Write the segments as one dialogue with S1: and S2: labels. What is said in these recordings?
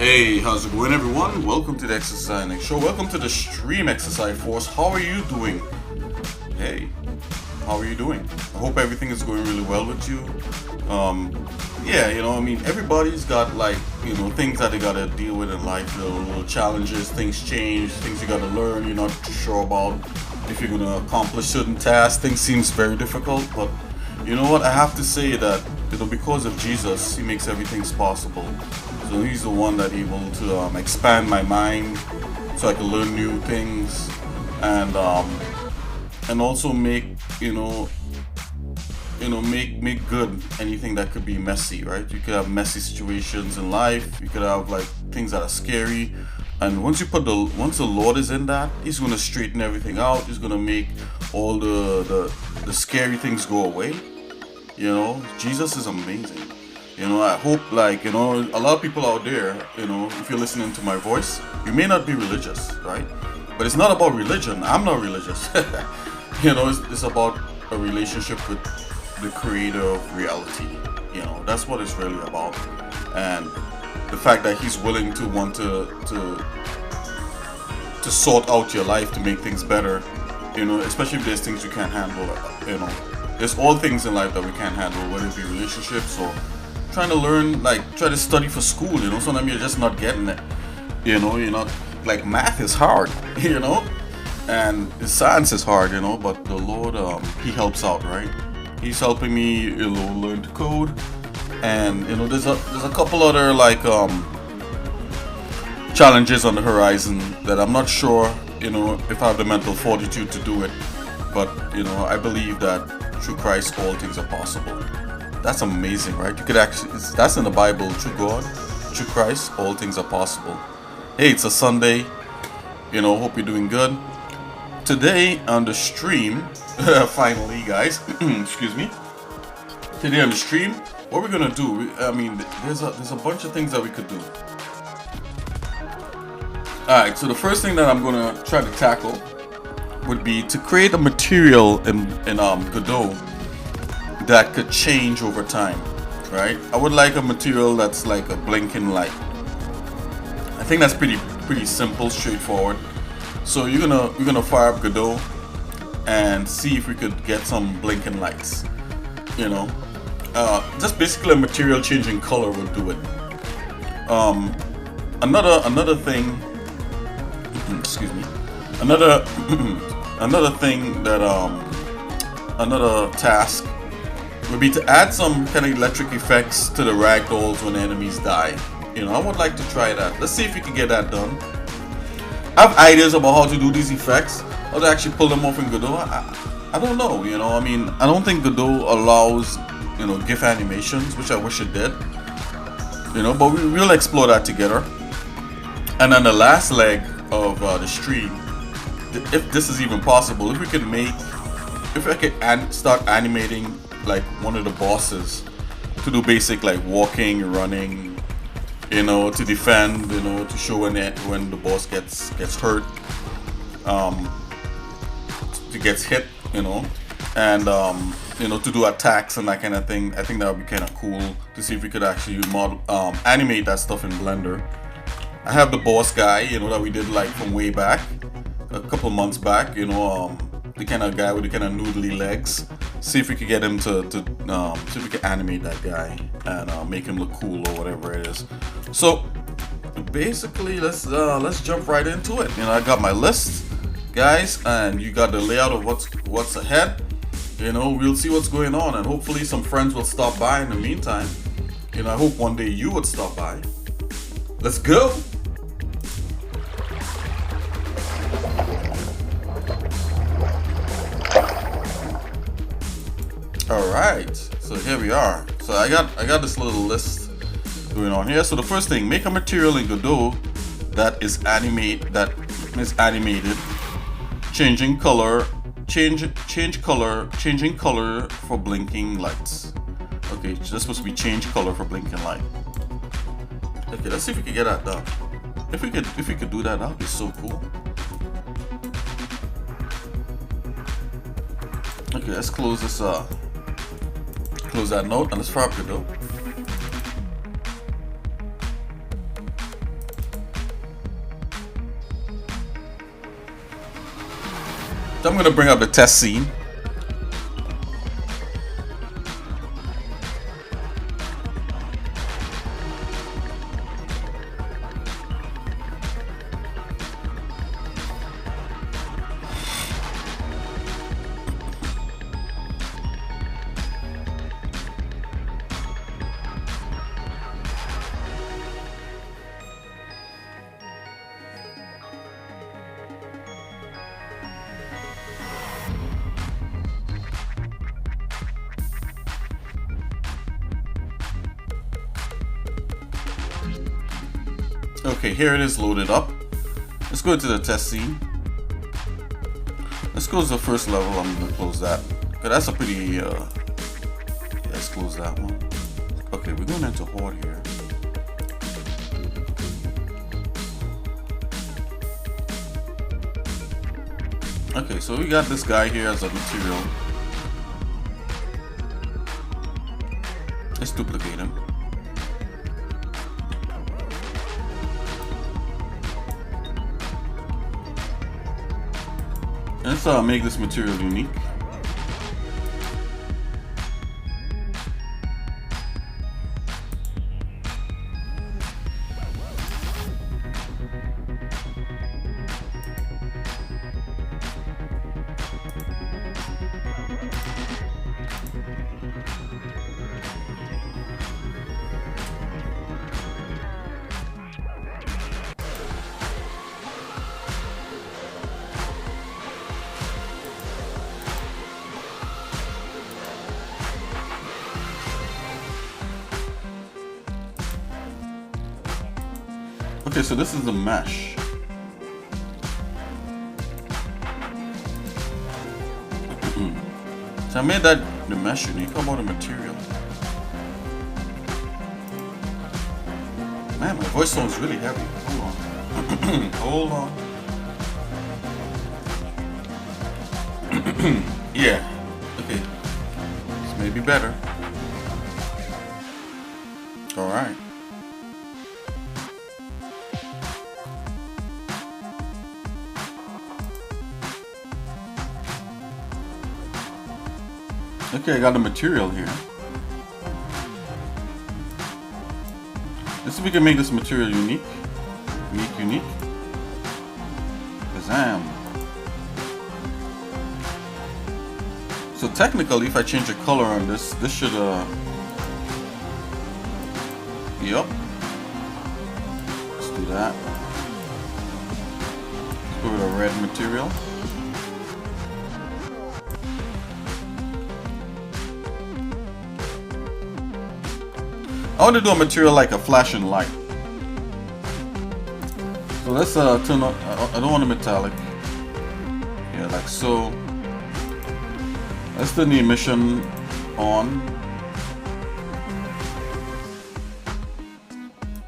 S1: Hey, how's it going, everyone? Welcome to the Exercising Show. Welcome to the stream, Exercise Force. How are you doing? Hey, how are you doing? I hope everything is going really well with you. Yeah, everybody's got things that they gotta deal with in life, little challenges, things change, things you gotta learn, you're not too sure about if you're gonna accomplish certain tasks. Things seems very difficult, but you know what? I have to say that, because of Jesus, He makes everything possible. So He's the one that able to expand my mind so I can learn new things and also make make good anything that could be messy, right? You could have messy situations in life. You could have things that are scary, and once the Lord is in that, He's gonna straighten everything out. He's gonna make all the scary things go away. Jesus is amazing. I hope a lot of people out there, if you're listening to my voice, you may not be religious, right? But it's not about religion. I'm not religious. It's about a relationship with the creator of reality. That's what it's really about. And the fact that He's willing to want to sort out your life to make things better, especially if there's things you can't handle, There's all things in life that we can't handle, whether it be relationships or trying to learn, try to study for school, sometimes you're just not getting it. You're not, math is hard, and science is hard, but the Lord, He helps out, right? He's helping me, learn to code, and, there's a couple other, challenges on the horizon that I'm not sure, if I have the mental fortitude to do it, but, I believe that through Christ, all things are possible. That's amazing, right? You could that's in the Bible. Through God, through Christ, all things are possible. Hey, it's a Sunday. Hope you're doing good. Today on the stream, finally, guys, excuse me. Today on the stream, what we're gonna do? There's a bunch of things that we could do. All right. So the first thing that I'm gonna try to tackle would be to create a material in Godot that could change over time, right? I would like a material that's like a blinking light. I think that's pretty simple, straightforward. So you're gonna fire up Godot and see if we could get some blinking lights. Just basically a material changing color will do it. Another thing. Excuse me. Another thing that another task would be to add some kind of electric effects to the ragdolls when the enemies die. I would like to try that. Let's see if we can get that done. I have ideas about how to do these effects, how to actually pull them off in Godot. I don't know, I don't think Godot allows, GIF animations, which I wish it did. But we'll explore that together. And then the last leg of the stream, if this is even possible, if I could start animating one of the bosses to do basic walking, running, to defend, to show when the boss gets hurt, to gets hit, and to do attacks and that kind of thing. I think that would be kind of cool to see if we could actually animate that stuff in Blender. I have the boss guy, that we did from way back, a couple months back, the kind of guy with the kind of noodly legs. See if we could get him to see if we can animate that guy and make him look cool or whatever it is. So basically, let's jump right into it. I got my list, guys, and you got the layout of what's ahead. We'll see what's going on, and hopefully some friends will stop by in the meantime. I hope one day you would stop by. Let's go. Alright, so here we are. So I got this little list going on here. So the first thing, make a material in Godot that is animated, changing color for blinking lights. Okay, it's just supposed to be change color for blinking light. Okay, let's see if we can get that done. If we could do that, that would be so cool. Okay, let's close this close that note and let's fire up Godot. So I'm gonna bring up the test scene. Okay, here it is loaded up. Let's go to the test scene. Let's go to the first level. I'm gonna close that. Okay, that's a pretty yeah, let's close that one. Okay, we're going into Horde here. Okay, so we got this guy here as a material. Let's duplicate him. Let's make this material unique. Okay, so this is the mesh. So I made that the mesh unique. How about the material? Man, my voice sounds really heavy. Hold on. Hold on. Yeah. Okay. This may be better. Alright. Okay, I got the material here. Let's see if we can make this material unique. Unique. Kazam. So technically, if I change the color on this, this should yep. Let's do that. Let's go with a red material. I want to do a material like a flashing light. So let's turn on. I don't want a metallic. Yeah, like so. Let's turn the emission on.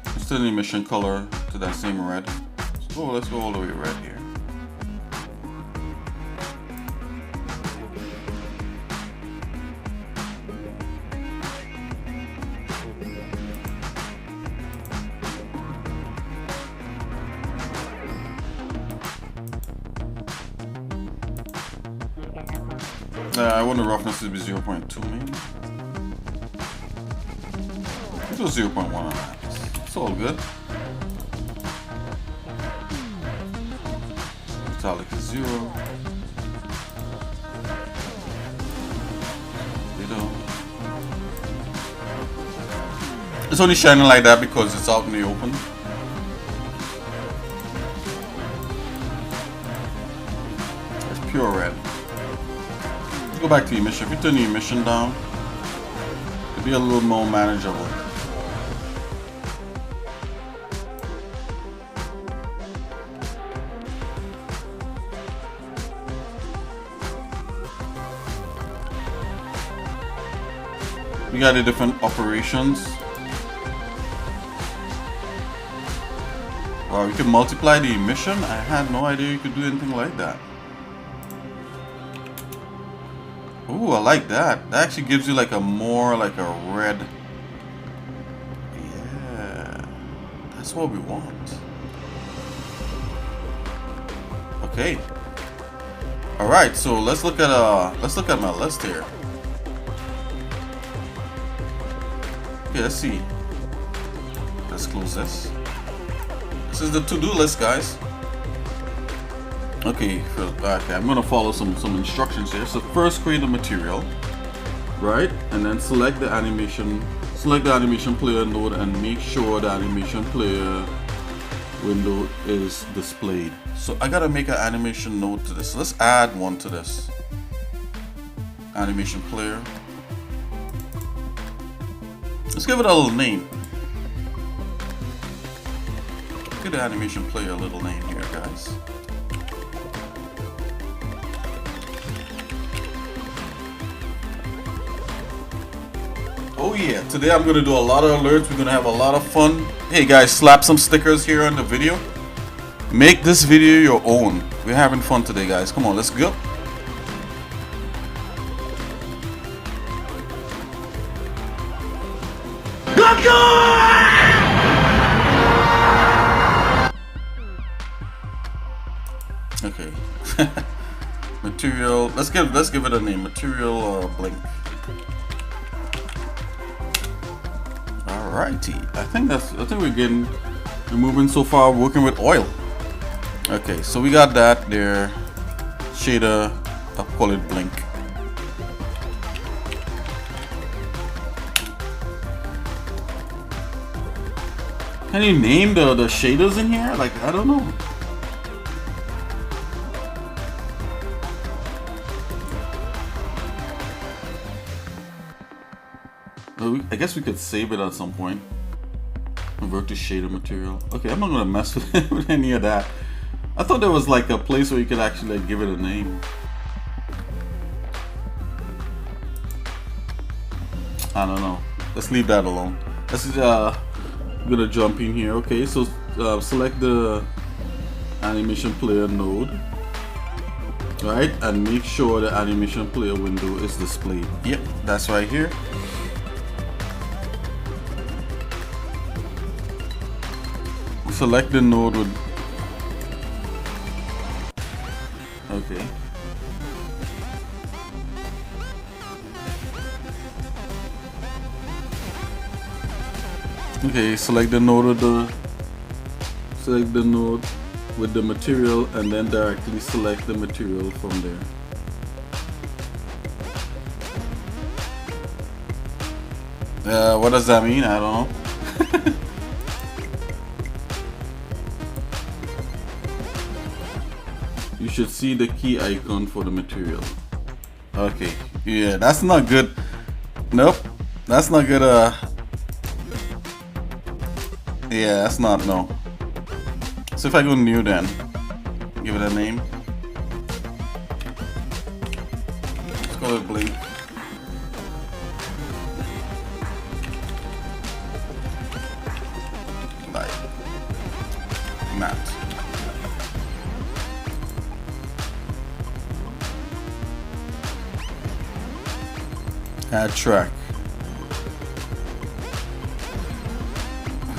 S1: Let's turn the emission color to that same red. So let's go all the way red here. I want the roughness to be 0.2 maybe. Let's go 0.1 on that. It's all good. Metallic is 0. It's only shining like that because it's out in the open. It's pure red. Let's go back to the emission. If we turn the emission down, it'll be a little more manageable. We got the different operations. Wow, we can multiply the emission? I had no idea you could do anything like that. Ooh, I like that. That actually gives you like a more like a red. Yeah, that's what we want. Okay. All right, so let's look at my list here. Okay, let's see. Let's close this. This is the to-do list, guys. Okay, I'm gonna follow some instructions here. So first, create a material, right? And then select the animation player node and make sure the animation player window is displayed. So I gotta make an animation node to this. Let's add one to this. Animation player. Let's give it a little name. Give the animation player a little name here, guys. Oh yeah, today I'm gonna do a lot of alerts. We're gonna have a lot of fun. Hey guys, slap some stickers here on the video. Make this video your own. We're having fun today, guys. Come on, let's go. Okay. Material. Let's give it a name. Material blink. Alrighty. I think we're moving so far, working with oil. Okay, so we got that there. Shader, I'll call it blink. Can you name the shaders in here? Like, I don't know. I guess we could save it at some point. Convert to shader material. Okay, I'm not gonna mess with any of that. I thought there was like a place where you could actually like give it a name. I don't know. Let's leave that alone. I'm gonna jump in here. Okay, so select the animation player node, right, and make sure the animation player window is displayed. Yep, that's right here. Select the node with. Okay. Okay, select the node with the material and then directly select the material from there. What does that mean? I don't know. You should see the key icon for the material. Okay, yeah, that's not good. Nope, that's not good. Yeah, that's not, no. So if I go new then, give it a name. Let's call it blink. Light. Matte. Add track.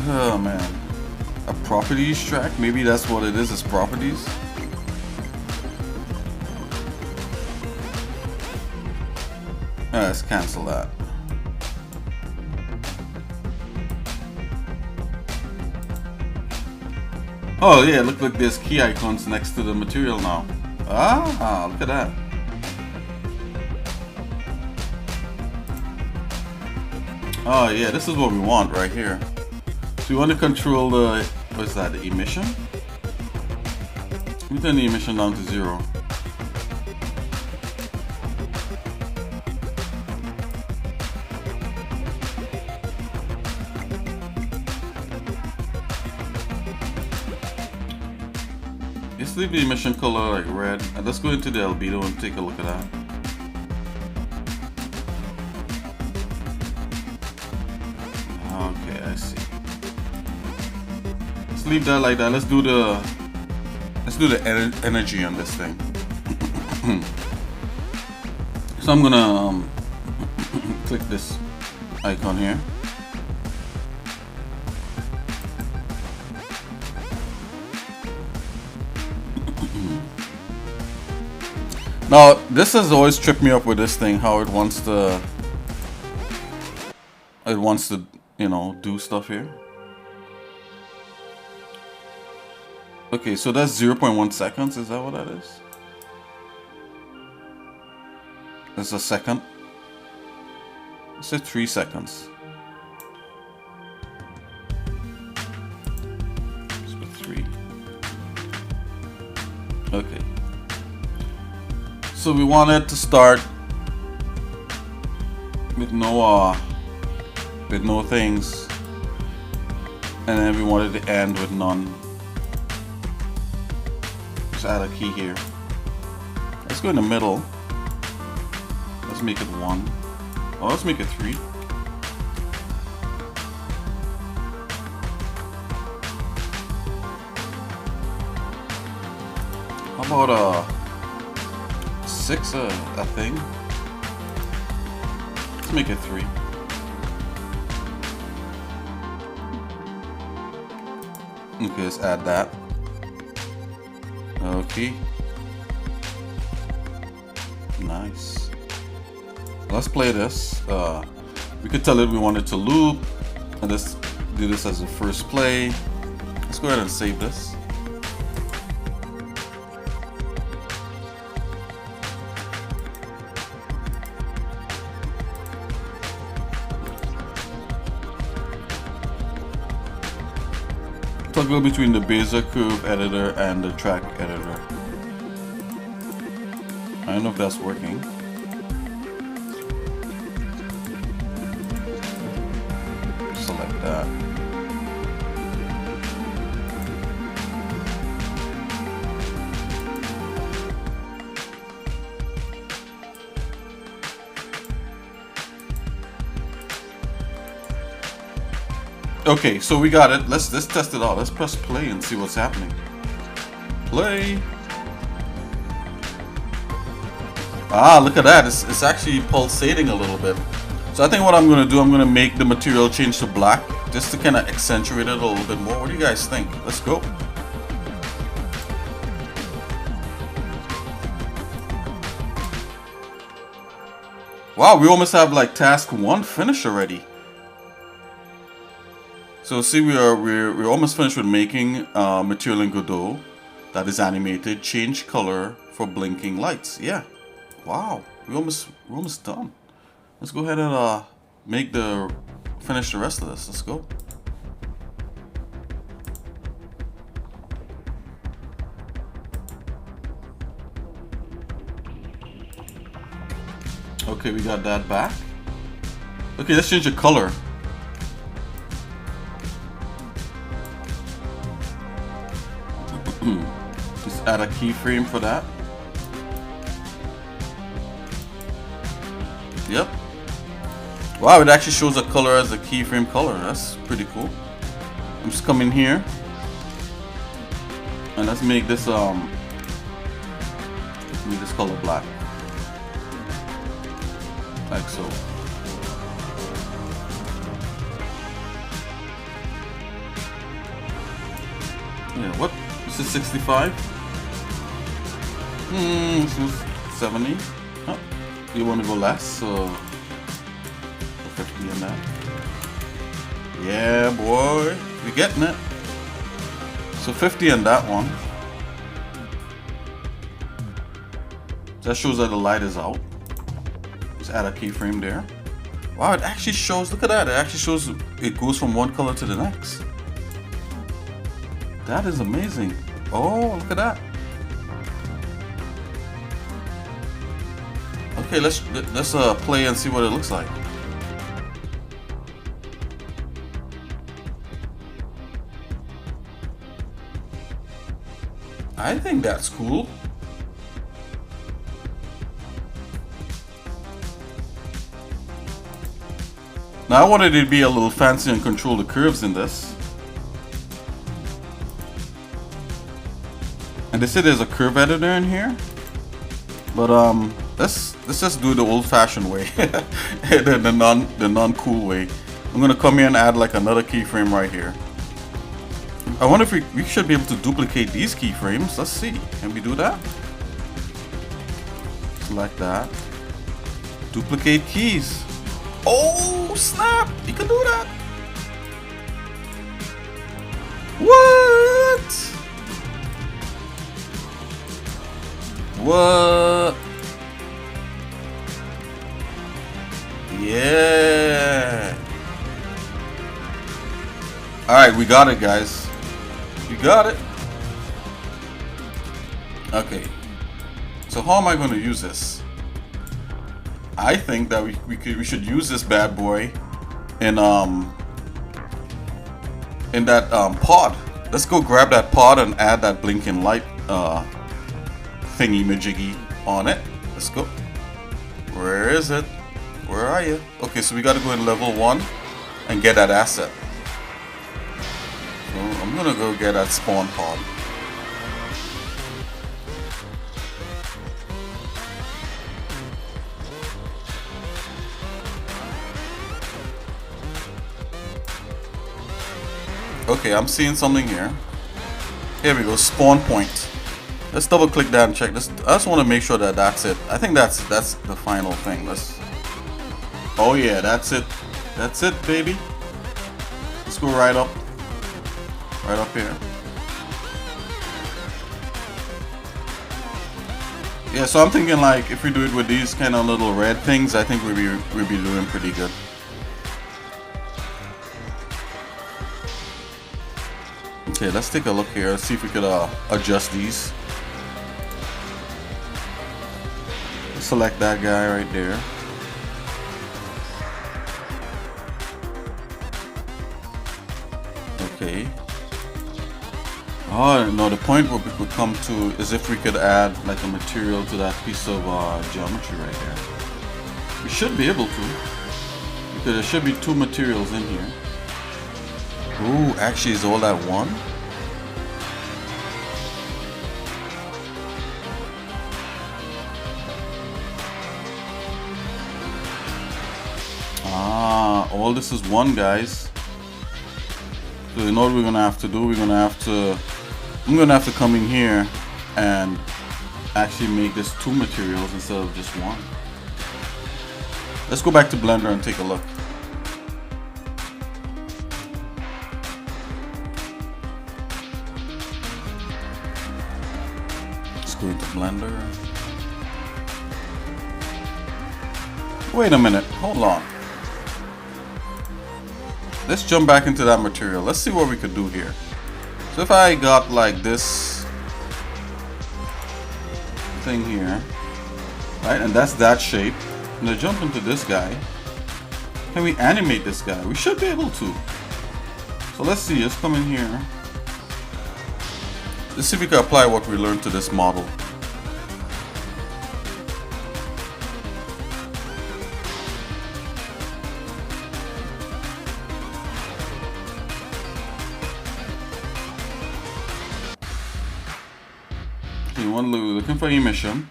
S1: Oh man. A properties track? Maybe that's what it is, it's properties. Let's cancel that. Oh yeah, look like there's key icons next to the material now. Ah, look at that. Oh yeah, this is what we want right here. So we want to control the, what's that, the emission? Let me turn the emission down to 0. Let's leave the emission color like red, and let's go into the albedo and take a look at that. Okay, I see. Let's leave that like that. Let's do the energy on this thing. So I'm gonna click this icon here. Now, this has always tripped me up with this thing, how it wants to, you know, do stuff here. Okay, so that's 0.1 seconds, is that what that is? That's a second. Let's say 3 seconds. Let's put 3. Okay. So we wanted to start with no things, and then we wanted to end with none. Let's add a key here. Let's go in the middle. Let's make it 1. Oh, let's make it 3. How about 6 a thing? Let's make it 3. Okay, let's add that. Okay. Nice. Let's play this. We could tell it we want it to loop, and let's do this as the first play. Let's go ahead and save this. Toggle between the Bezier Curve editor and the track editor. I don't know if that's working. Select that. Okay, so we got it. Let's test it out. Let's press play and see what's happening. Play. Ah, look at that. It's actually pulsating a little bit. So I think what I'm going to do, I'm going to make the material change to black just to kind of accentuate it a little bit more. What do you guys think? Let's go. Wow, we almost have like task 1 finished already. So see, we're almost finished with making material in Godot that is animated. Change color for blinking lights. Yeah. Wow. We're almost done. Let's go ahead and finish the rest of this. Let's go. Okay, we got that back. Okay, let's change the color. Just add a keyframe for that. Yep. Wow, it actually shows a color as a keyframe color. That's pretty cool. I'm just coming here and let's make this color black, like so. Yeah, what? This is 65. This is 70. Oh, you want to go less? So 50 in that. Yeah, boy, you're getting it. So 50 in that one. That shows that the light is out. Let's add a keyframe there. Wow, it actually shows. Look at that. It actually shows it goes from one color to the next. That is amazing. Oh, look at that. Okay, let's play and see what it looks like. I think that's cool. Now I wanted it to be a little fancy and control the curves in this. And they say there's a curve editor in here, but let's just do it the old-fashioned way, the non-cool way. I'm gonna come here and add like another keyframe right here. I wonder if we should be able to duplicate these keyframes. Let's see. Can we do that? Select that. Duplicate keys. Oh snap! You can do that. What? What? Yeah. Alright, we got it, guys. We got it. Okay. So how am I going to use this? I think that we should use this bad boy in that pod. Let's go grab that pod and add that blinking light thingy majiggy on it. Let's go. Where is it? Where are you? Okay, so we got to go in level 1 and get that asset. So I'm gonna go get that spawn pod. Okay, I'm seeing something here. Here we go, spawn point. Let's double click that and check this. I just want to make sure that that's it. I think that's the final thing. Let's. Oh yeah, that's it. That's it, baby. Let's go right up here. Yeah, so I'm thinking like if we do it with these kind of little red things, I think we'll be doing pretty good. Okay, let's take a look here. Let's see if we could adjust these. Let's select that guy right there. Okay. Oh no, the point where we could come to is if we could add like a material to that piece of geometry right there. We should be able to, because there should be 2 materials in here. Ooh, actually is all that one? Ah, all this is one, guys. So you know what we're gonna have to do? I'm gonna have to come in here and actually make this 2 materials instead of just 1. Let's go back to Blender and take a look. Go into Blender. Wait a minute, hold on. Let's jump back into that material. Let's see what we could do here. So if I got like this thing here, right, and that's that shape, and I jump into this guy, can we animate this guy? We should be able to. So let's see, let's come in here. Let's see if we can apply what we learned to this model. Okay, looking for emission.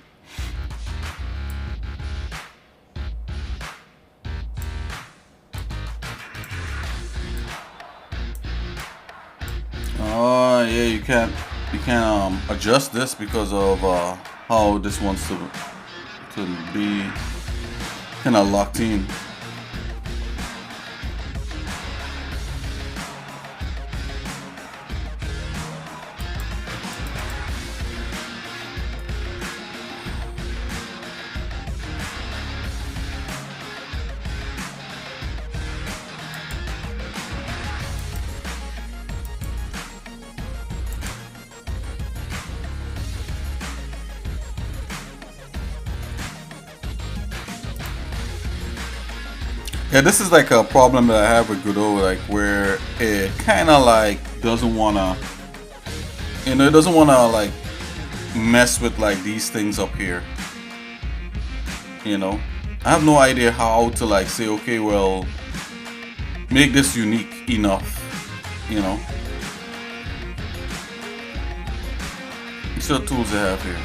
S1: Oh yeah, you can't adjust this because of how this wants to be kind of locked in. Yeah, this is like a problem that I have with Godot, like where it kind of like doesn't wanna, it doesn't wanna like mess with like these things up here. I have no idea how to like say, okay, well, make this unique enough. These are the tools they have here.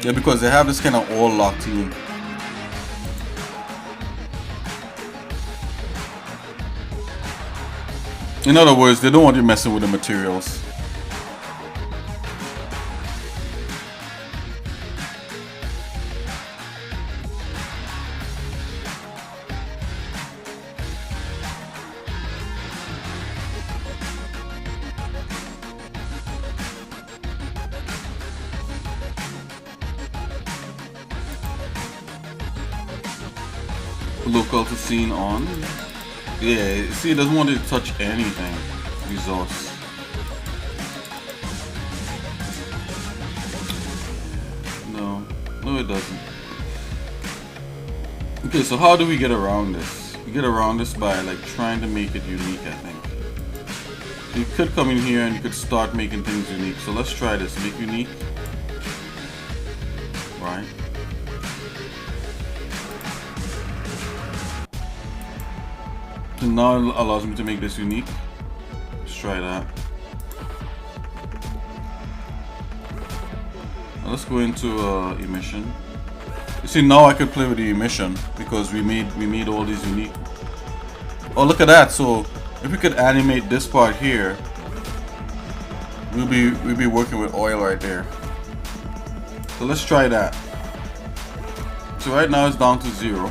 S1: Yeah, because they have this kind of all locked in. In other words, they don't want you messing with the materials. Local to scene on. Yeah, see, it doesn't want to touch anything. Resource. No, it doesn't. Okay, so how do we get around this? We get around this by like trying to make it unique, I think. You could come in here and you could start making things unique. So let's try this. Make unique. Right. So now it allows me to make this unique. Let's try that. Now let's go into emission. You see, now I could play with the emission because we made all these unique. Oh, look at that! So if we could animate this part here, we'll be working with oil right there. So let's try that. So right now it's down to 0.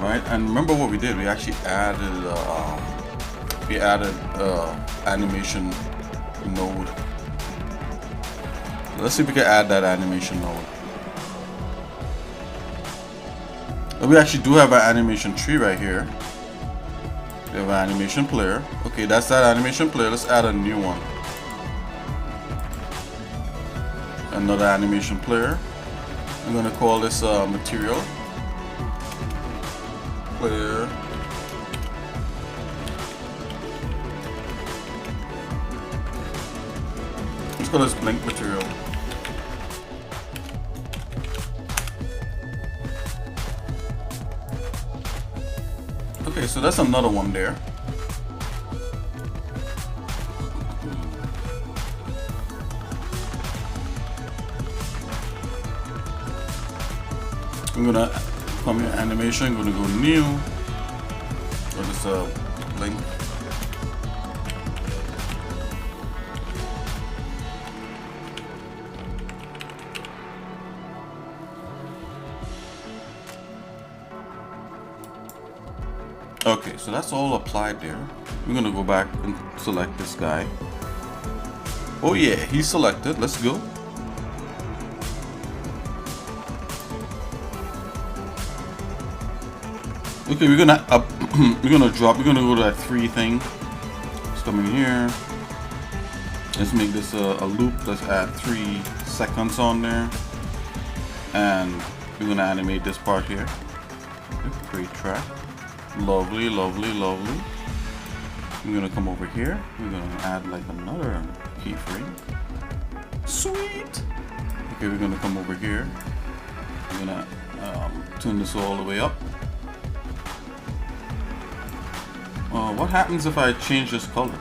S1: Right, and remember what we did? We actually added animation node. Let's see if we can add that animation node. We actually do have an animation tree right here. We have an animation player. Okay, that's that animation player. Let's add a new one. Another animation player. I'm going to call this material player. Let's call this blink material. Okay, so that's another one there. I'm gonna come here, animation, I'm gonna go new. Or just blink. Okay, so that's all applied there. We're gonna go back and select this guy. Oh yeah, he's selected. Let's go. Okay, we're gonna we're gonna go to that 3 thing. Let's come in here. Let's make this a loop. Let's add 3 seconds on there, and we're gonna animate this part here. Create track. Lovely, lovely, lovely. We're gonna come over here. We're gonna add like another keyframe. Sweet. Okay, we're gonna come over here. We're gonna turn this all the way up. What happens if I change this color?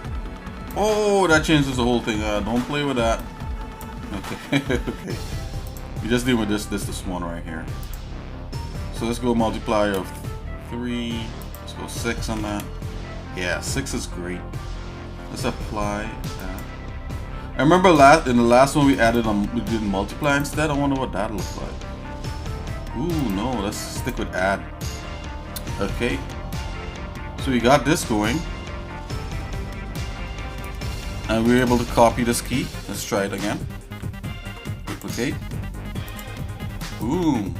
S1: Oh, that changes the whole thing. Don't play with that. Okay, okay. You just deal with this one right here. So let's go multiplier of 3. Let's go 6 on that. Yeah, 6 is great. Let's apply that. I remember in the last one we did multiply instead. I wonder what that looks like. Ooh, no, let's stick with add. Okay. So we got this going. And we were able to copy this key. Let's try it again. Duplicate. Boom.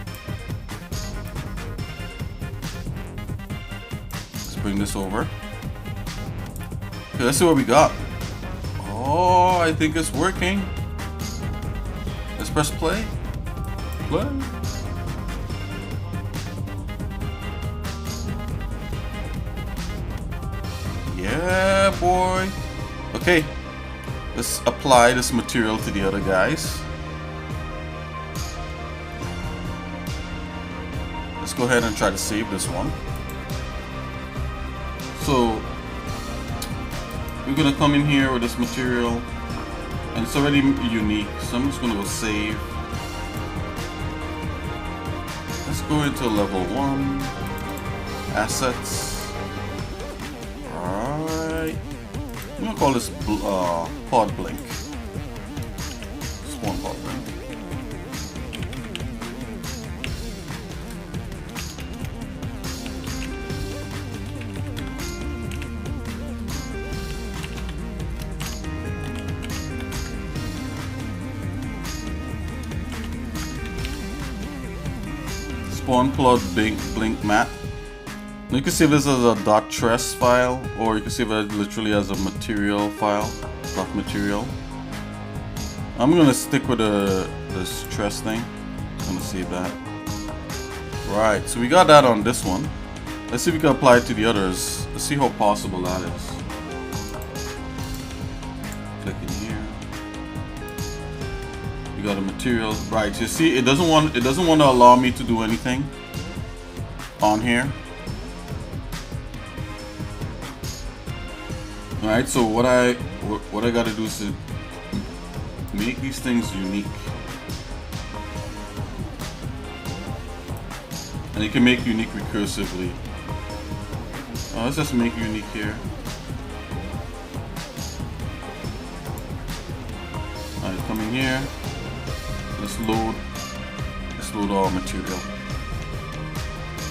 S1: Let's bring this over. Okay, let's see what we got. Oh, I think it's working. Let's press play. Play. Yeah, boy. Okay, let's apply this material to the other guys. Let's go ahead and try to save this one. So we're gonna come in here with this material, and it's already unique. So I'm just gonna go save. Let's go into level 1, assets. I'm gonna call this pod blink. Spawn pod blink. spawn plot blink mat. You can save this as a .tres file, or you can save it literally as a material file, .material. I'm gonna stick with this tres thing. I'm gonna save that. Right, so we got that on this one. Let's see if we can apply it to the others. Let's see how possible that is. Click in here. We got a material. Right, you see, it doesn't want to allow me to do anything on here. Alright, so what I gotta do is to make these things unique. And you can make unique recursively. Let's just make unique here. Alright, come in here. Let's load all material.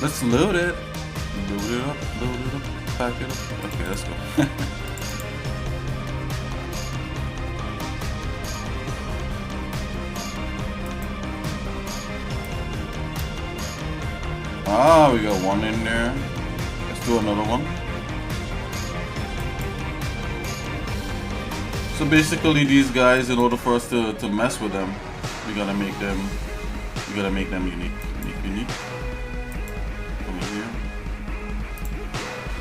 S1: Let's load it. Load it up, pack it up. Okay, let's go. Ah, we got one in there. Let's do another one. So basically these guys, in order for us to mess with them, we gotta make them unique. Come in here.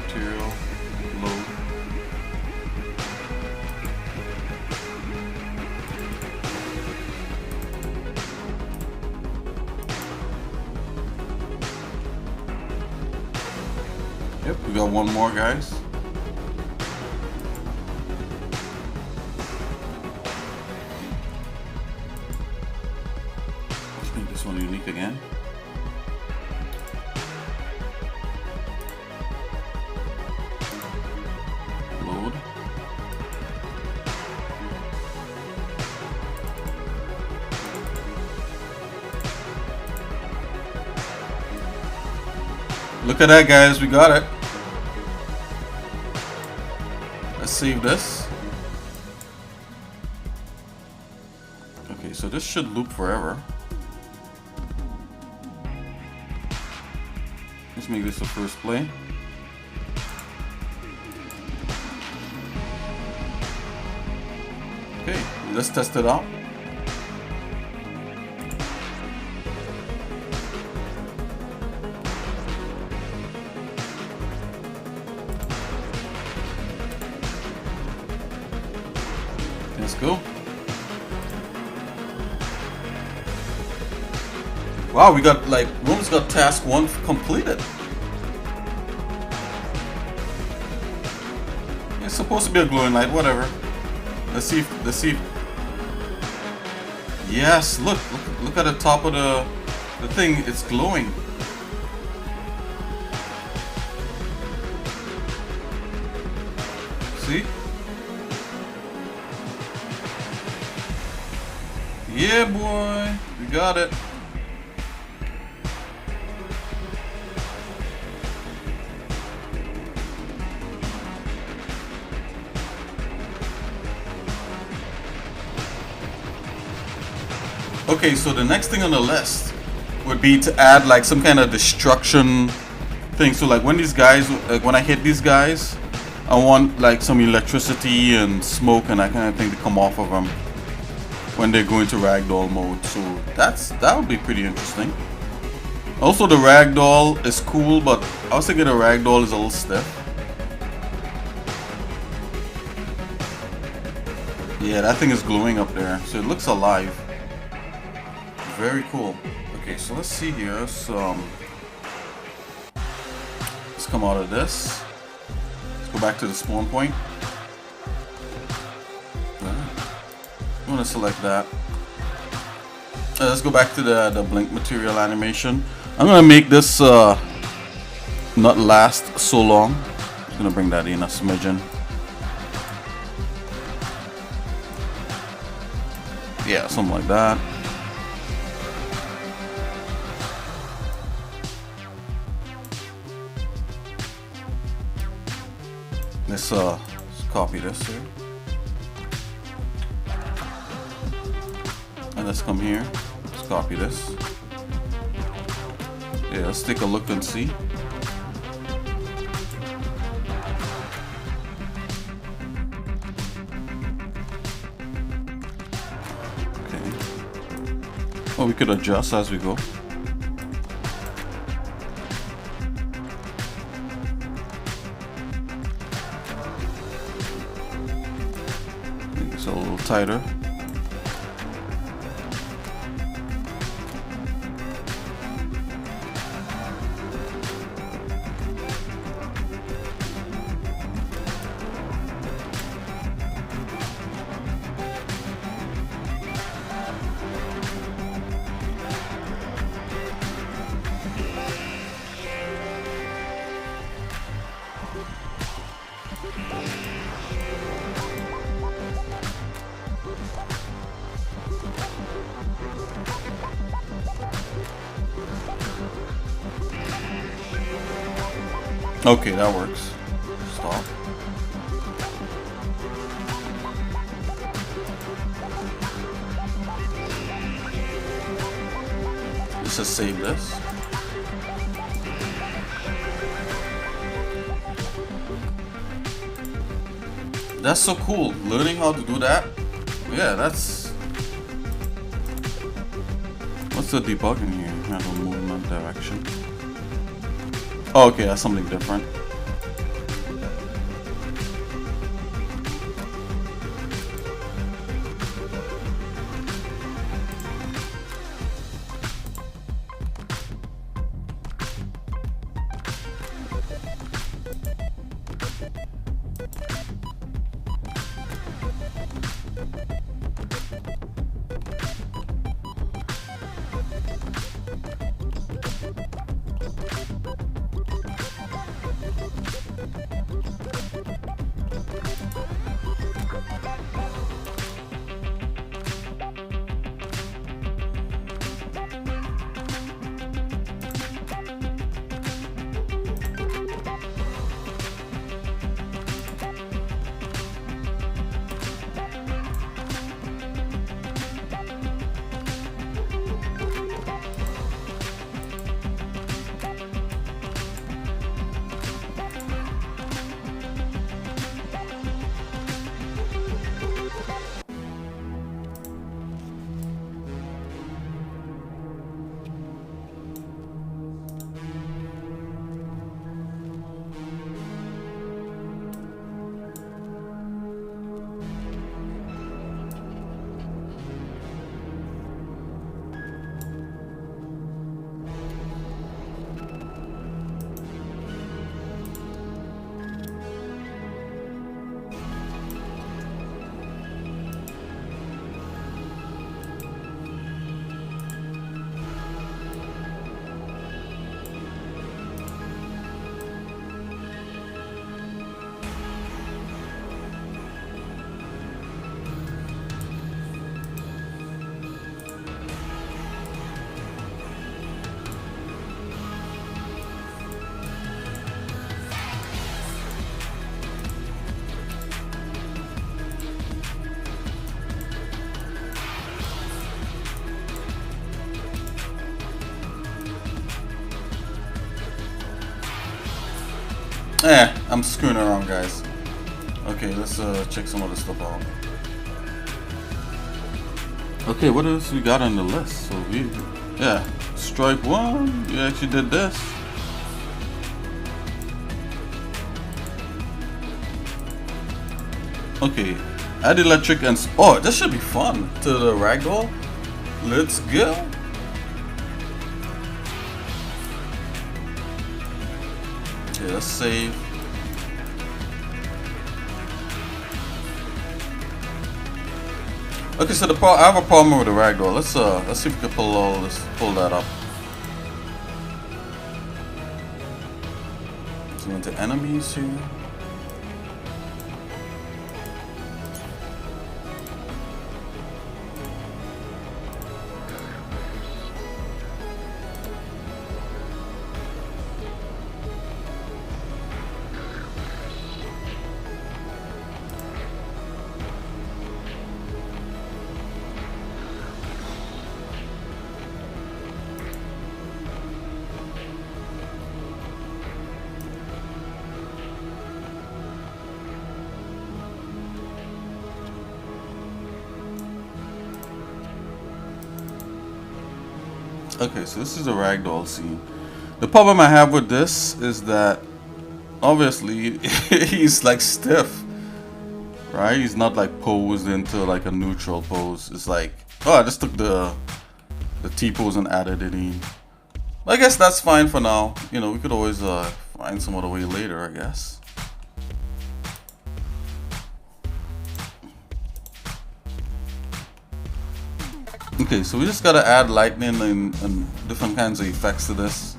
S1: Material, load. Yep, we got one more, guys. Let's make this one unique again. Load. Look at that, guys, we got it. Let's save this. Okay, so this should loop forever. Let's make this the first play. Okay, let's test it out. Let's go. Wow, we got like Room's got task 1 completed. It's supposed to be a glowing light, whatever. Let's see. Yes, look at the top of the thing. It's glowing. See? Yeah, boy, we got it. Okay, so the next thing on the list would be to add like some kind of destruction thing. So like when these guys, like when I hit these guys, I want like some electricity and smoke and that kind of thing to come off of them when they go into ragdoll mode. So that would be pretty interesting. Also, the ragdoll is cool, but I was thinking the ragdoll is a little stiff. Yeah, that thing is glowing up there, so it looks alive. Very cool. Okay, so let's see here. So let's come out of this. Let's go back to the spawn point. I'm gonna select that. Let's go back to the blink material animation. I'm gonna make this not last so long. I'm gonna bring that in a smidgen. Yeah, something like that. Let's copy this here. And let's come here. Let's copy this. Yeah, let's take a look and see. Okay. Well, we could adjust as we go. Make this a little tighter. Okay, that works. Stop. Let's just save this. That's so cool. Learning how to do that. Yeah, that's... What's the debugging here? Handle movement direction. Oh, okay, that's something different. I'm screwing around, guys. Okay, let's check some of the stuff out. Okay, what else we got on the list? So yeah, strike one. We actually did this. Okay, add electric and oh, this should be fun to the ragdoll. Let's go. Okay, let's save. Okay, so I have a problem with the ragdoll. Let's see if we can pull that up. So into enemies here. Okay, so this is a ragdoll scene. The problem I have with this is that obviously he's like stiff, right? He's not like posed into like a neutral pose. It's like, oh, I just took the T-pose and added it in. I guess that's fine for now. You know, we could always find some other way later, I guess. Okay, so we just gotta add lightning and different kinds of effects to this.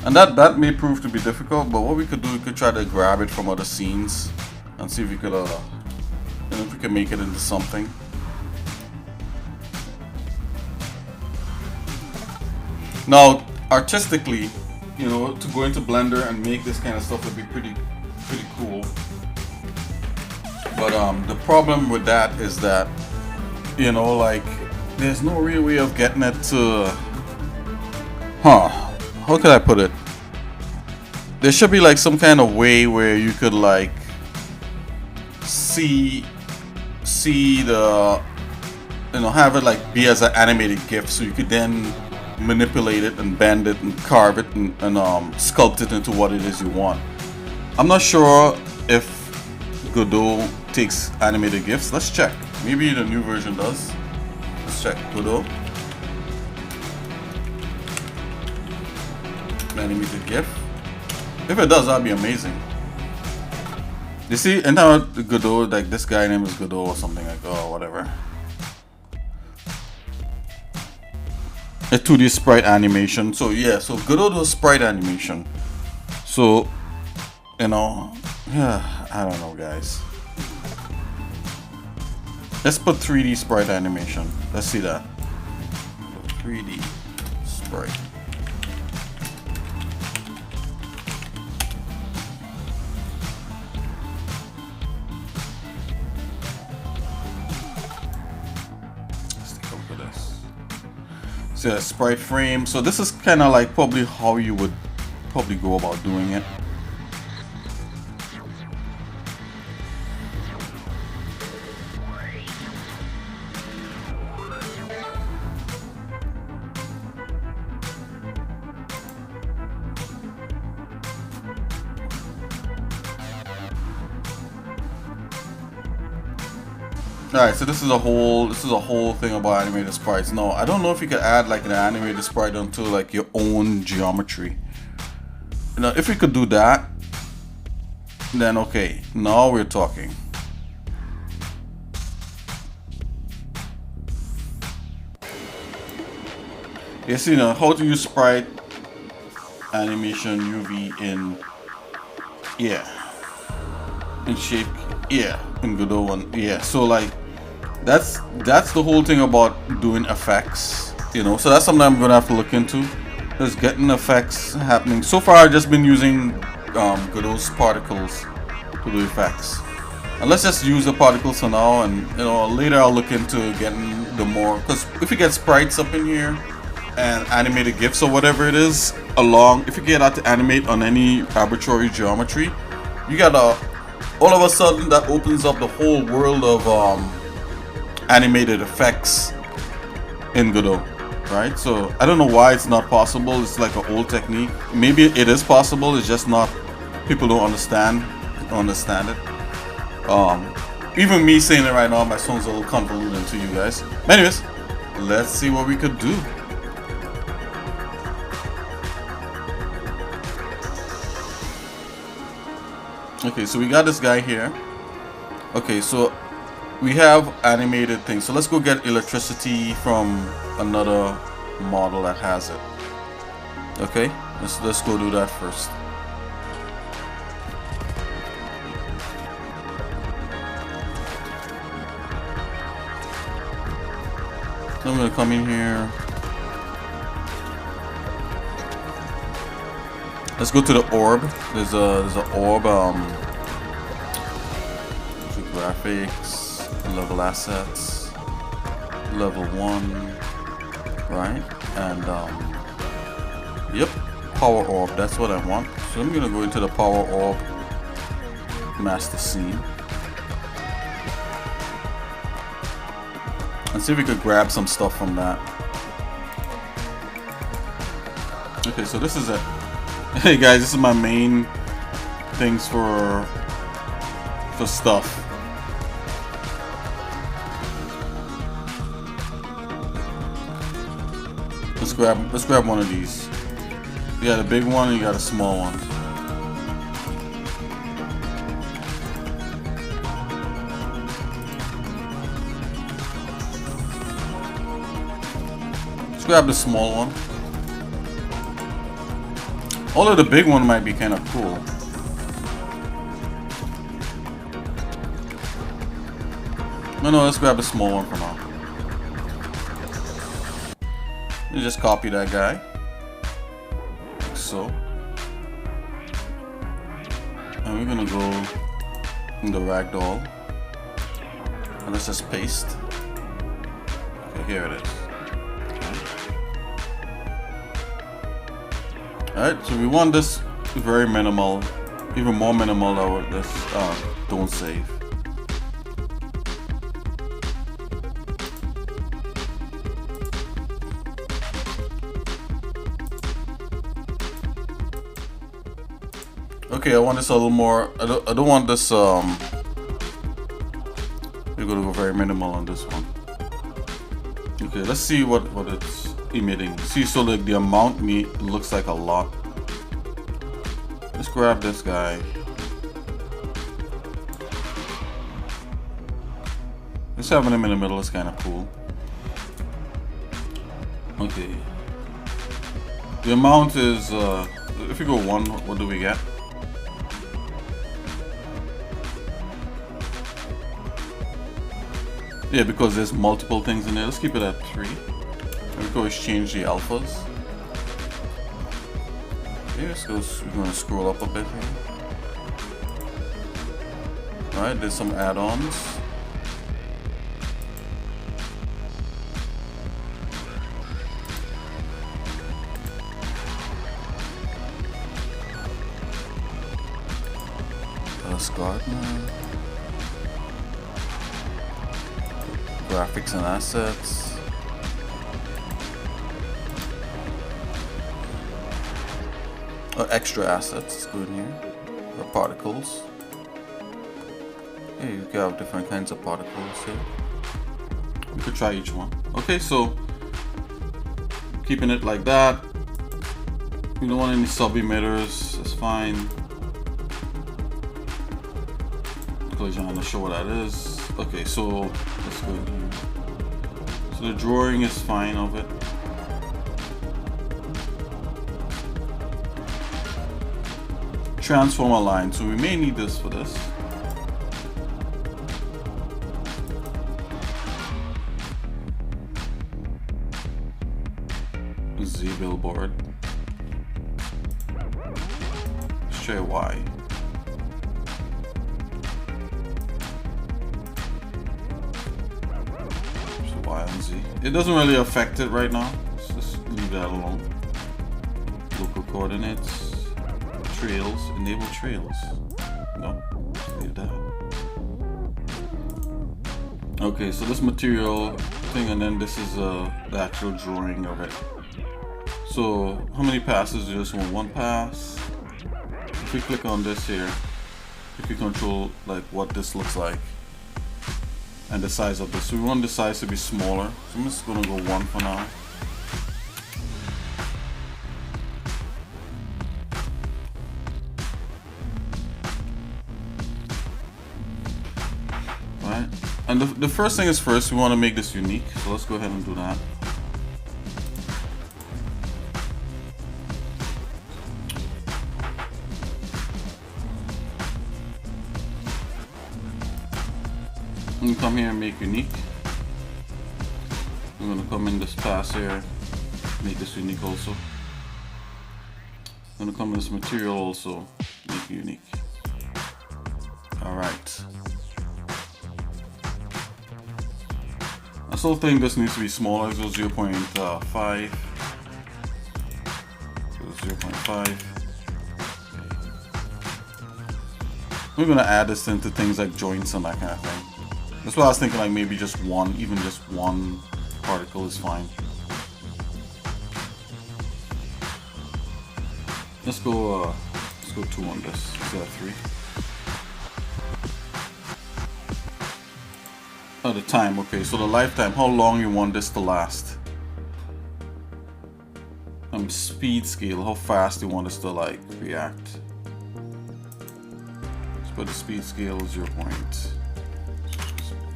S1: And that may prove to be difficult, but what we could do, we could try to grab it from other scenes and see if we could, you know, if we can make it into something. Now, artistically, you know, to go into Blender and make this kind of stuff would be pretty cool. But the problem with that is that, you know, like, there's no real way of getting it to, how could I put it? There should be like some kind of way where you could like see the, you know, have it like be as an animated GIF, so you could then manipulate it and bend it and carve it and sculpt it into what it is you want. I'm not sure if Godot takes animated GIFs. Let's check. Maybe the new version does. Let's check Godot. Animated GIF. If it does, that'd be amazing. You see, and now Godot, like this guy name is Godot or something like, oh, whatever. A 2D sprite animation. So yeah, so Godot does sprite animation. So, you know, yeah, I don't know, guys. Let's put 3D sprite animation. Let's see that. 3D sprite. A sprite frame. So this is kind of like probably how you would probably go about doing it. Alright, so this is a whole thing about animated sprites. No, I don't know if you could add like an animated sprite onto like your own geometry. You know, if we could do that, then okay, now we're talking. Yes, you know how to use sprite animation UV in, yeah, in shape, yeah, in Godot one, yeah. So like that's the whole thing about doing effects, you know. So that's something I'm gonna have to look into. Just getting effects happening. So far, I've just been using Godot's particles to do effects. And let's just use the particles for now, and you know, later I'll look into getting the more, because if you get sprites up in here and animated GIFs or whatever it is, along, if you get out to animate on any arbitrary geometry, you got all of a sudden that opens up the whole world of animated effects in Godot, right? So I don't know why it's not possible. It's like an old technique. Maybe it is possible, it's just not, people don't understand it. Even me saying it right now, my sounds a little convoluted to you guys. But anyways, let's see what we could do. Okay, so we got this guy here. Okay, so we have animated things. So let's go get electricity from another model that has it. Okay, let's go do that first. So I'm gonna come in here. Let's go to the orb. There's an orb. Graphics, level assets, level 1, right? And yep, power orb. That's what I want. So I'm gonna go into the power orb master scene and see if we could grab some stuff from that. Okay, so this is it. Hey guys, this is my main things for stuff. Let's grab one of these. You got a big one and you got a small one. Let's grab the small one. Although the big one might be kind of cool. No, let's grab the small one for now. You just copy that guy. Like so. And we're gonna go in the ragdoll. And let's just paste. Okay, here it is. Alright, so we want this very minimal, even more minimal than this don't save. Okay, I want this a little more. I don't want this. We're gonna go very minimal on this one. Okay, let's see what it's emitting. See, so like the amount looks like a lot. Let's grab this guy. Just having him in the middle is kind of cool. Okay. The amount is if you go 1, what do we get? Yeah, because there's multiple things in there. Let's keep it at 3. We can always change the alphas. Okay, we're going to scroll up a bit here. Alright, there's some add-ons. Gardener. Graphics and assets. Extra assets is good here. Or particles. Yeah, you can have different kinds of particles here. We could try each one. Okay, so keeping it like that. We don't want any sub-emitters. That's fine. Collision, I'm not sure what that is. Okay, so let's go here. So the drawing is fine of it. Transformer line, so we may need this for this. Z billboard. Let's try Y. Y and Z. It doesn't really affect it right now. Let's just leave that alone. Local coordinates. Trails. Enable trails. No. Just leave that. Okay, so this material thing, and then this is the actual drawing of it. So how many passes? Just one pass. If we click on this here, if we control like what this looks like. And the size of this. So we want the size to be smaller. So I'm just gonna go 1 for now. Right. And the first thing is first, we want to make this unique. So let's go ahead and do that. I'm gonna come here and make unique. I'm gonna come in this pass here, make this unique also. I'm gonna come in this material also, make it unique. Alright. I still think this needs to be smaller, so 0.5. 0.5. We're gonna add this into things like joints and that kind of thing. That's why I was thinking like maybe just one, even just one particle is fine. Let's go 2 on this. Instead of 3. Oh, the time. Okay, so the lifetime. How long you want this to last? Speed scale. How fast you want this to like react? Let's put the speed scale 0.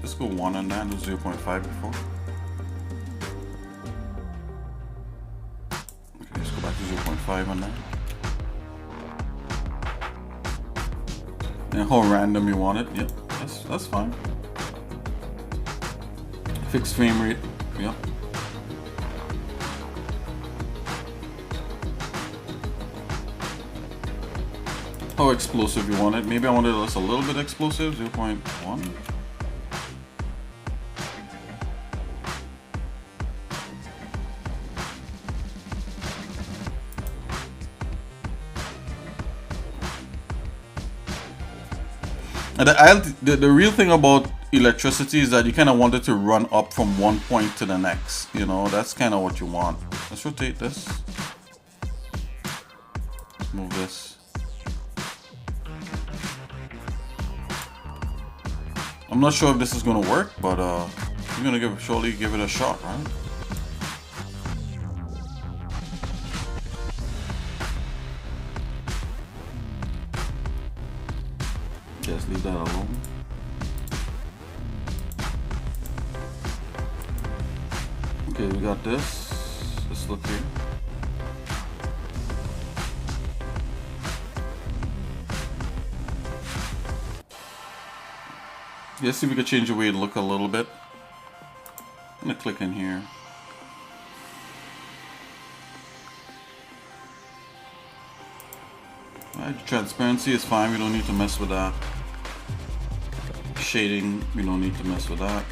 S1: Let's go 1 on that. Do 0.5 before. Okay, let's go back to 0.5 on that. And how random you want it? Yep, that's fine. Fixed frame rate. Yep. How explosive you want it? Maybe I wanted it a little bit explosive. 0.1. And the real thing about electricity is that you kind of want it to run up from one point to the next. You know, that's kind of what you want. Let's rotate this. Let's move this. I'm not sure if this is going to work, but we're going to surely give it a shot, right? Just leave that alone. Okay, we got this. Let's look here. Let's see if we can change the way it look a little bit. I'm gonna click in here. Alright, transparency is fine, we don't need to mess with that. Shading, we don't need to mess with that.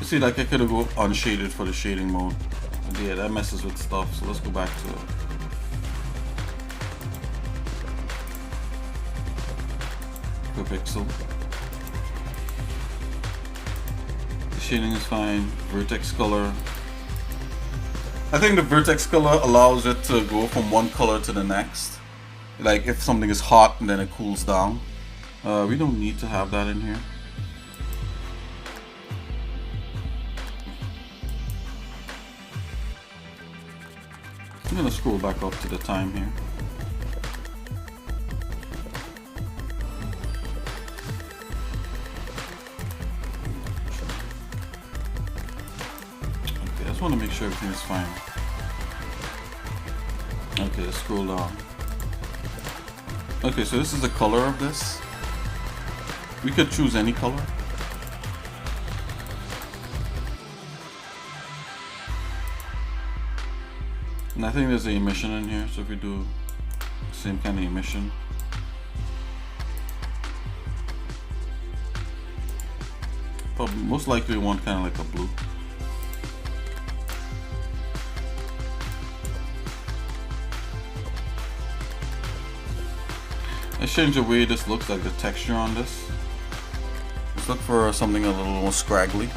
S1: You see, like I could go unshaded for the shading mode. And yeah, that messes with stuff, so let's go back to it. Per pixel. The shading is fine. Vertex color. I think the vertex color allows it to go from one color to the next. Like if something is hot and then it cools down. We don't need to have that in here. I'm gonna scroll back up to the time here. Okay, I just want to make sure everything is fine. Okay, let's scroll down. Okay, so this is the color of this. We could choose any color. And I think there's an emission in here, so if we do the same kind of emission. But most likely we want kind of like a blue. Let's change the way this looks, like the texture on this. Let's look for something a little more scraggly.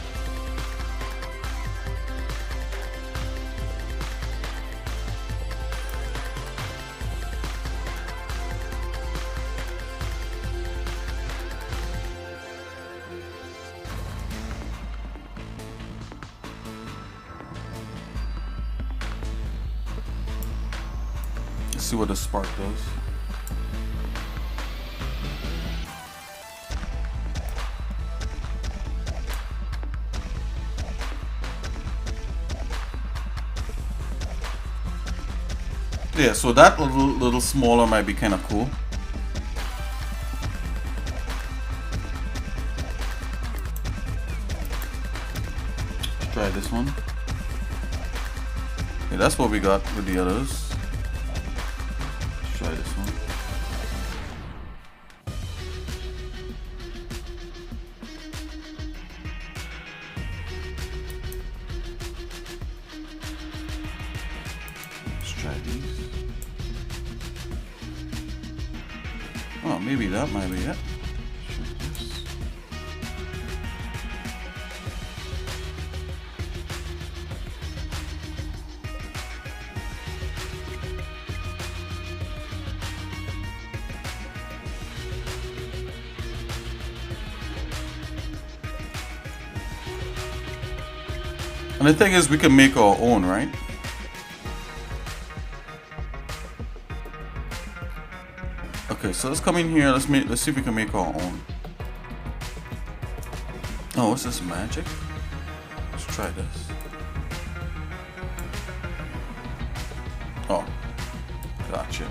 S1: Let's see what the spark does. Yeah, so that little smaller might be kind of cool. Let's try this one. Yeah, that's what we got with the others. Let's try this one. Let's try these. Oh, maybe that might be it. And the thing is, we can make our own, right? Okay, so let's come in here. Let's see if we can make our own. Oh, what's this, magic? Let's try this. Oh, gotcha.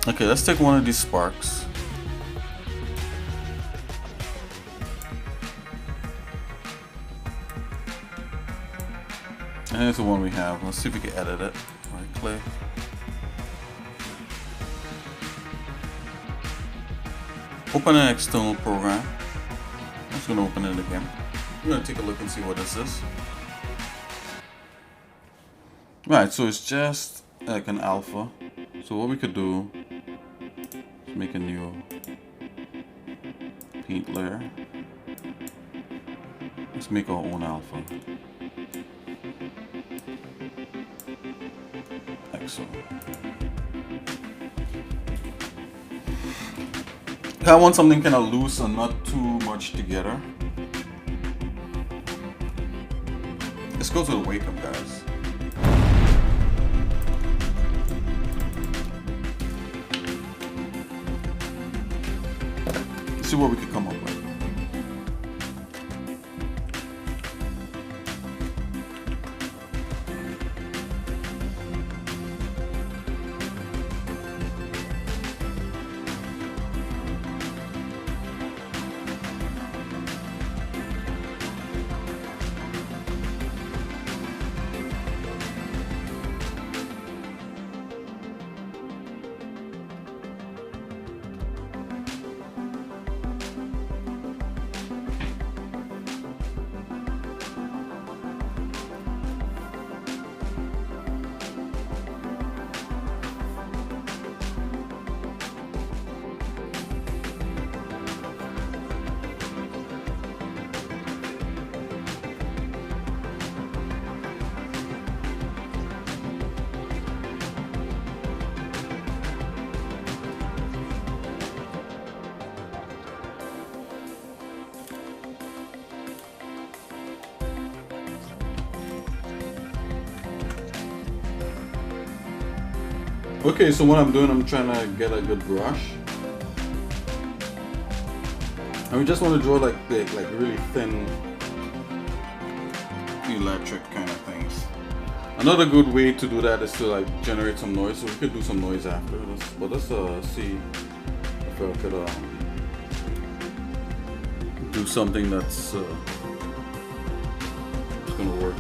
S1: Okay, let's take one of these sparks. And here's the one we have. Let's see if we can edit it. Right click. Open an external program. I'm just gonna open it again. I'm gonna take a look and see what this is. Right, so it's just like an alpha. So what we could do is make a new paint layer. Let's make our own alpha. Excellent. I want something kind of loose and not too much together. Let's go to the wake up, guys. See what we could come up with. Okay, so what I'm doing, I'm trying to get a good brush. And we just want to draw like really thin electric kind of things. Another good way to do that is to like generate some noise. So we could do some noise after. Let's see if I could do something that's gonna work.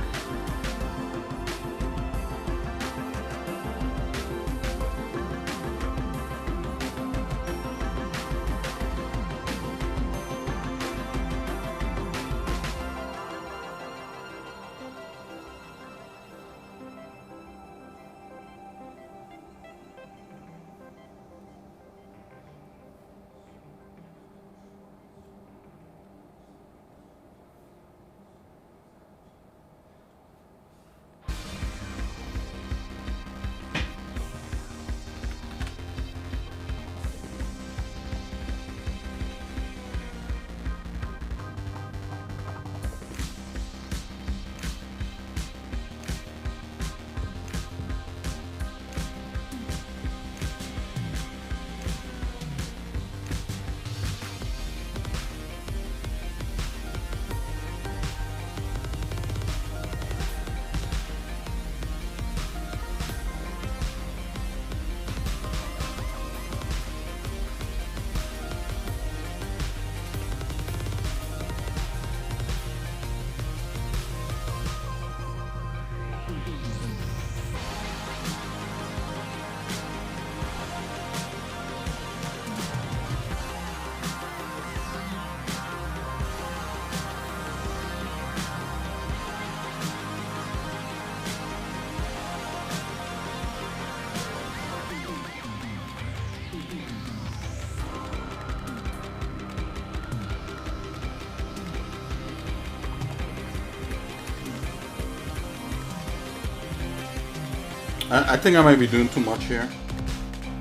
S1: I think I might be doing too much here.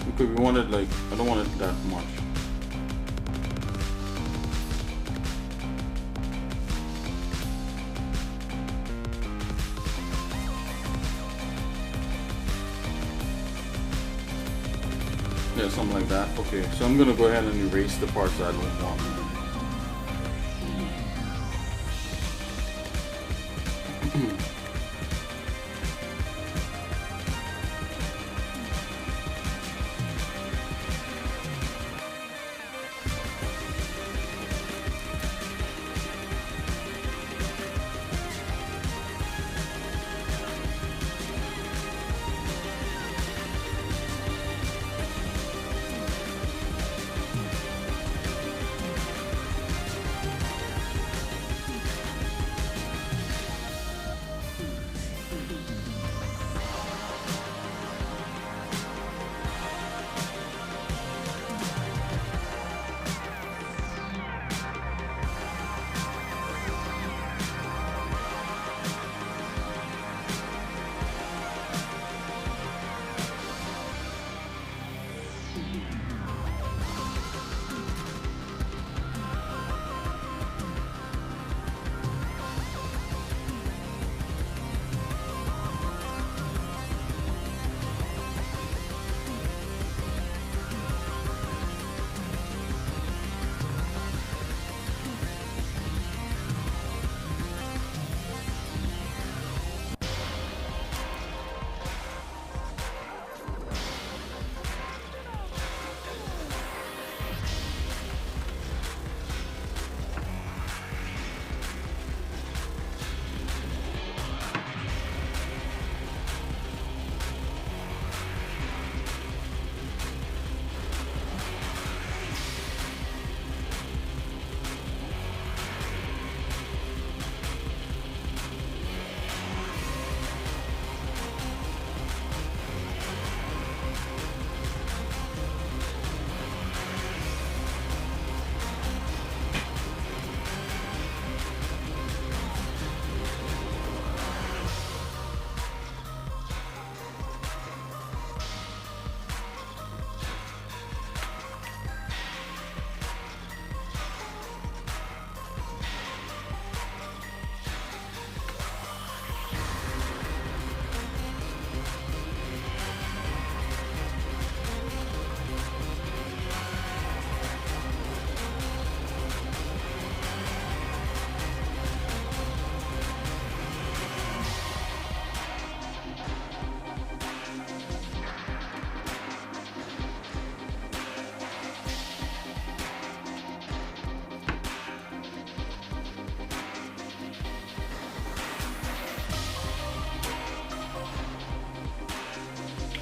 S1: Because we wanted like, I don't want it that much. Yeah, something like that. Okay, so I'm gonna go ahead and erase the parts that I don't want.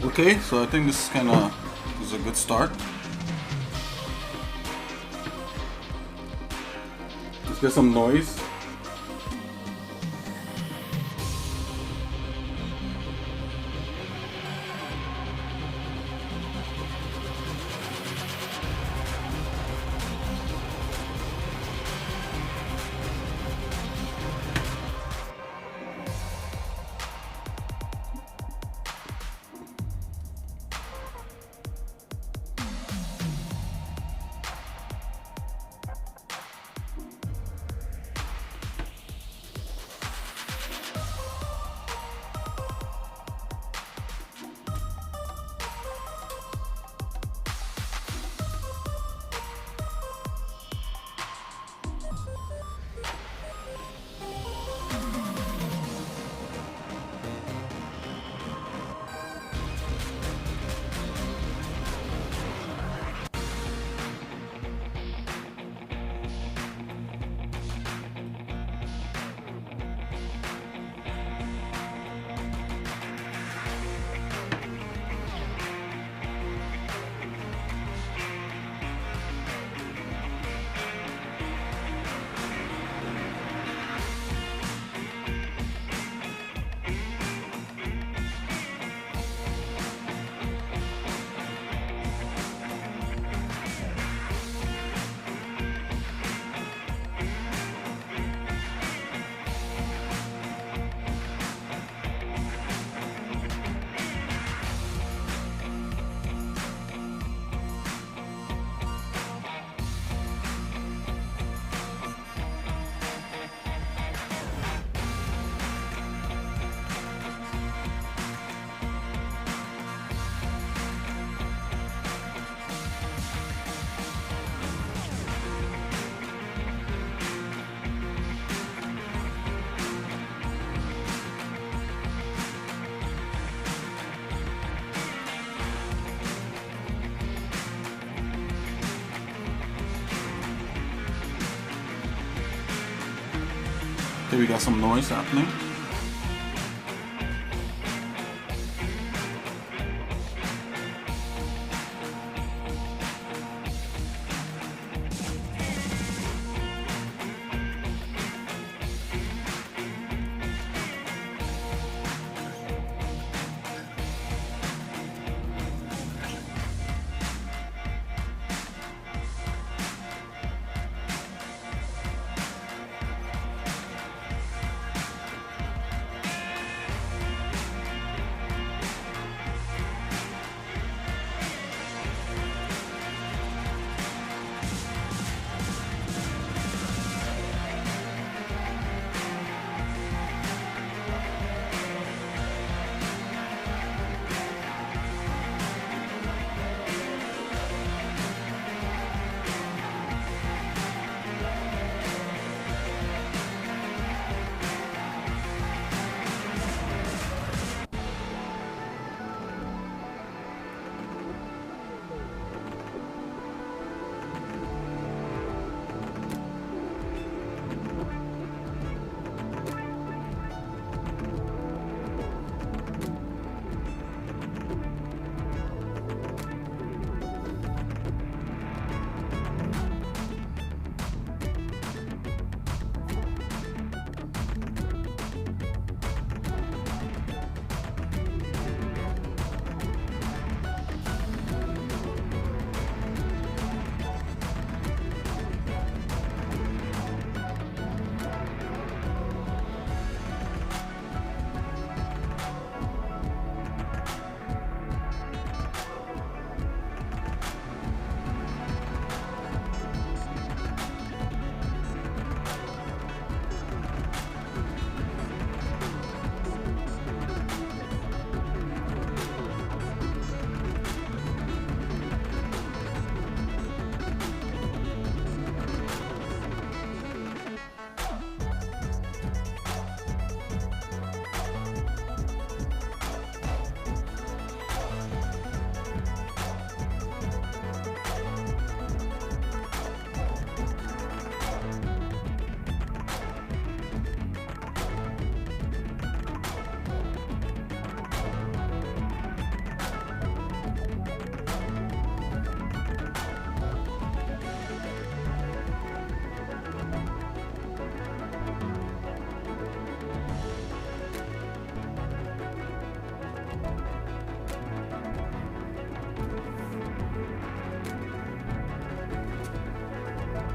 S1: Okay, so I think this is a good start. Let's get some noise. Okay, we got some noise happening.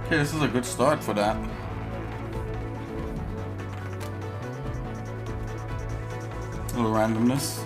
S1: Okay, this is a good start for that. A little randomness.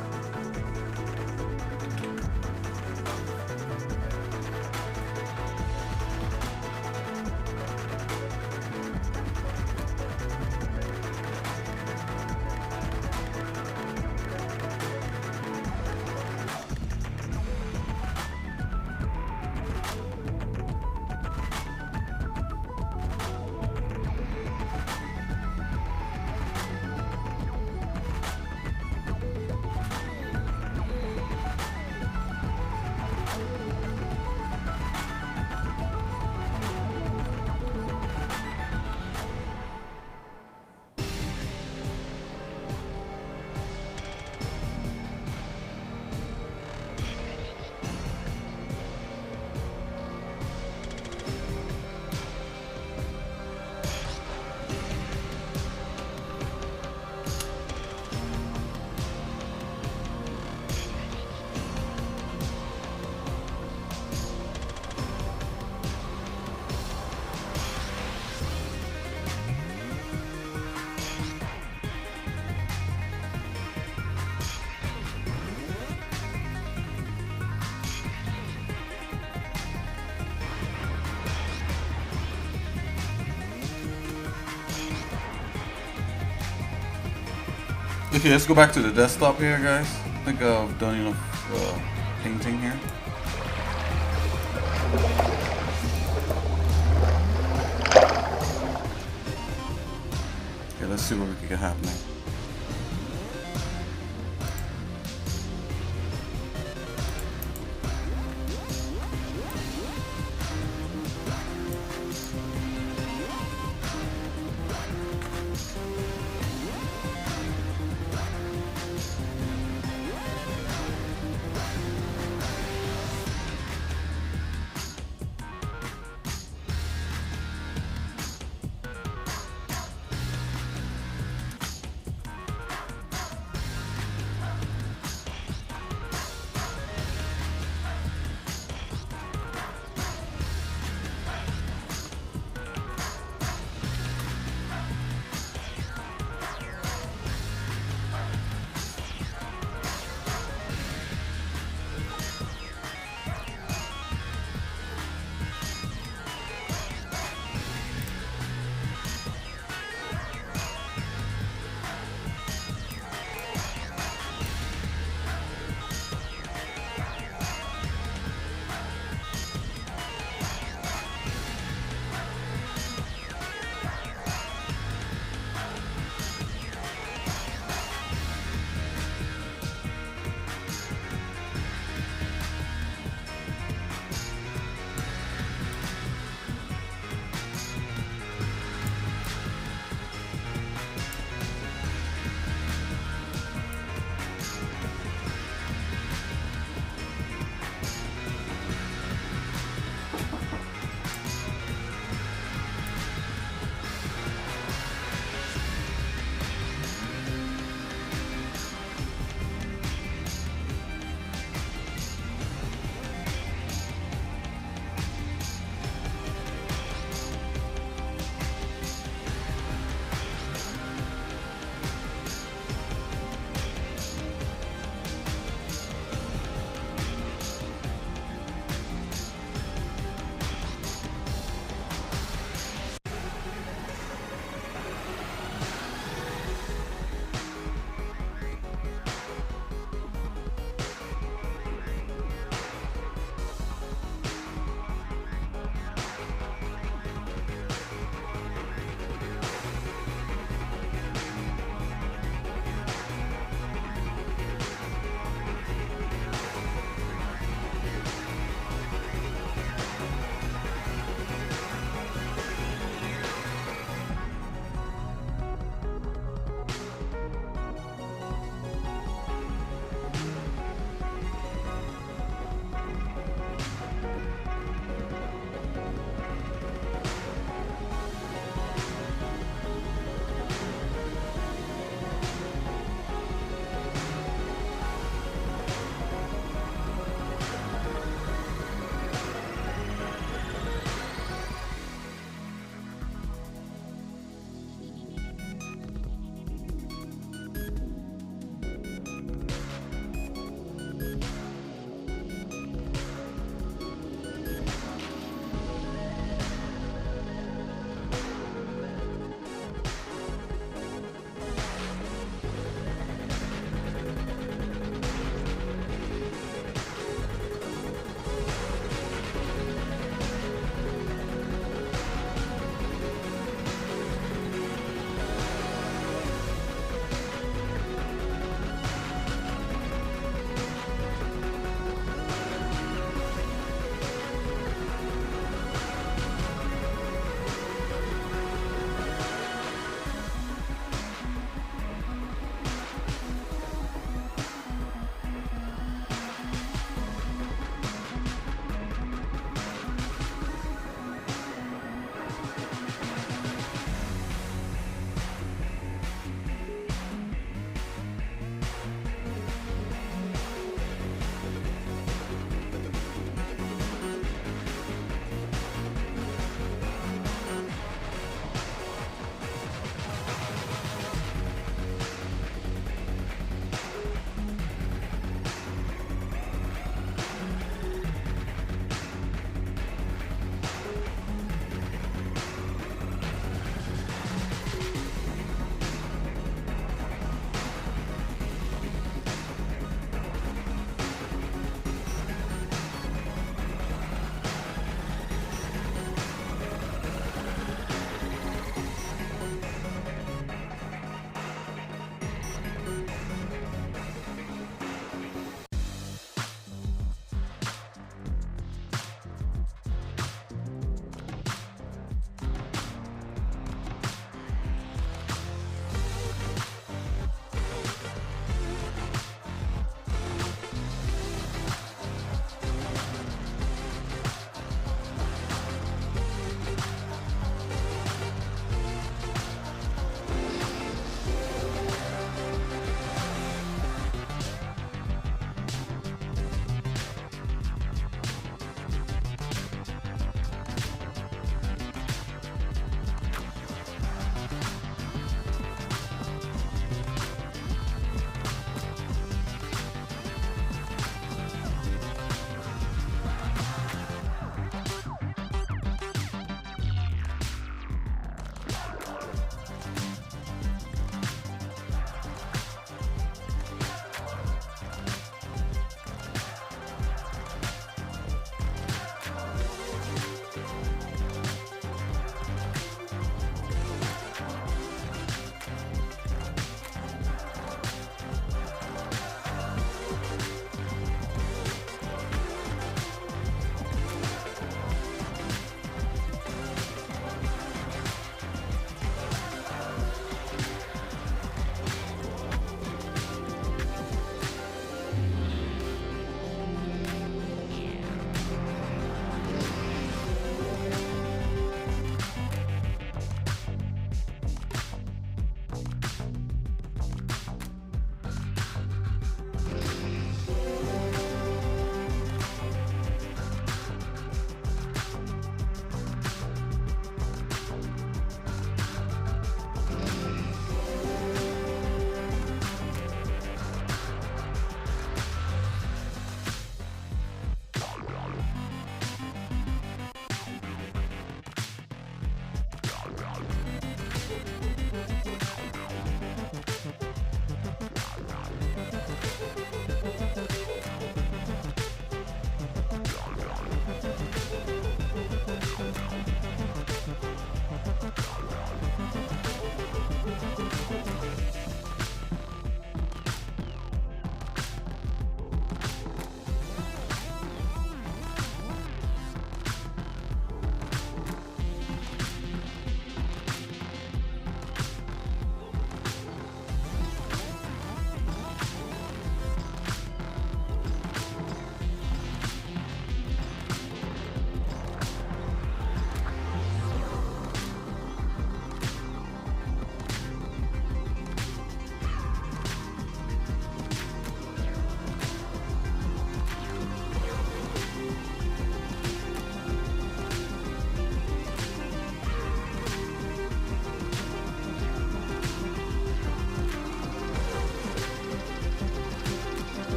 S1: Okay, let's go back to the desktop here, guys. I think I've done enough painting here. Okay, let's see what we can get happening.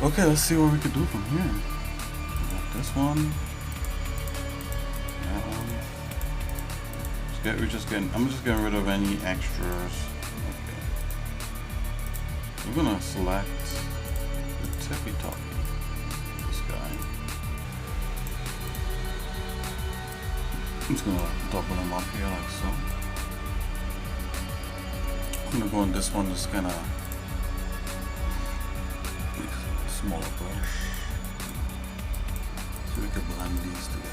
S1: Okay, let's see what we could do from here. We got this one. That one. I'm just getting rid of any extras. Okay. We're gonna select the tippy top. This guy. I'm just gonna double him up here like so. I'm gonna go on this one, just kinda make a smaller brush. So we can blend these together.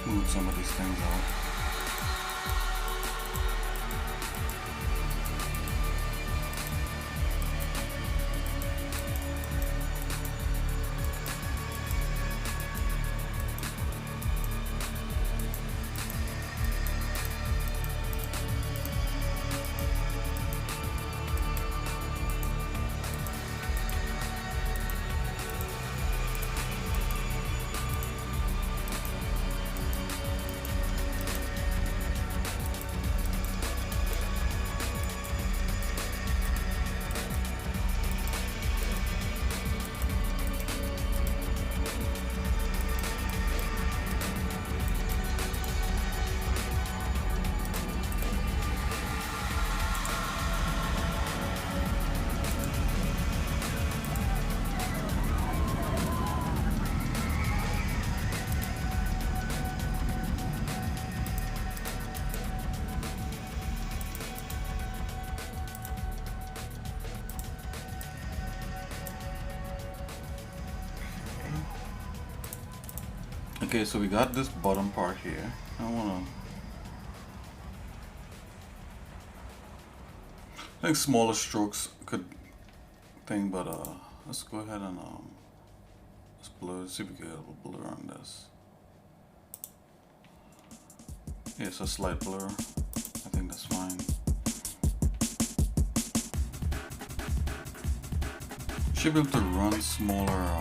S1: Smooth some of these things out. Okay, so we got this bottom part here. I think smaller strokes could thing, but let's go ahead and let's blur. See if we can get a little blur on this. Yeah, it's a slight blur. I think that's fine. Should be able to run smaller.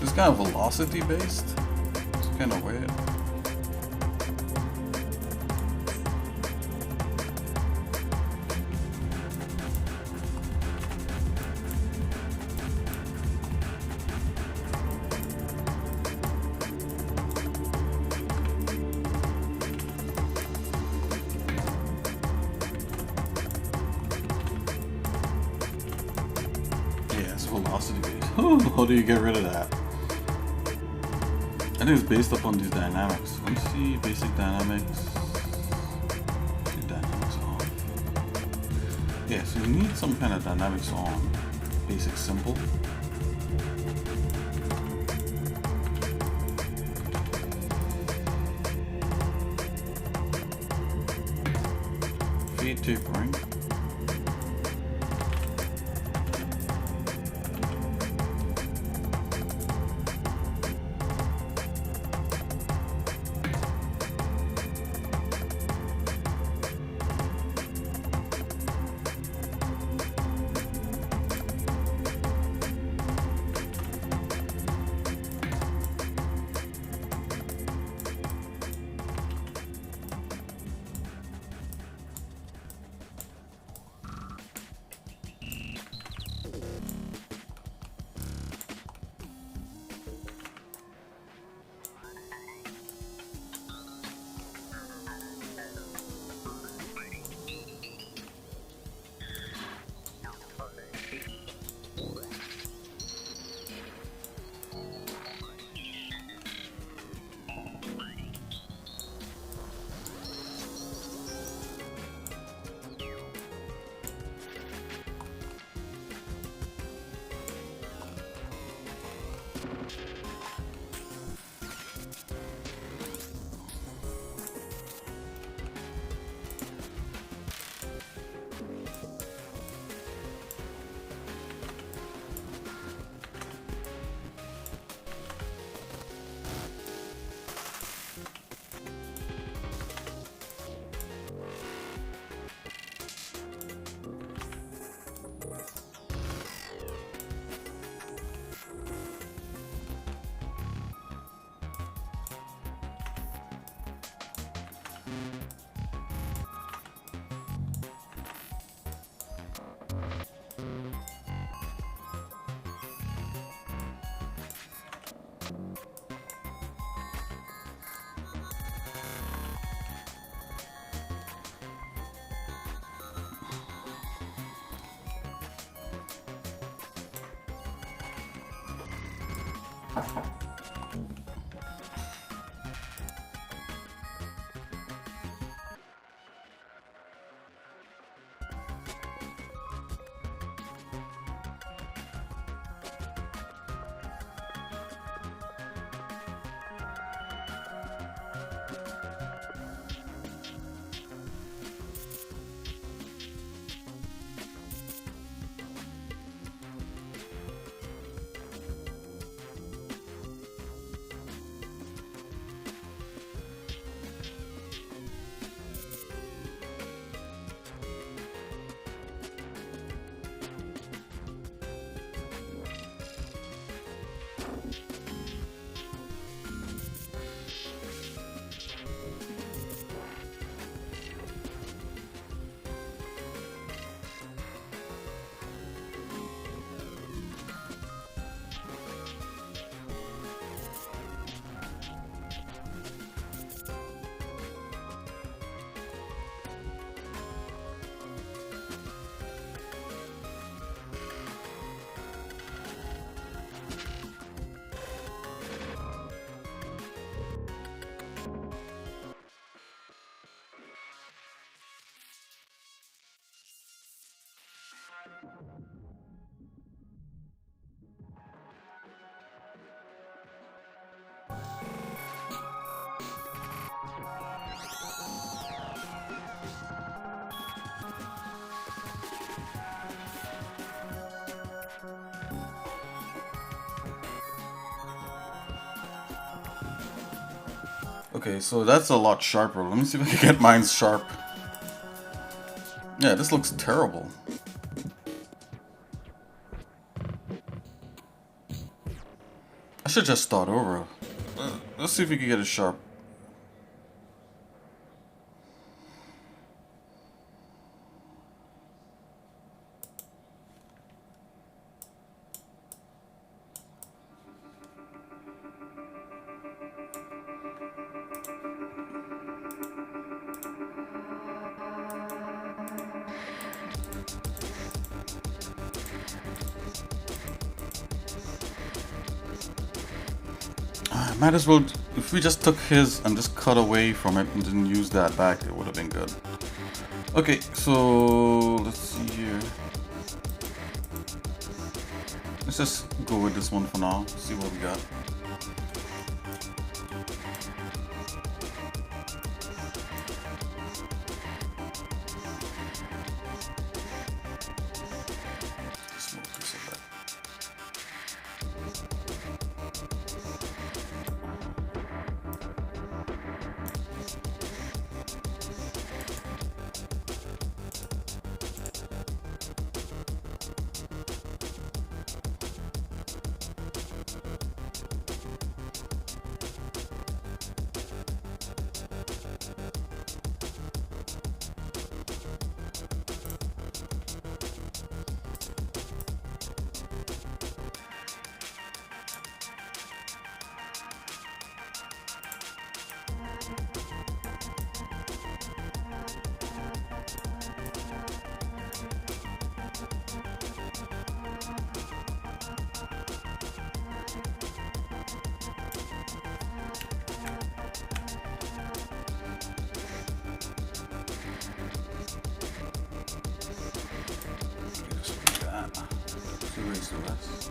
S1: It's kind of velocity based. It's kind of weird. Yeah, it's velocity based. How do you get rid of that? I think it's based upon these dynamics. Let me see basic dynamics. Dynamics on. Yeah, so you need some kind of dynamics on basic simple. Fade tapering. Okay, so that's a lot sharper. Let me see if I can get mine sharp. Yeah, this looks terrible. I should just start over. Let's see if we can get it sharp. Might as well, if we just took his and just cut away from it and didn't use that back, it would have been good. Okay, so let's see here. Let's just go with this one for now, see what we got. Erase the rest.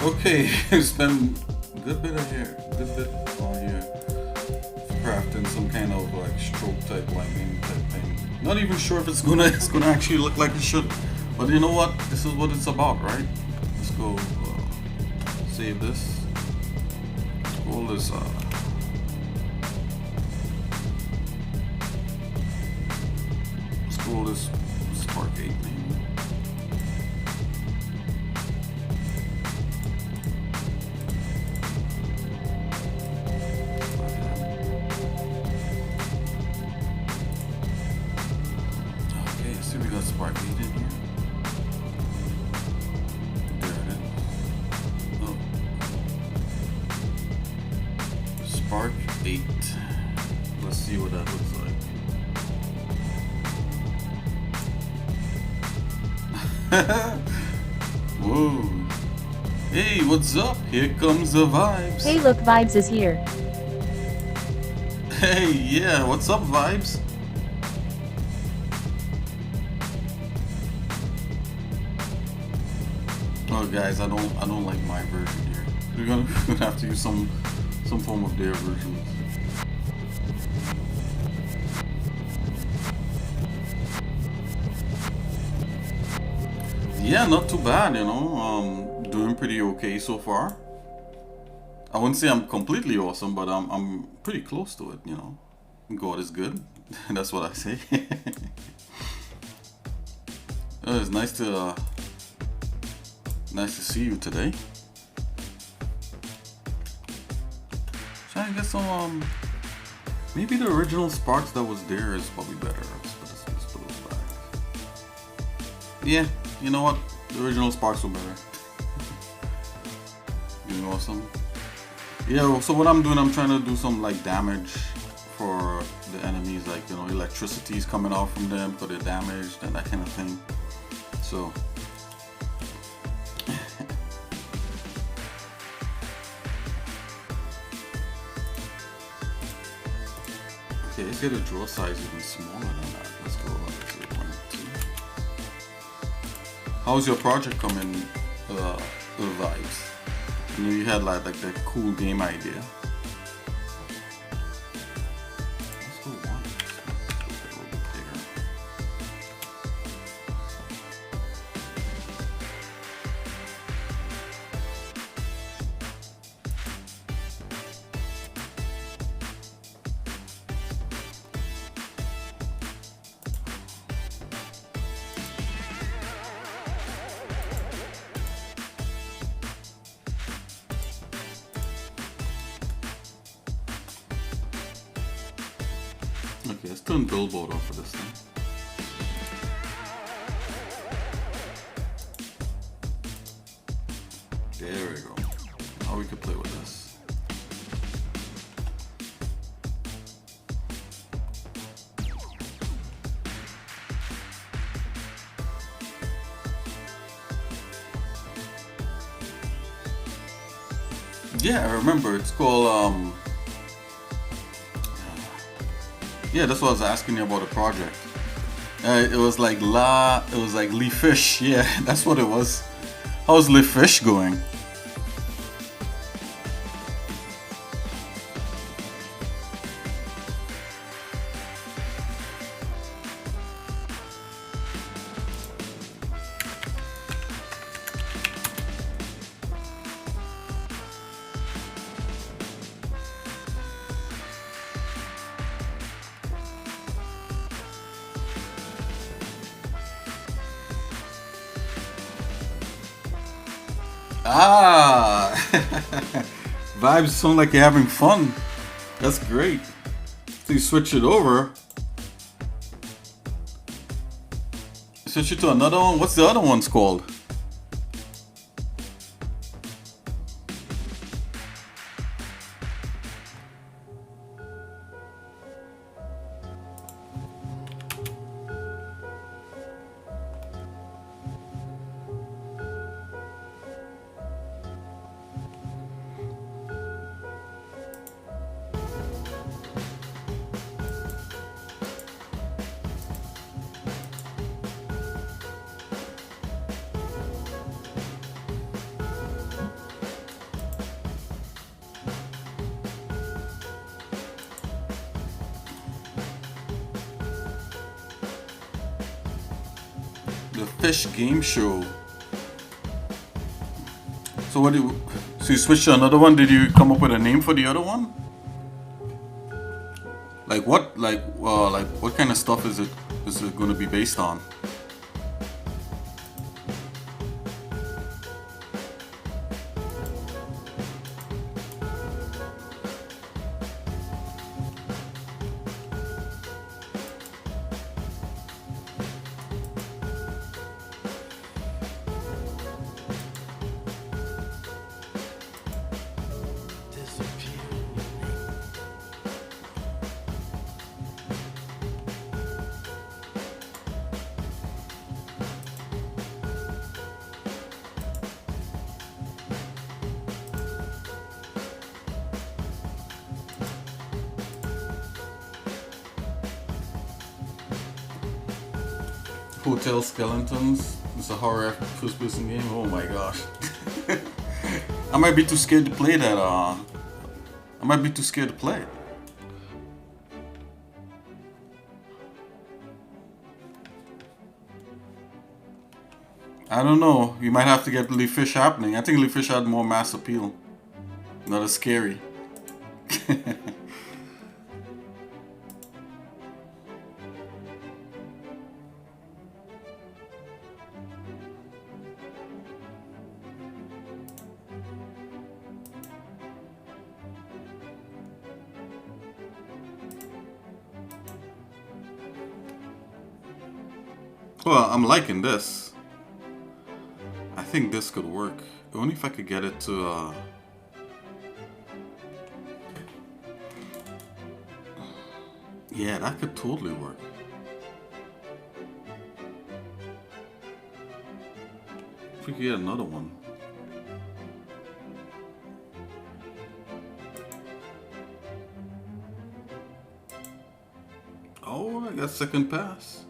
S1: Okay, spend a good bit of here, good bit on here, crafting some kind of like stroke type lightning type thing. Not even sure if it's gonna actually look like it should, but you know what? This is what it's about, right? Let's go save this. Call this let's call this Spark 8 maybe. We got Spark 8 in here. There it is. Oh. Spark 8. Let's see what that looks like. Whoa. Hey, what's up? Here comes the vibes.
S2: Hey, look, Vibes is here.
S1: Hey, yeah, what's up, vibes? Oh, guys, I don't like my version here. We're gonna have to use some form of their version. Yeah, not too bad, you know. Doing pretty okay so far. I wouldn't say I'm completely awesome, but I'm pretty close to it, you know. God is good. That's what I say. It's nice to see you today. Trying to get some maybe the original sparks that was there is probably better. Let's put those back. Yeah, you know what? The original sparks were better. Doing awesome. Yeah, so what I'm doing, I'm trying to do some like damage for the enemies, like, you know, electricity is coming out from them because they're damaged and that kind of thing. So okay, let's get a draw size even smaller than that. Let's go up to 0.2. How's your project coming, vibes? You know, you had like that cool game idea. Let's go one. Let's make it a little bit bigger. Okay, let's turn billboard off for this thing. There we go. Now we can play with this. Yeah, I remember. It's called yeah, that's what I was asking you about the project. It was like Lee Fish. Yeah, that's what it was. How's Lee Fish going? Ah, vibes sound like you're having fun. That's great. So you switch it over. Switch it to another one. What's the other one's called? The Fish Game Show. So what do you? So you switched to another one? Did you come up with a name for the other one? Like what? Like what kind of stuff is it? Is it going to be based on? Hotel Skeletons. It's a horror first-person game. Oh my gosh. I might be too scared to play that. I might be too scared to play it. I don't know. You might have to get Leaf Fish happening. I think Leaf Fish had more mass appeal. Not as scary. Well, I'm liking this. I think this could work. Only if I could get it to, yeah, that could totally work. If we could get another one. Oh, I got second pass.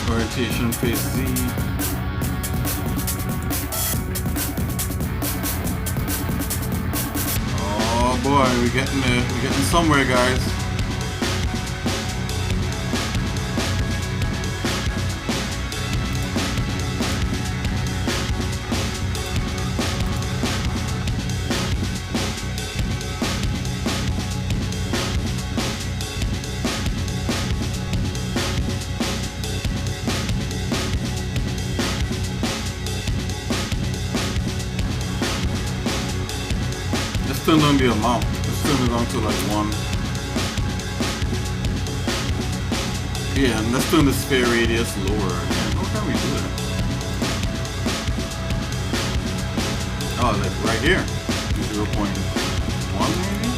S1: Orientation face Z. Oh boy, we're getting there. We're getting somewhere, guys. Turn down the amount. Let's turn it down to like 1. Yeah, and let's turn the sphere radius lower again. How can we do that? Oh, like right here. 0.1 maybe?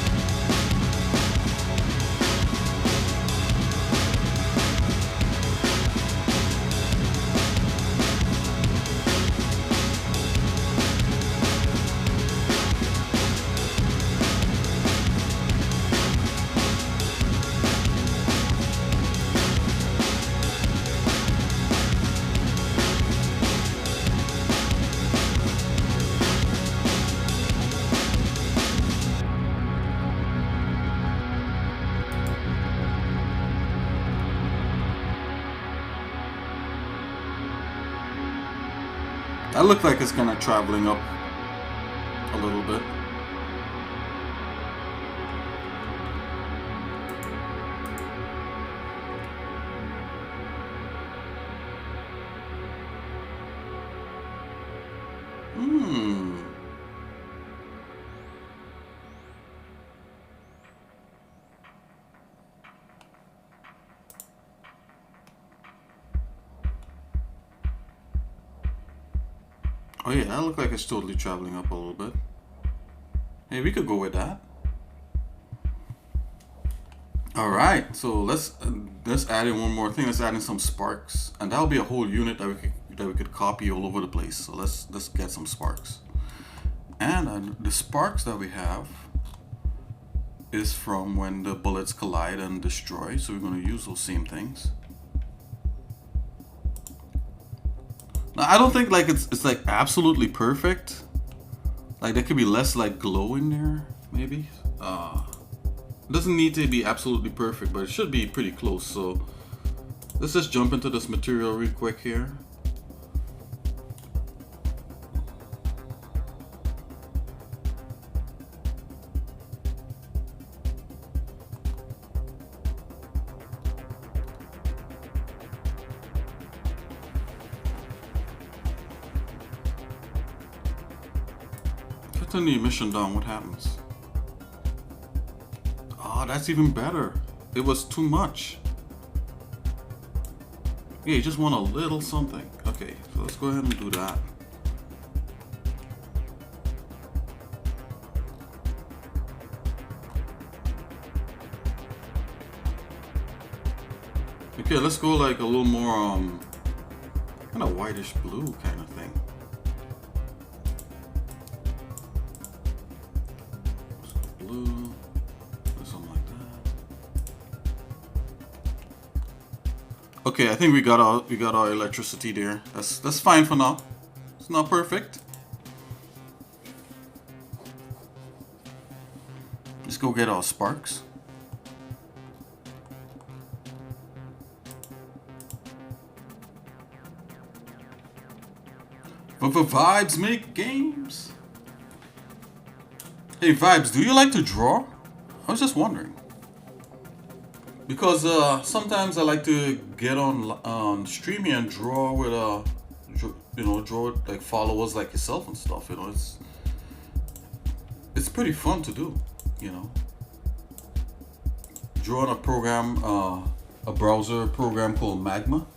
S1: That looks like it's kind of traveling up a little bit. Oh yeah, that looks like it's totally traveling up a little bit. Hey, we could go with that. All right, so let's add in one more thing. Let's add in some sparks, and that'll be a whole unit that we could copy all over the place. So let's get some sparks. And the sparks that we have is from when the bullets collide and destroy. So we're going to use those same things. Now I don't think like it's like absolutely perfect. Like there could be less like glow in there, maybe. It doesn't need to be absolutely perfect, but it should be pretty close. So let's just jump into this material real quick here. Turn the emission down, what happens? Oh, that's even better. It was too much. Yeah, you just want a little something. Okay, so let's go ahead and do that. Okay, let's go like a little more kind of whitish blue kind of thing. Blue, something like that. Okay, I think we got our electricity there. That's fine for now. It's not perfect. Let's go get our sparks. But for Vibes make games. Hey Vibes, do you like to draw? I was just wondering. Because sometimes I like to get on stream here and draw with draw with like followers like yourself and stuff. You know, it's pretty fun to do. You know, drawing a program, a browser program called Magma.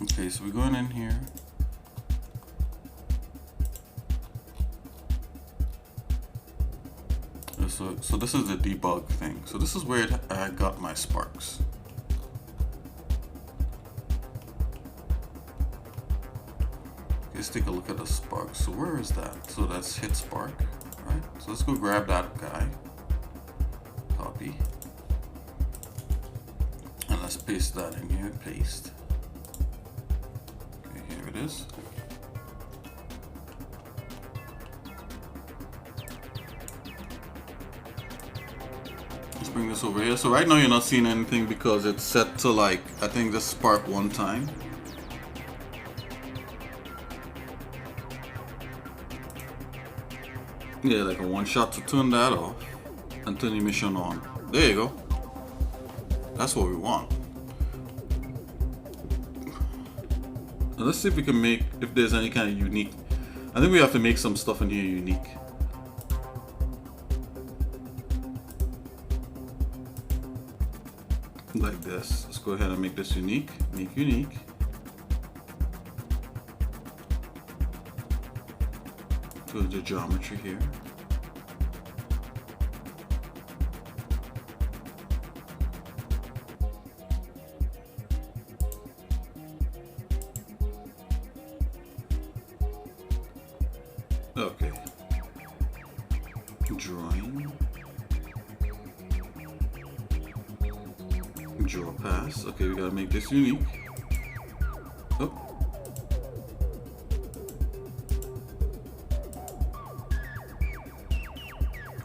S1: Okay, so we're going in here. So this is the debug thing. So this is where I got my sparks. Let's take a look at the sparks. So where is that? So that's hit spark, right? So let's go grab that guy. Copy. And let's paste that in here. Paste. Okay, here it is. Bring this over here. So right now you're not seeing anything because it's set to like, I think this spark one time. Yeah, like a one shot to turn that off and turn the emission on. There you go. That's what we want. Now let's see if we can make, if there's any kind of unique. I think we have to make some stuff in here unique. Like this. Let's go ahead and make this unique. Make unique. Go to the geometry here. Okay. Drawing. Draw pass. Okay, we gotta make this unique. Oh.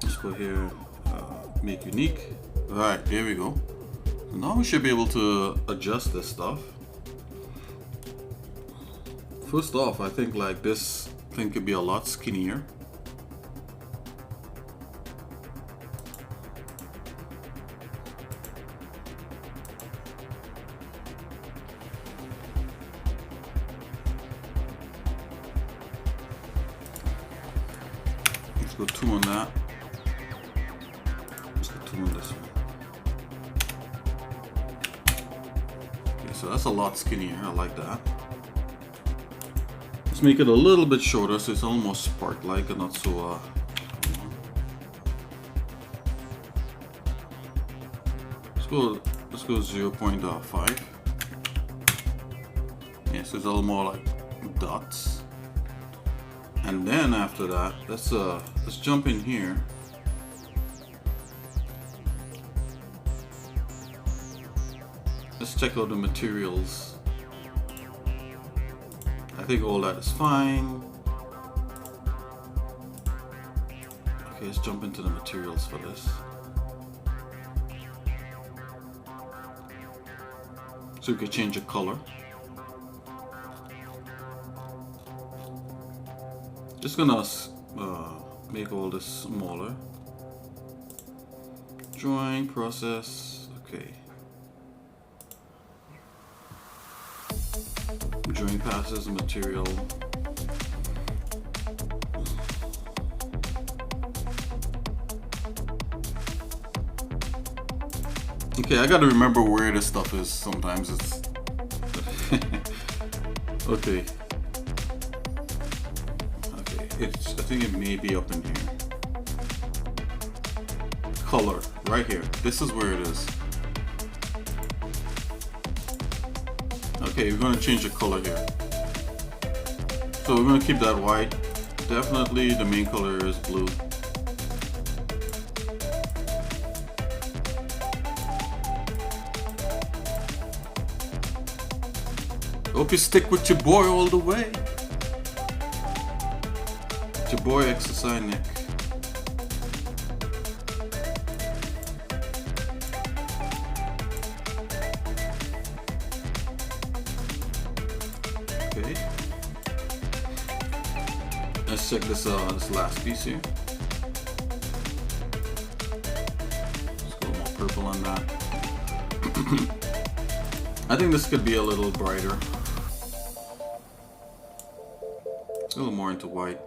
S1: Let's go here, make unique. Alright, there we go. So now we should be able to adjust this stuff. First off, I think like this thing could be a lot skinnier. Go 2 on that. trim this one. Okay, so that's a lot skinnier. I like that. Let's make it a little bit shorter so it's almost spark-like and not so let's go 0.5. Yes, it's a little more like dots. And then after that, let's jump in here. Let's check out the materials. I think all that is fine. Okay, let's jump into the materials for this. So we can change the color. Just gonna make all this smaller. Drawing process. Okay. Drawing passes material. Okay, I gotta remember where this stuff is. Sometimes it's okay. I think it may be up in here. Color, right here. This is where it is. Okay, we're gonna change the color here. So we're gonna keep that white. Definitely the main color is blue. Hope you stick with your boy all the way. Your boy Exercise Nick. Okay. Let's check this this last piece here. Let's go more purple on that. I think this could be a little brighter. A little more into white.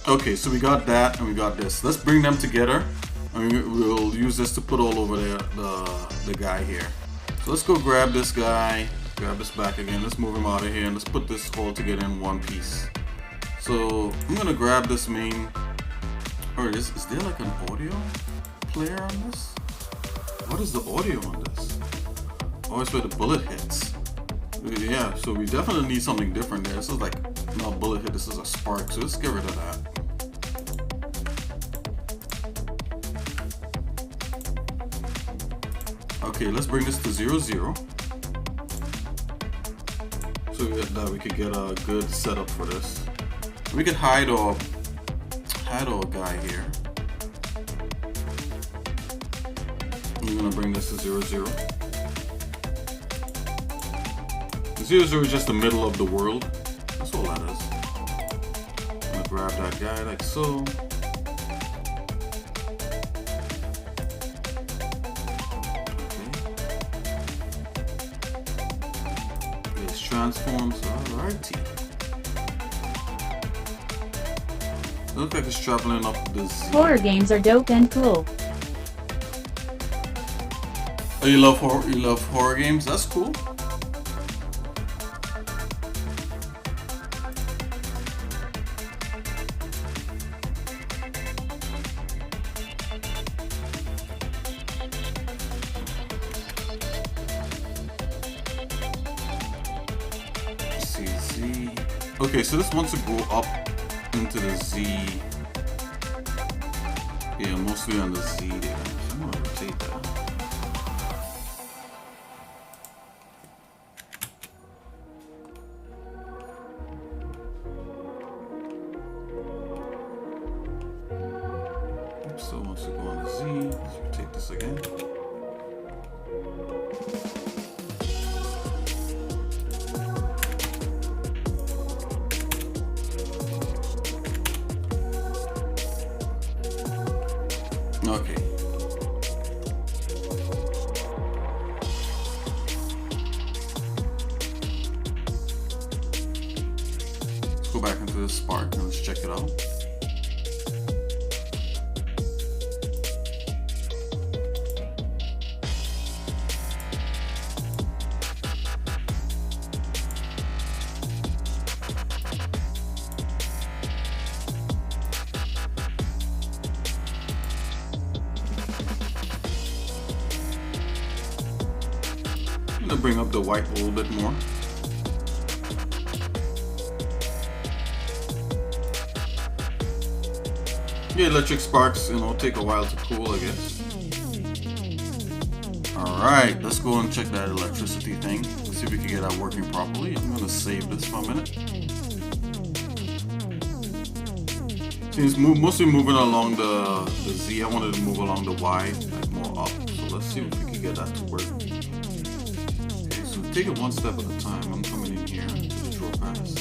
S1: Okay, so we got that and we got this. Let's bring them together and we'll use this to put all over the guy here. So let's go grab this guy, grab this back again. Let's move him out of here and let's put this all together in one piece. So I'm gonna grab this main, or is there like an audio player on this? What is the audio on this? Oh, it's where the bullet hits. Yeah, so we definitely need something different there. This is like not a bullet hit, this is a spark. So let's get rid of that. Okay, let's bring this to 0, 0. So that we could get a good setup for this. We could hide our guy here. We're gonna bring this to 0, 0. 0, 0 is just the middle of the world. That's all that is. I'm gonna grab that guy like so. Transforms, alrighty. Looks like it's traveling up the Z.
S2: Horror games are dope and cool.
S1: Oh, you love horror games? That's cool. Okay, so this wants to go up into the Z. Yeah, mostly on the Z there. So I'm gonna rotate that. so once we go on the Z, let's rotate this again. Okay. Let's go back into the Spark and let's check it out. I'm gonna bring up the white a little bit more. The electric sparks, take a while to cool, I guess. Alright, let's go and check that electricity thing. Let's see if we can get that working properly. I'm gonna save this for a minute. See, it's mostly moving along the Z. I wanted to move along the Y, like more up. So let's see if we can get that to work. Take it one step at a time. I'm coming in here to the draw pass.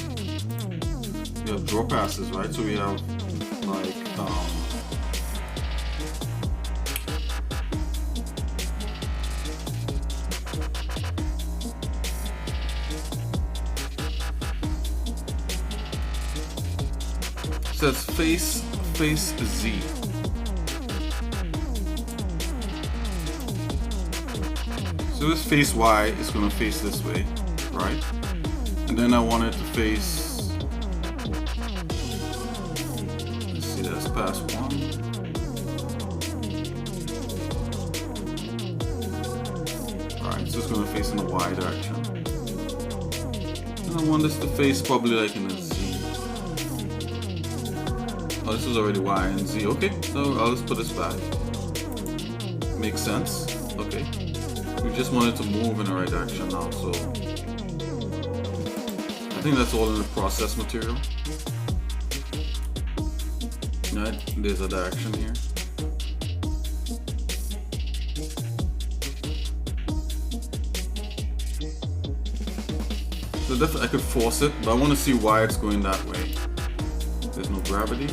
S1: We have draw passes, right? So we have like says face Z. So this face Y is going to face this way, right? And then I want it to face, let's see, that's past 1. Alright, so it's going to face in the Y direction. And I want this to face probably like in a Z. Oh, this is already Y and Z. Okay, so I'll just put this back. Makes sense. Okay. We just want it to move in the right direction now, so I think that's all in the process material. Right, there's a direction here. So definitely I could force it, but I want to see why it's going that way. There's no gravity.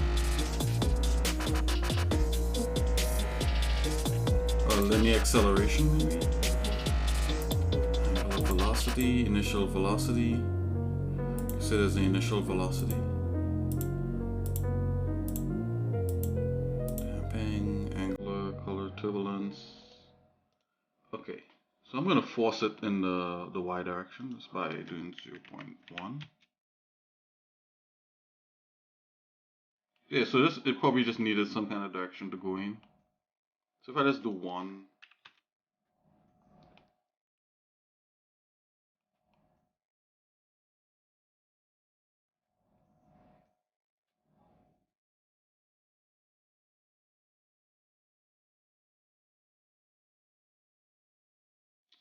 S1: Linear acceleration maybe. Velocity, initial velocity. So there's the initial velocity. Damping, angular, color, turbulence. Okay, so I'm going to force it in the Y direction just by doing 0.1. Yeah, so it probably just needed some kind of direction to go in. So if I just do 1.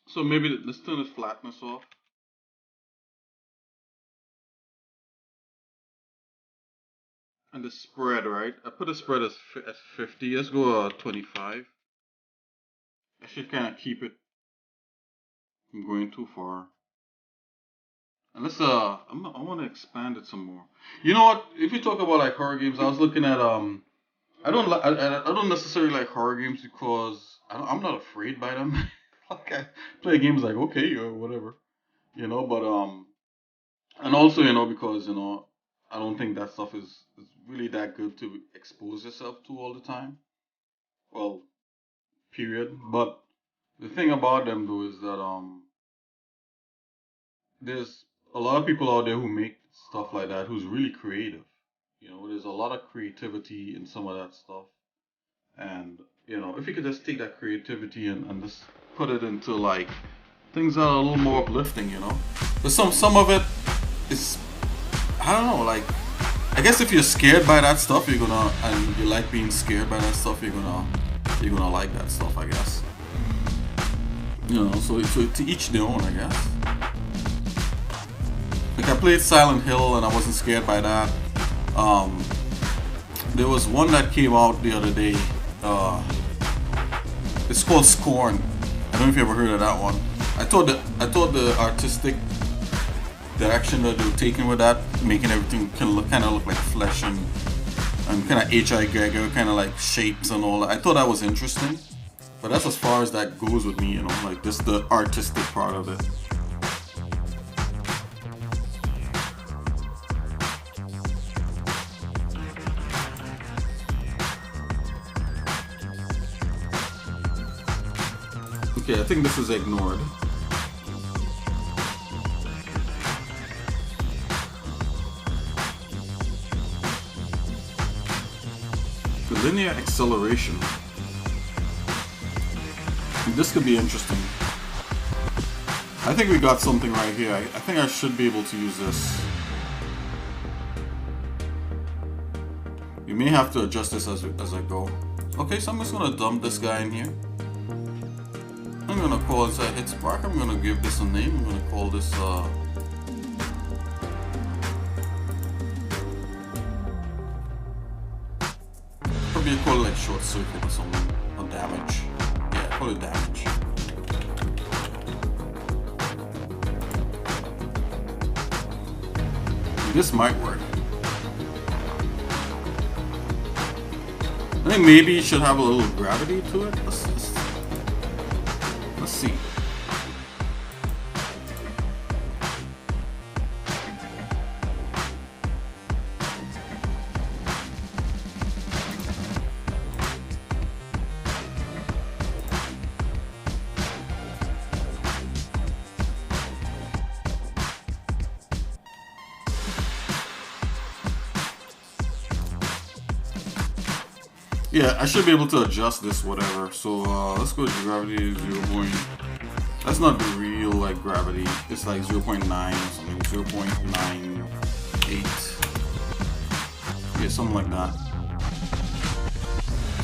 S1: So maybe let's turn the flatness off. And the spread, right? I put the spread as 50. Let's go 25. I should kind of keep it from going too far. And let's I want to expand it some more. You know what? If you talk about like horror games, I was looking at I don't necessarily like horror games because I'm not afraid by them. Like I play games like okay or whatever, But and also because I don't think that stuff is really that good to expose yourself to all the time. Well, period. But the thing about them though is that there's a lot of people out there who make stuff like that who's really creative. There's a lot of creativity in some of that stuff. And, if you could just take that creativity and just put it into like things that are a little more uplifting, But some of it is, I don't know, like I guess if you're scared by that stuff, and you like being scared by that stuff, you're gonna like that stuff, I guess. So to each their own, I guess. Like I played Silent Hill and I wasn't scared by that. There was one that came out the other day. It's called Scorn. I don't know if you ever heard of that one. I thought the artistic direction that they were taking with that, making everything kind of look like flesh and kind of H.I. Geiger kind of like shapes and all that. I thought that was interesting, but that's as far as that goes with me, you know, like just the artistic part of it. Okay, I think this is ignored. The linear acceleration. This could be interesting. I think we got something right here. I think I should be able to use this. You may have to adjust this as I go. Okay, so I'm just gonna dump this guy in here. I'm gonna call this a hit spark. I'm gonna give this a name. I'm gonna call this probably call it like short circuit or something, or damage. Yeah, call it damage. This might work. I think maybe it should have a little gravity to it. Let's see. Yeah, I should be able to adjust this whatever. So let's go to gravity 0. That's not the real like gravity. It's like 0.9 or something, 0.98. Yeah, something like that.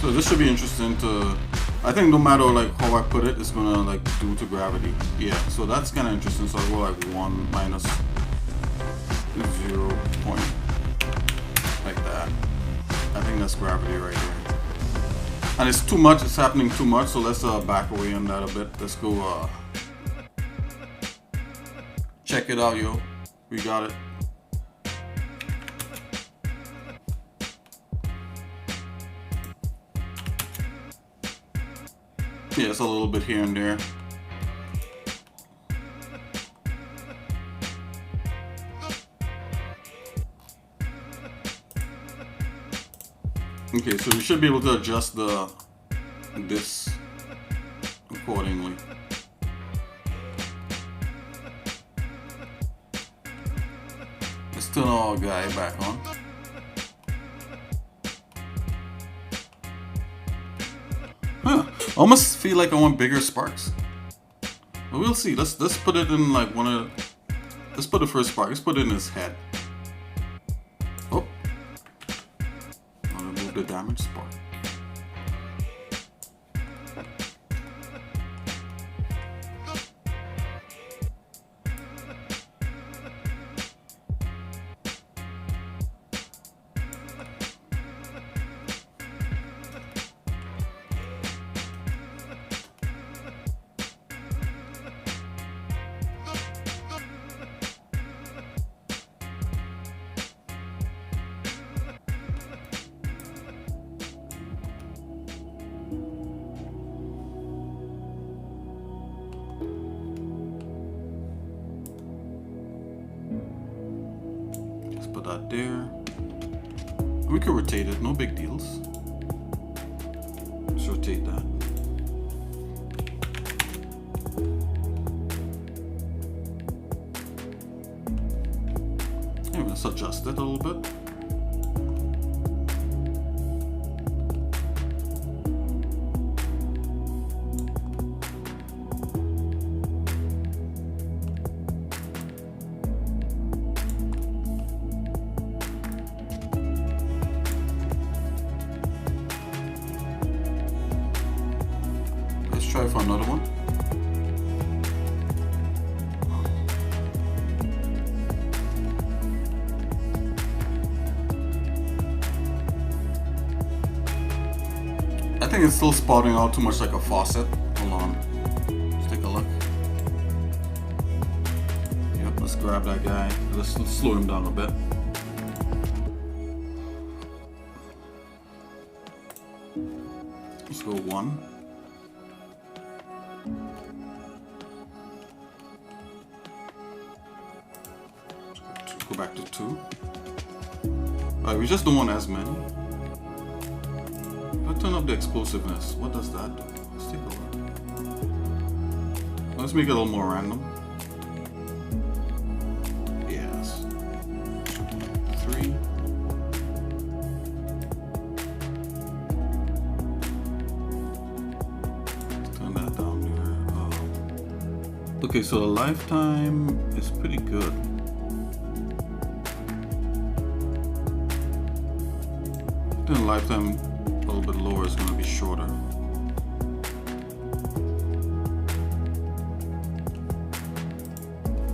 S1: So this should be interesting to. I think no matter like how I put it, it's gonna like do to gravity. Yeah, so that's kind of interesting. So I go like 1 minus 0 point like that. I think that's gravity right here. And it's too much, it's happening too much, so let's back away on that a bit. Let's go check it out, yo. We got it. Yeah, it's a little bit here and there. Okay, so we should be able to adjust this accordingly. Let's turn our guy back on. Huh. I almost feel like I want bigger sparks. But we'll see. Let's put it in like one of. Let's put the first spark. Let's put it in his head. Oh. I'll remove the damage spark. Put that there. We could rotate it, no big deals. Let's rotate that. Anyway, let's adjust it a little bit. Try for another one. I think it's still spouting out too much like a faucet. Hold on. Let's take a look. Yep, let's grab that guy. Let's slow him down a bit. Let's go 1. Let's go back to 2. Alright, we just don't want as many. If I turn up the explosiveness, what does that do? Let's take a look. Let's make it a little more random. Yes. 3. Let's turn that down there. Okay, so the lifetime is pretty good. The lifetime a little bit lower is going to be shorter.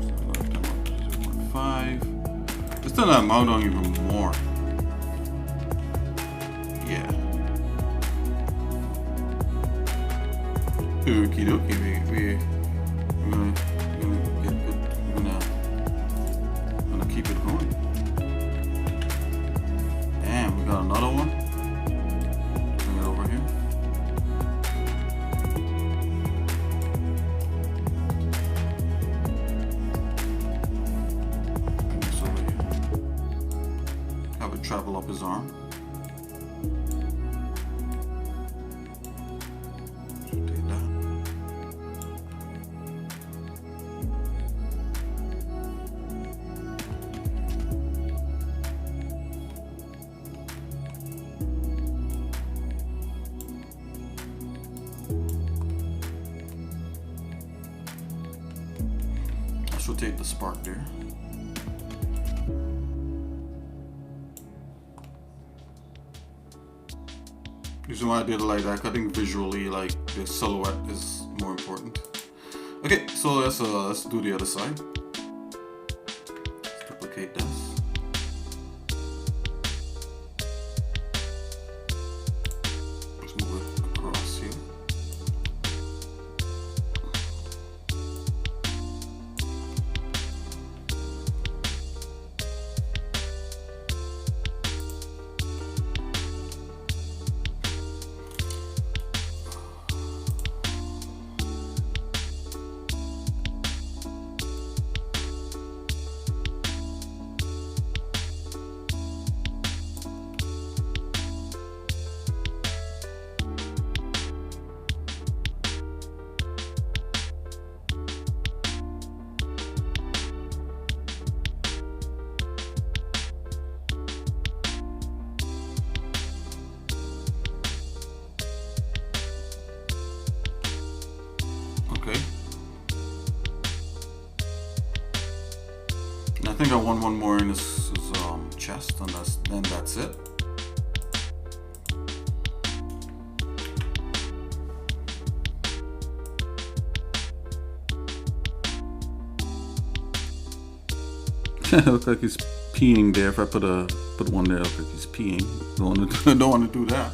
S1: So lifetime up to 0.5. Let's turn that amount on even more. Yeah. Okie dokie, we're gonna get good. We're gonna keep it going. Damn, we got another one. Bring it over here. Bring this over here. Have it travel up his arm. Take that. Rotate the spark there. The reason why I did it like that, I think visually, like the silhouette is more important. Okay, so let's do the other side. Let's duplicate this. Let's move it across here. I think I want one more in his chest, and that's it. Looks like he's peeing there. If I put one there, looks like he's peeing. Don't want to do that.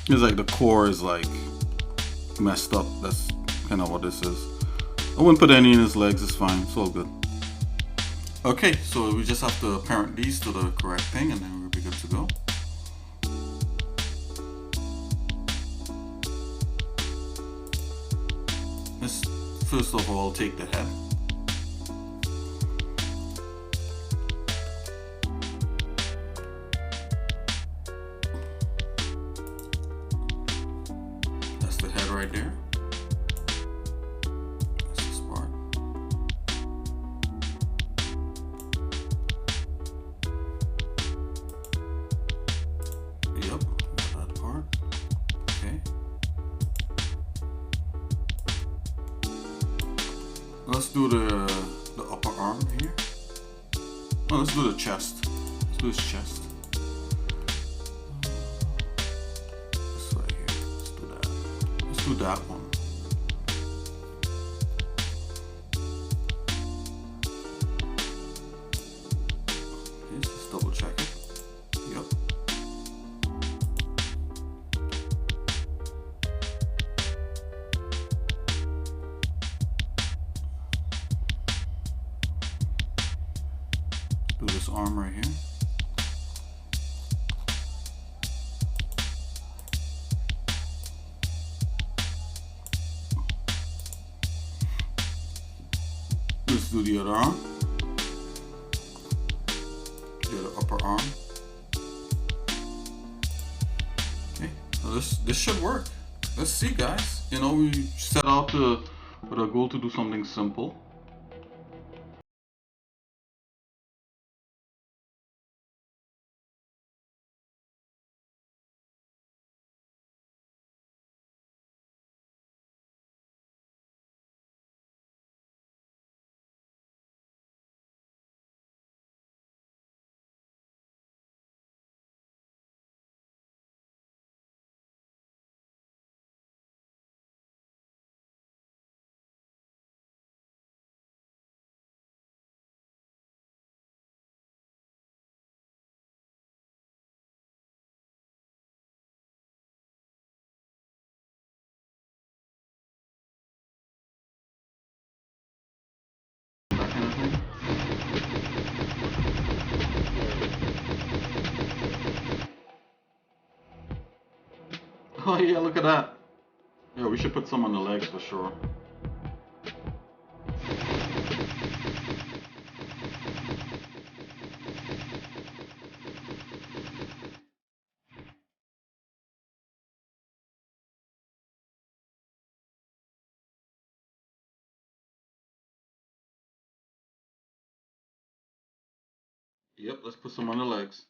S1: It's like the core is like messed up. That's kind of what this is. I wouldn't put any in his legs. It's fine. It's all good. Okay, so we just have to parent these to the correct thing, and then we'll be good to go. Let's first of all take the head. That's the head right there. That's this part. Yep, that part. Okay. Let's do the upper arm here. Oh, let's do the chest. Let's do his chest. This right here. Let's do that. let's do that one. Okay, so let's double check it. Yep. Do this arm right here. Let's do the other arm. The other upper arm. Okay, so this should work. Let's see, guys. You know, we set out with a goal to do something simple. Oh yeah, look at that. Yeah, we should put some on the legs for sure. Yep, let's put some on the legs.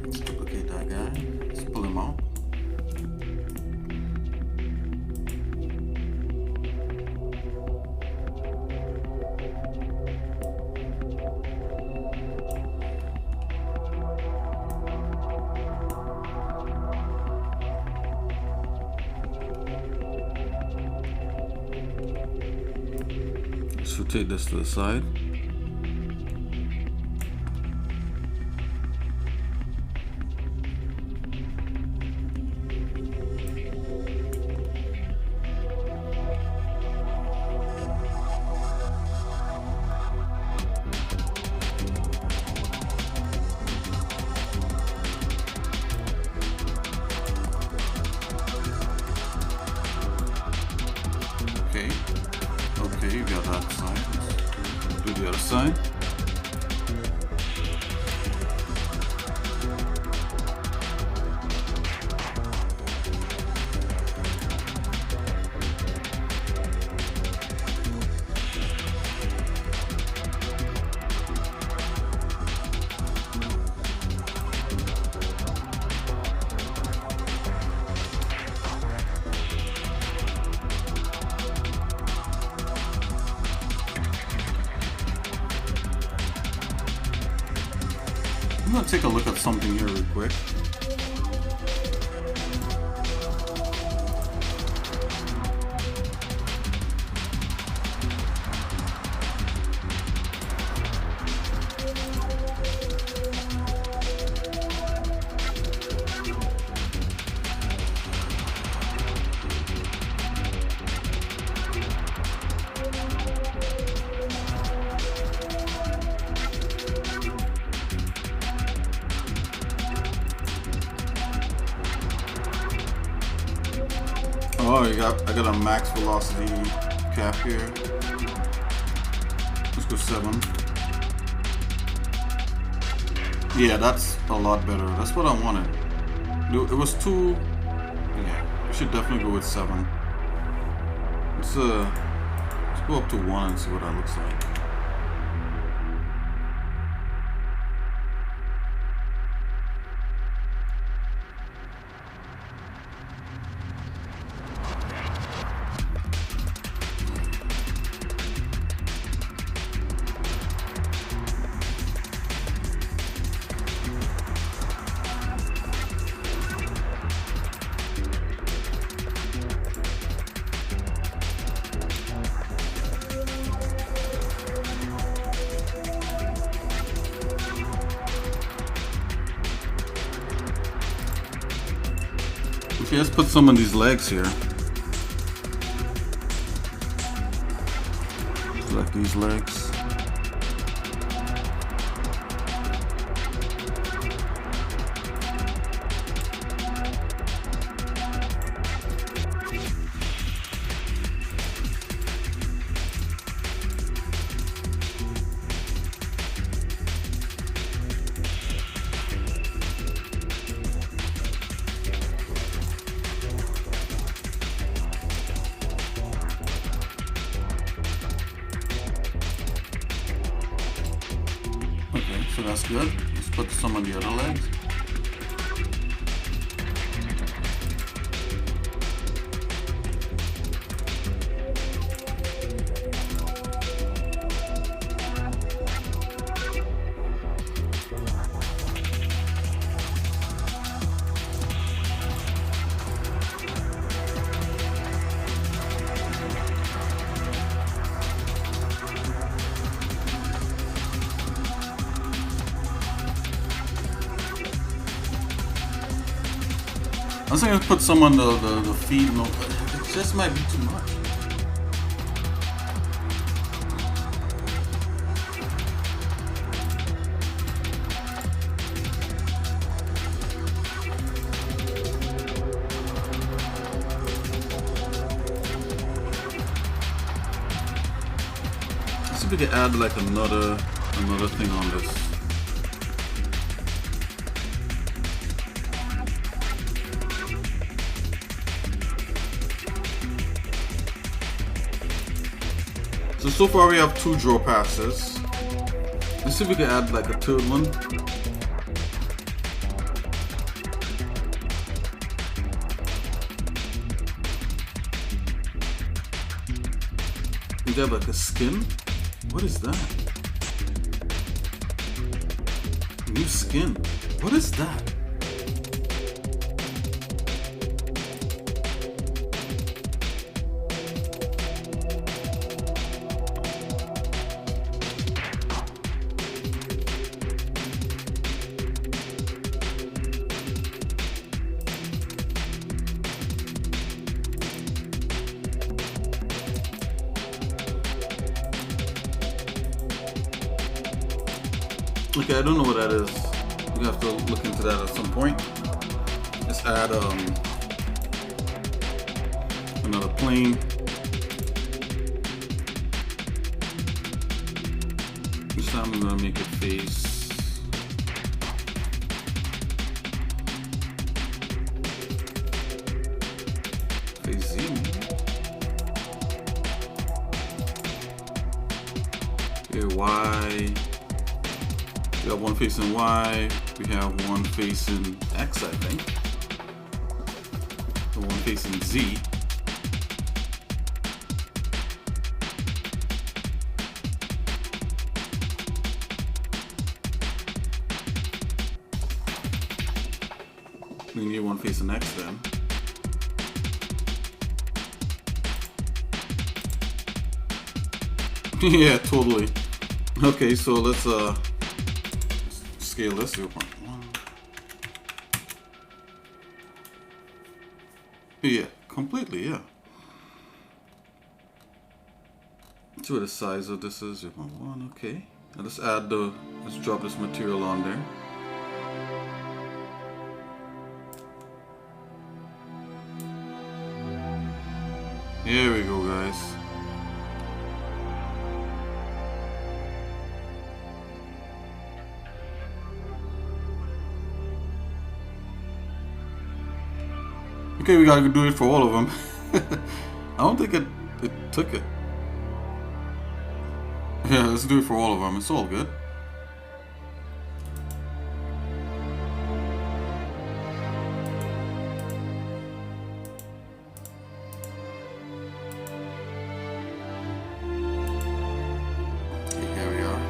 S1: Let's duplicate that guy. Let's pull him out. Let's rotate this to the side. Okay, you got that side. Let's do the other side. I'm gonna take a look at something here real quick. Oh, I got a max velocity cap here. Let's go 7. Yeah, that's a lot better. That's what I wanted. It was 2. Yeah, we should definitely go with 7. Let's go up to 1 and see what that looks like. Okay, let's put some of these legs here. Select these legs. Okay, so that's good. Let's put some on the other legs. I was thinking to put some on the feet. No, it just might be too much. Let's see if we can add like another thing on this. So far we have 2 draw passes. Let's see if we can add like a 3rd one. We have like a skin. What is that? New skin. What is that? Okay, I don't know what that is. We have to look into that at some point. Let's add another plane. This time I'm gonna make it face. Face Z. Okay, Y. We have one facing Y, we have one facing X, I think. And one facing Z. We need one facing X then. Yeah, totally. Okay, so let's scale this 0.1. Yeah, completely, yeah. See what the size of this is, 0.1, okay. Now let's drop this material on there. Here we go, guys. Okay, we gotta do it for all of them. I don't think it took it. Yeah, let's do it for all of them. It's all good. Okay, here we are.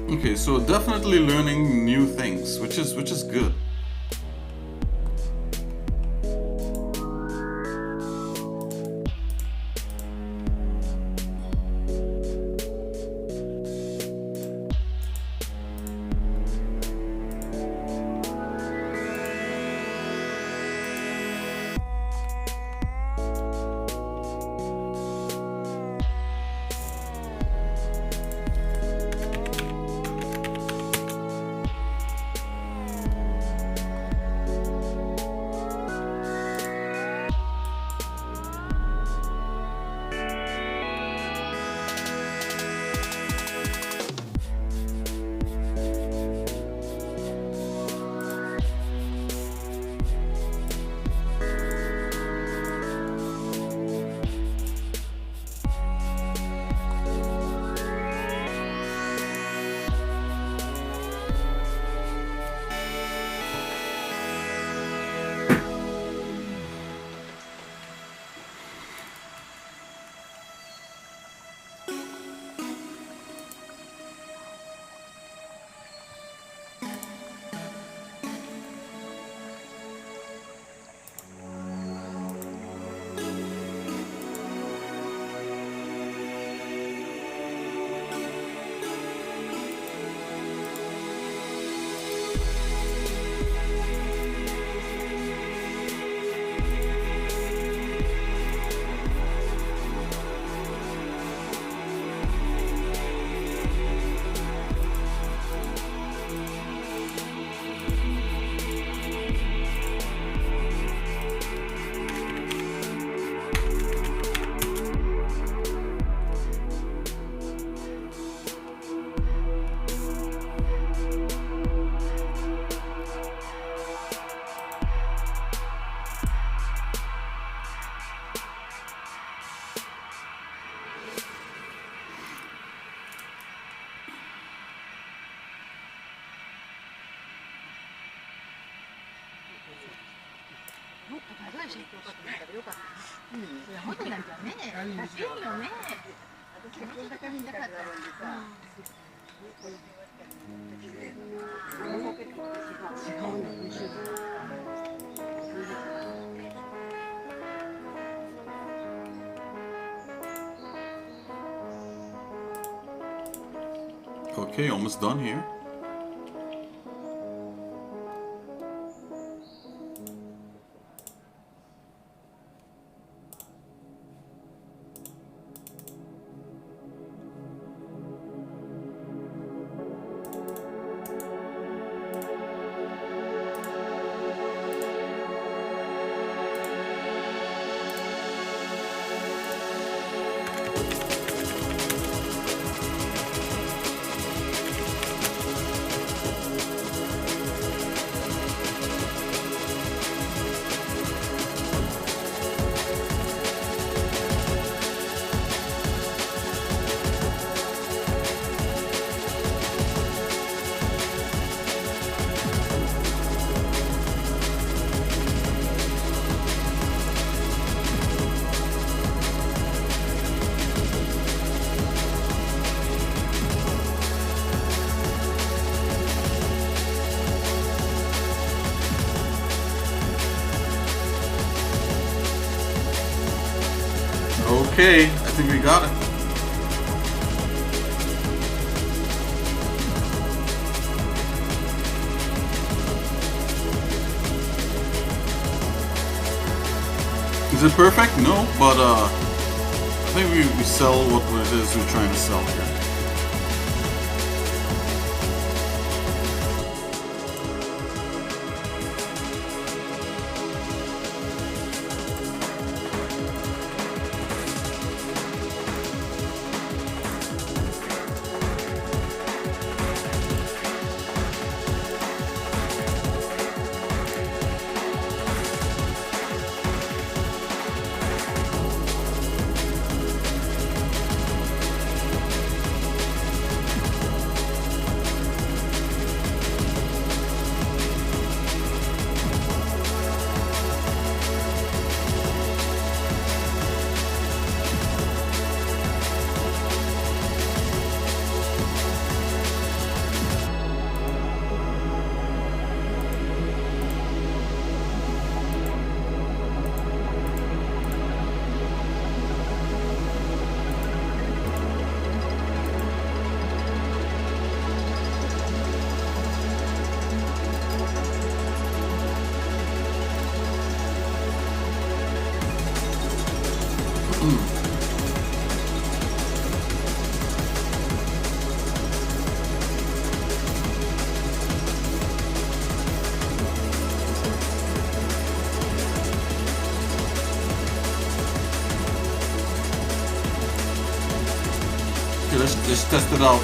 S1: Okay, so definitely learning new things, which is good. Okay, almost done here. Okay, I think we got it. Is it perfect? No, but I think we sell what it is we're trying to sell here. Okay, let's test it out.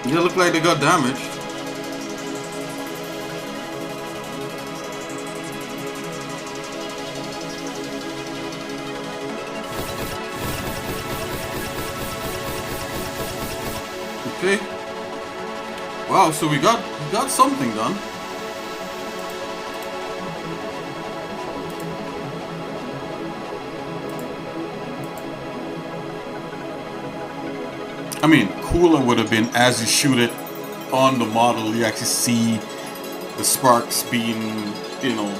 S1: They look like they got damaged. Okay. Wow, so we got something done. I mean, cooler would have been as you shoot it on the model, you actually see the sparks being, you know,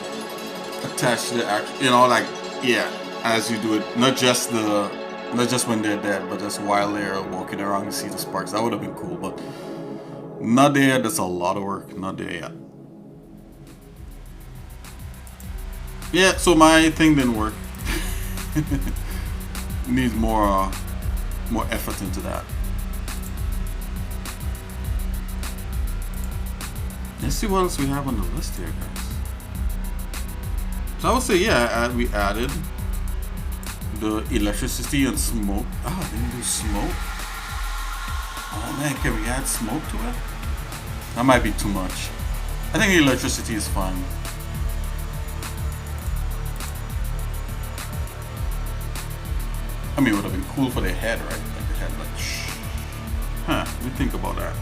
S1: attached to the act, you know, like, yeah, as you do it, not just when they're dead, but just while they're walking around, you see the sparks. That would have been cool, but not there. That's a lot of work. Not there yet. Yeah, so my thing didn't work. Needs more effort into that. Let's see what else we have on the list here, guys. So I would say, yeah, we added the electricity and smoke. Ah, didn't do smoke. Oh man, can we add smoke to it? That might be too much. I think electricity is fine. I mean, it would have been cool for their head, right? Like the head, like, shh. Huh, let me think about that.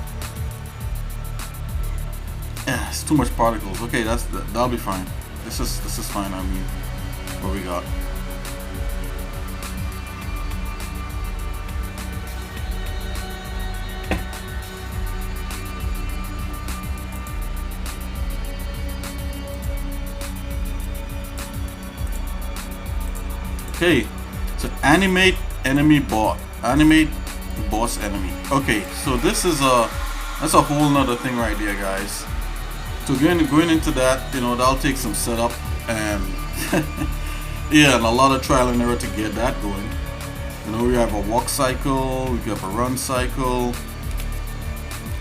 S1: Yeah, it's too much particles. Okay, that'll be fine. This is fine. I mean, what we got? Okay, so animate enemy bot. Animate boss enemy. Okay, so that's a whole nother thing right there, guys. So going into that, you know, that'll take some setup and yeah, and a lot of trial and error to get that going. You know, we have a walk cycle, we have a run cycle,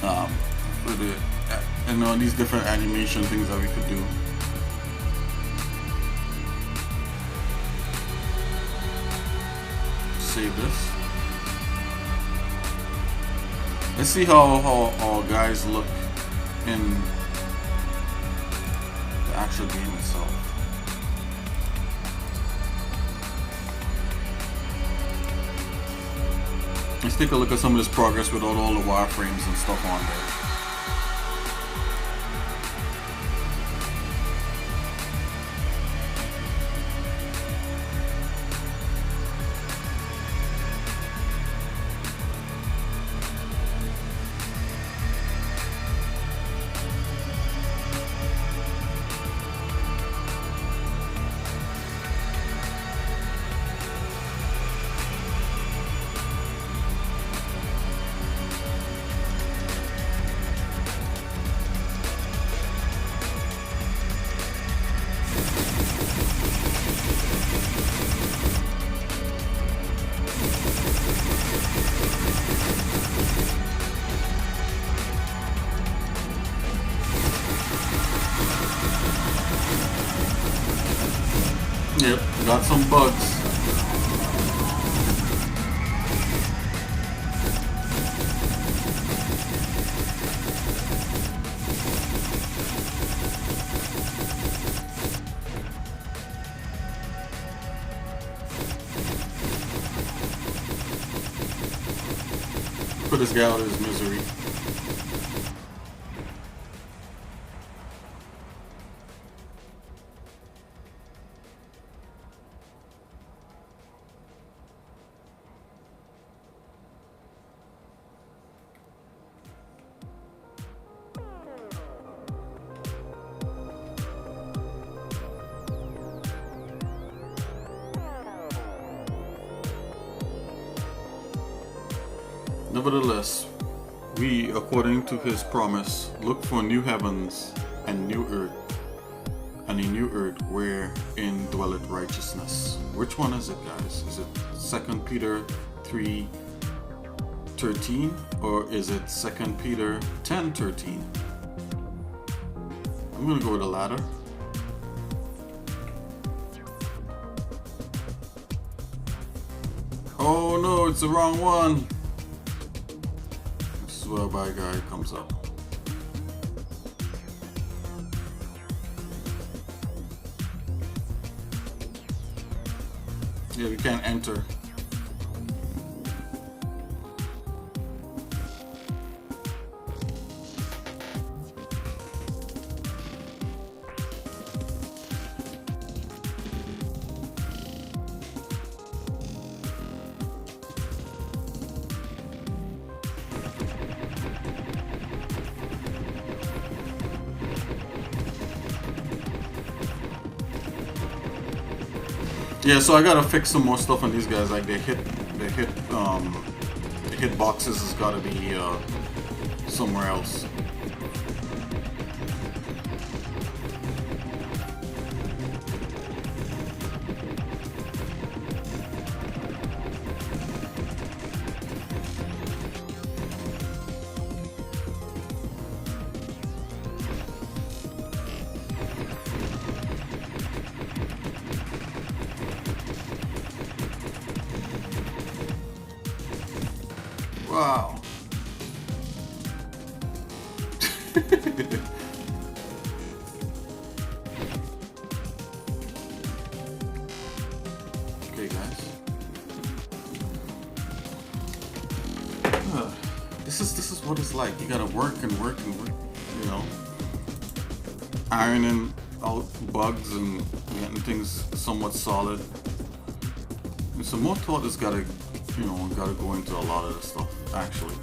S1: for the, you know, these different animation things that we could do. Save this. Let's see how our guys look in the actual game itself. Let's take a look at some of this progress without all the wireframes and stuff on there. Yep, got some bugs. Put this guy out of his misery. Nevertheless, we, according to his promise, look for new heavens and new earth, and a new earth wherein dwelleth righteousness. Which one is it, guys? Is it 2 Peter 3:13, or is it 2 Peter 10:13? I'm gonna go with the latter. Oh no, it's the wrong one. This is where by guy comes up. Yeah, we can't enter. Yeah, so I gotta fix some more stuff on these guys. Like they hit boxes has gotta be somewhere else. Wow. Okay, guys. This is what it's like. You gotta work and work and work. You know, ironing out bugs and getting things somewhat solid. And some more thought has gotta, you know, gotta go into a lot of this stuff. Actually.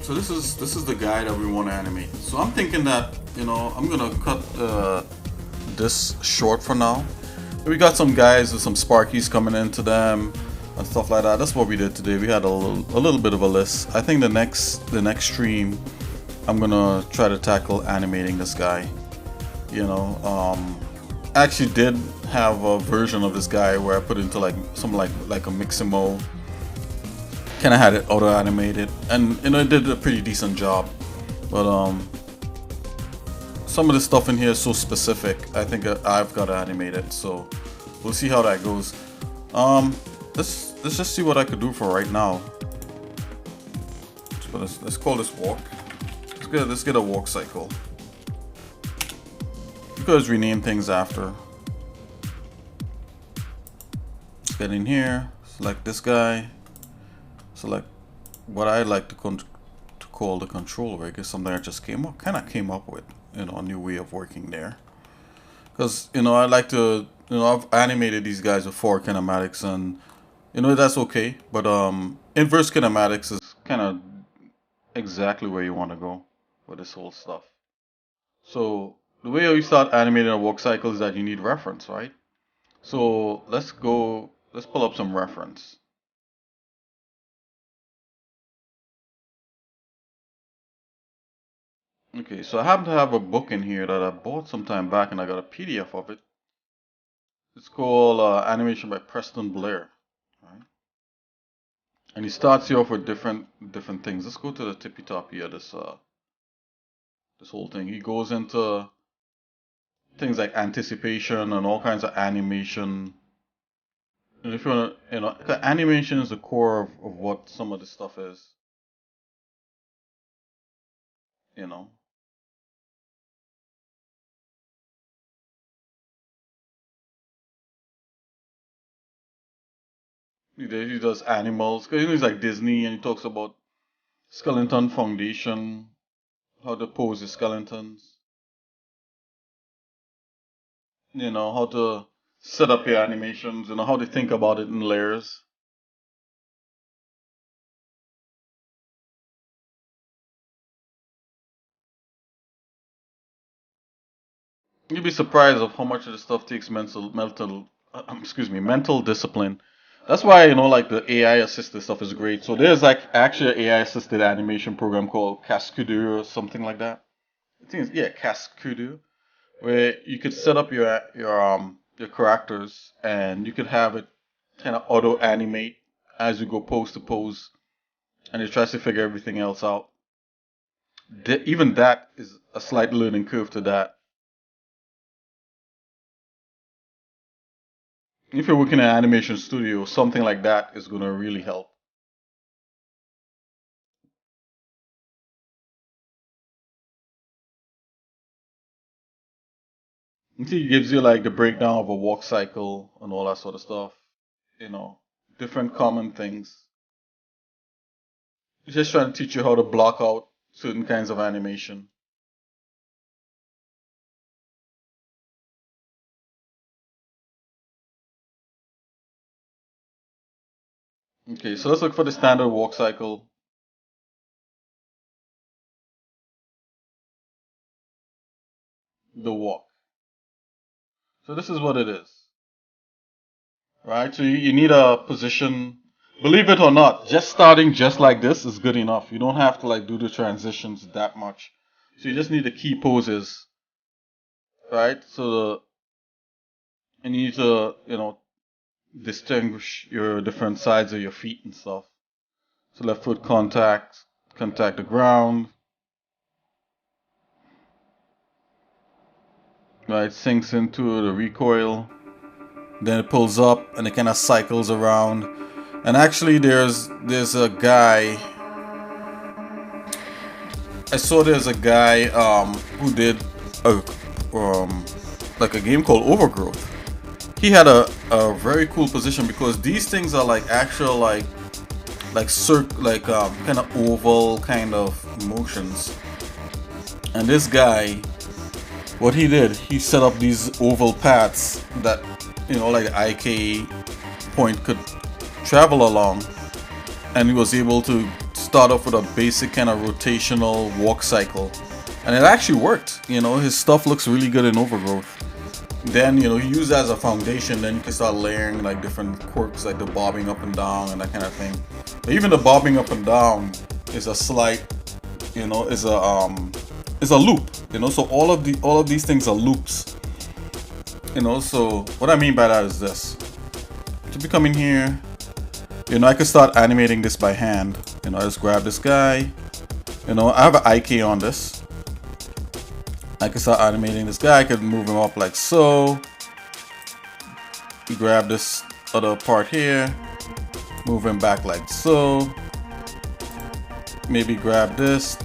S1: So this is the guy that we want to animate. So I'm thinking that, you know, I'm gonna cut this short for now. We got some guys with some sparkies coming into them and stuff like that. That's what we did today. We had a little bit of a list. I think the next stream I'm gonna try to tackle animating this guy. You know, I actually did have a version of this guy where I put into like some like a Miximo. Kind of had it auto animated, and you know it did a pretty decent job. But some of the stuff in here is so specific. I think I've got to animate it, so we'll see how that goes. Let's just see what I could do for right now. So let's call this walk. Let's get a walk cycle. You guys rename things after. Let's get in here. Select this guy. Select what I like to call the control rig. Is something I just came up with, you know, a new way of working there. Because you know I like to, you know, I've animated these guys with 4 kinematics, and you know that's okay. But inverse kinematics is kind of exactly where you want to go with this whole stuff. So the way you start animating a walk cycle is that you need reference, right? So let's pull up some reference. Okay, so I happen to have a book in here that I bought some time back, and I got a PDF of it. It's called Animation by Preston Blair, right? And he starts you off with different things. Let's go to the tippy top here. This whole thing. He goes into things like anticipation and all kinds of animation. And if you wanna, you know, 'cause animation is the core of what some of this stuff is. You know. He does animals. 'Cause, you know, he's like Disney, and he talks about skeleton foundation, how to pose the skeletons. You know, how to set up your animations, you know, how to think about it in layers. You'd be surprised of how much of the stuff takes mental discipline That's why, you know, like the AI assisted stuff is great. So there's like actually an AI assisted animation program called Cascadeur or something like that. I think it's, yeah, Cascadeur, where you could set up your characters and you could have it kind of auto animate as you go pose to pose, and it tries to figure everything else out. Even that is a slight learning curve to that. If you're working in an animation studio, something like that is going to really help. You see, it gives you like the breakdown of a walk cycle and all that sort of stuff. You know, different common things. It's just trying to teach you how to block out certain kinds of animation. Okay, so let's look for the standard walk cycle. The walk. So this is what it is, right? So you need a position. Believe it or not, just starting just like this is good enough. You don't have to like do the transitions that much. So you just need the key poses, right? So and you need to, you know, distinguish your different sides of your feet and stuff. So left foot contact the ground, right? Sinks into the recoil. Then it pulls up and it kind of cycles around. And actually, there's a guy. I saw there's a guy who did a like a game called Overgrowth. He had a very cool position because these things are like actual like kind of oval kind of motions. And this guy, what he did, he set up these oval paths that, you know, like the IK point could travel along, and he was able to start off with a basic kind of rotational walk cycle, and it actually worked. You know, his stuff looks really good in Overgrowth. Then, you know, you use that as a foundation, then you can start layering like different quirks like the bobbing up and down and that kind of thing. But even the bobbing up and down is a slight, you know, is a loop, you know. So all of these things are loops, you know. So what I mean by that is this: to be coming here, you know, I could start animating this by hand. You know, I just grab this guy. You know, I have an IK on this. I can start animating this guy. I could move him up like so. Grab this other part here, move him back like so. Maybe grab this,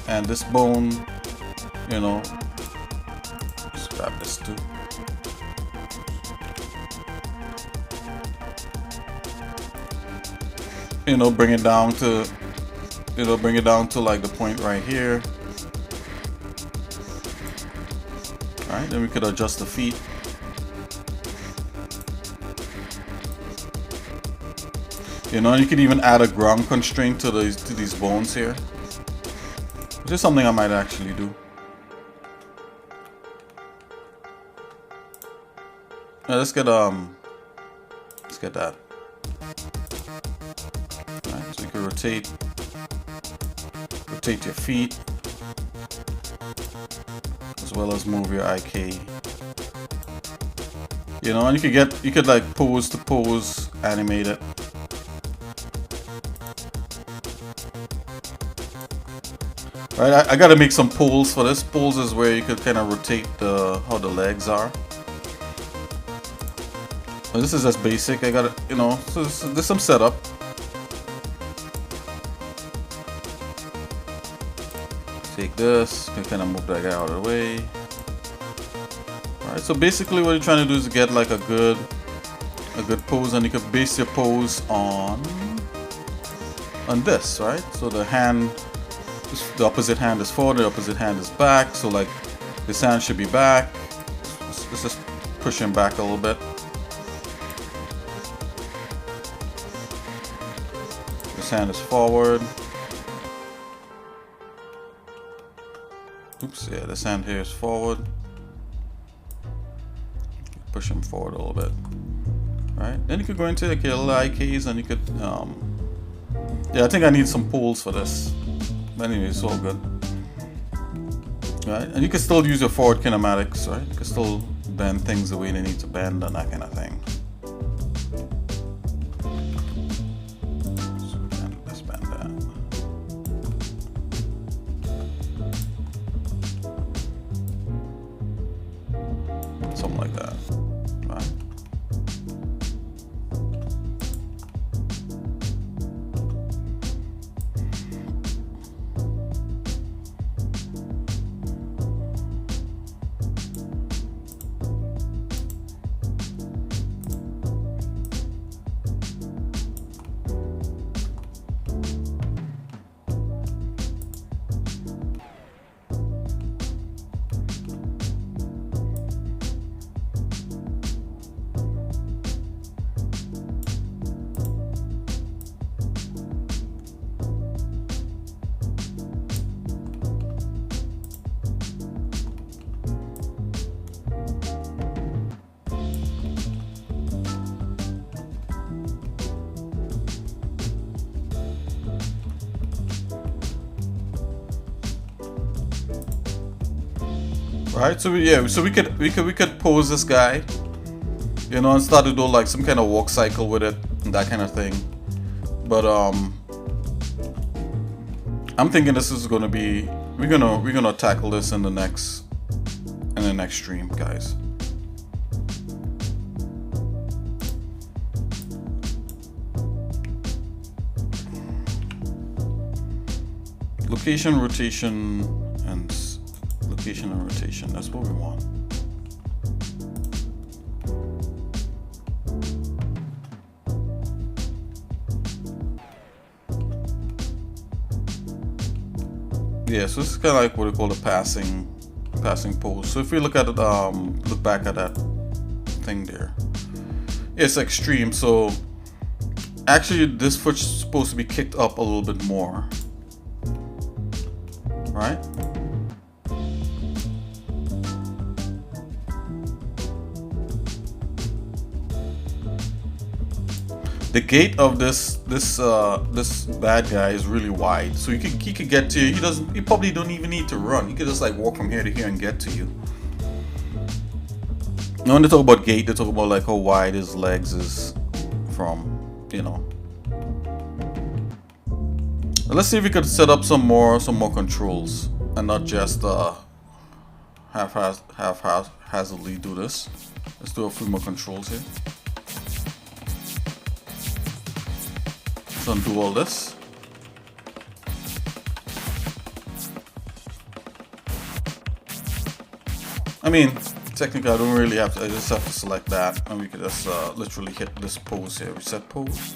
S1: and this bone. You know, just grab this too. You know, bring it down to, like the point right here. Alright, then we could adjust the feet. You know, you could even add a ground constraint to these bones here, which is something I might actually do. Now let's get that. Alright, so you can rotate your feet, as well as move your IK. You know, and you could like pose to pose animate it. Right, I gotta make some poles for this. Poles is where you could kind of rotate how the legs are. Well, this is just basic. I gotta, you know, so there's some setup. Take this, you can kind of move that guy out of the way. Alright, so basically what you're trying to do is get like a good pose, and you can base your pose on this, right? So the opposite hand is forward, the opposite hand is back. So like this hand should be back. Let's just push him back a little bit. This hand is forward. Oops, yeah, this hand here is forward. Push him forward a little bit. Right? Then you could go into like your IKs and you could yeah, I think I need some poles for this. But anyway, it's all good. Right? And you can still use your forward kinematics, right? You can still bend things the way they need to bend and that kind of thing. So let's bend that. Something like that. Right? Right, so we could pose this guy, you know, and start to do like some kind of walk cycle with it and that kind of thing. But I'm thinking this is gonna be we're gonna tackle this in the next stream, guys. Location, rotation, and location and rotation. That's what we want. Yeah, so this is kind of like what we call the passing pose. So if we look at it, look back at that thing there, it's extreme. So actually, this foot's supposed to be kicked up a little bit more, right? The gate of this bad guy is really wide, so he could get to you. He probably don't even need to run. He could just like walk from here to here and get to you. Now when they talk about gate, they talk about like how wide his legs is from, you know. But let's see if we could set up some more controls and not just haphazardly do this. Let's do a few more controls here. Let's undo all this. I mean, technically I don't really have to, I just have to select that and we could just literally hit this pose here, reset pose.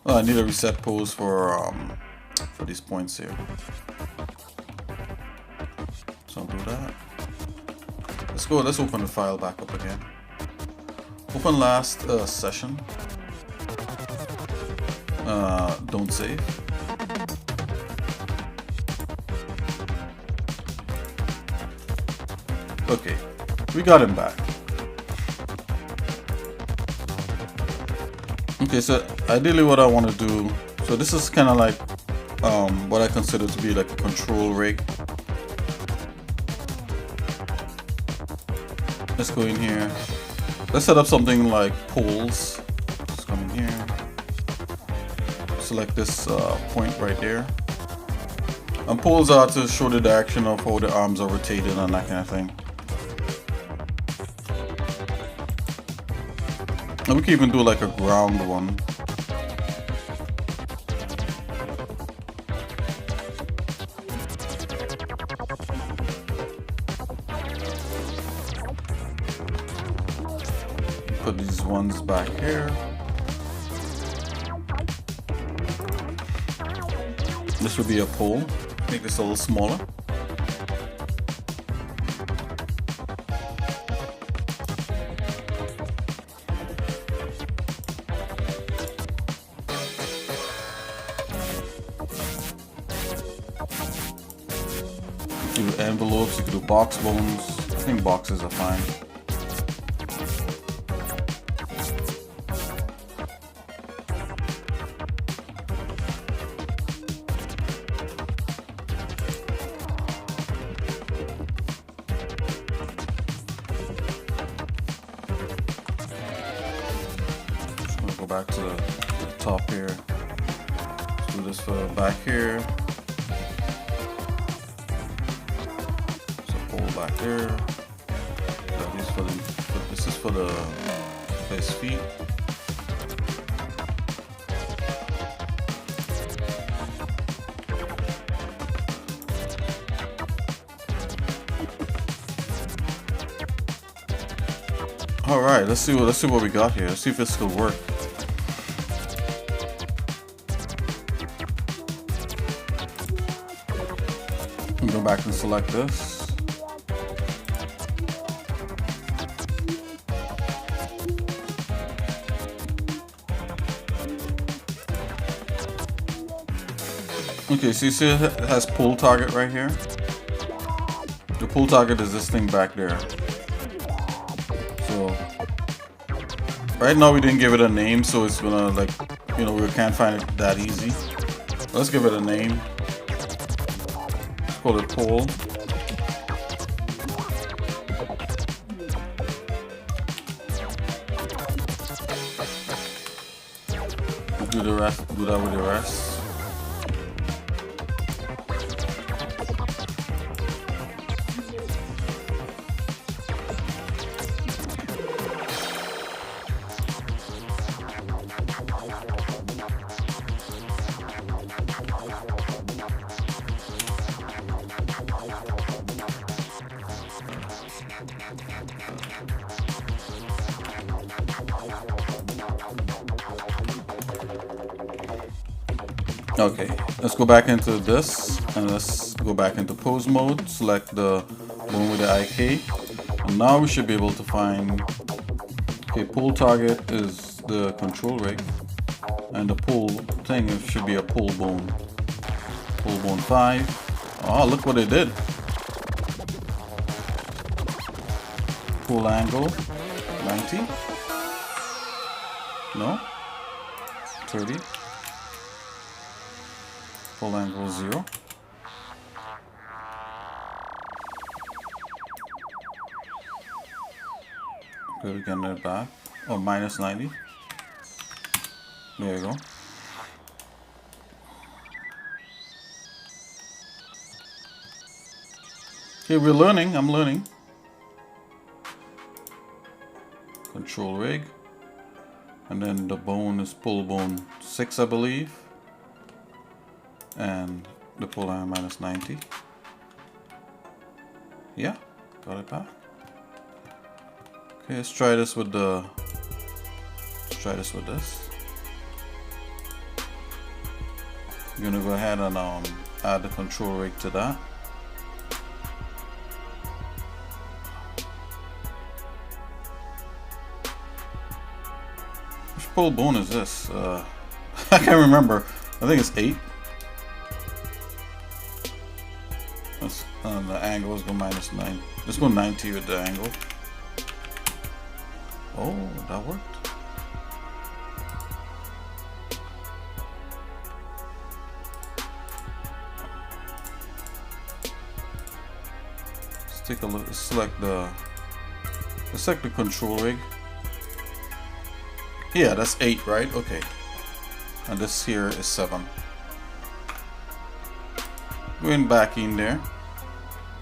S1: Oh, I need a reset pose for these points here. So I'll do that. Let's open the file back up again. Open last session. Don't save. Okay, we got him back. Okay, so ideally what I want to do, so this is kind of like what I consider to be like a control rig. Let's go in here. Let's set up something like poles. Just come in here. Select this point right there. And poles are to show the direction of how the arms are rotated and that kind of thing. And we can even do like a ground one. Put these ones back here. This would be a pole. Make this a little smaller. You can do envelopes, you can do box bones. I think boxes are fine. go back to the top here. Let's do this for the back here. So pull back there. This is for his feet. All right, let's see what we got here. Let's see if this will work. Go back and select this. Okay, so you see it has pull target right here. The pull target is this thing back there. So right now we didn't give it a name, so it's gonna, like, you know, we can't find it that easy. Let's give it a name. Let's call it pull. We'll do the rest. Do that with the rest. Okay, let's go back into this and let's go back into pose mode. Select the one with the IK, and now we should be able to find. Okay, pull target is the control rig, and the pull thing should be a pull bone. Pull bone 5. Oh, look what it did. Pull angle 90. No. 30. Pull angle 0. Good, again that back. Oh, minus 90. There you go. Okay, we're learning. I'm learning. Control rig. And then the bone is pull bone 6, I believe. And the pull arm minus 90. Yeah, got it back. Okay, let's try this with the. Let's try this with this. I'm gonna go ahead and add the control rig to that. Which pull bone is this? I can't remember. I think it's 8. The angle is go minus 9. Let's go 90 with the angle. Oh, that worked. Let's take a look. Select the control rig. Yeah, that's 8, right? Okay. And this here is 7. Going back in there.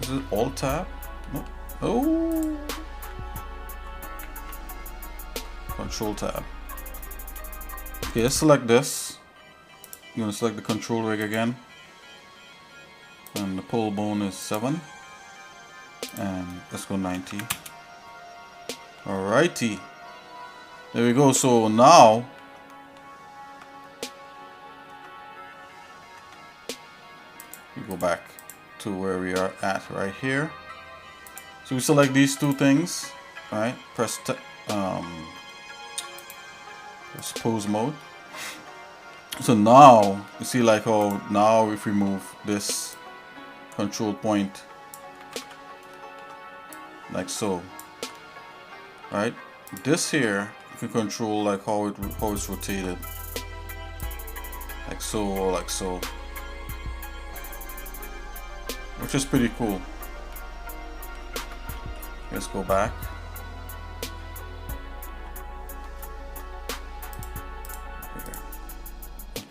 S1: Is it Alt tab? No. Oh. Control tab. Okay, let's select this. I'm gonna select the control rig again. And the pull bone is 7. And let's go 90. Alrighty. There we go. So now we go back to where we are at right here. So we select these two things, right? Press pose mode. So now you see, like, how now if we move this control point like so, right? This here you can control like how it's rotated, like so or like so, which is pretty cool. Let's go back.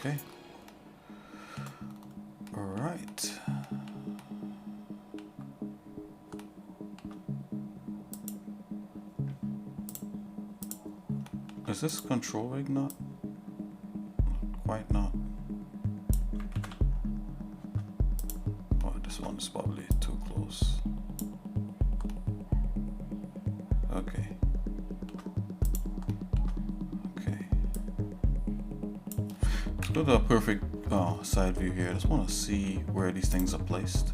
S1: Okay. All right. Is this control rig not? Quite not. Oh, this one is probably too close. Okay. Okay. Let's go to a perfect side view here. I just want to see where these things are placed.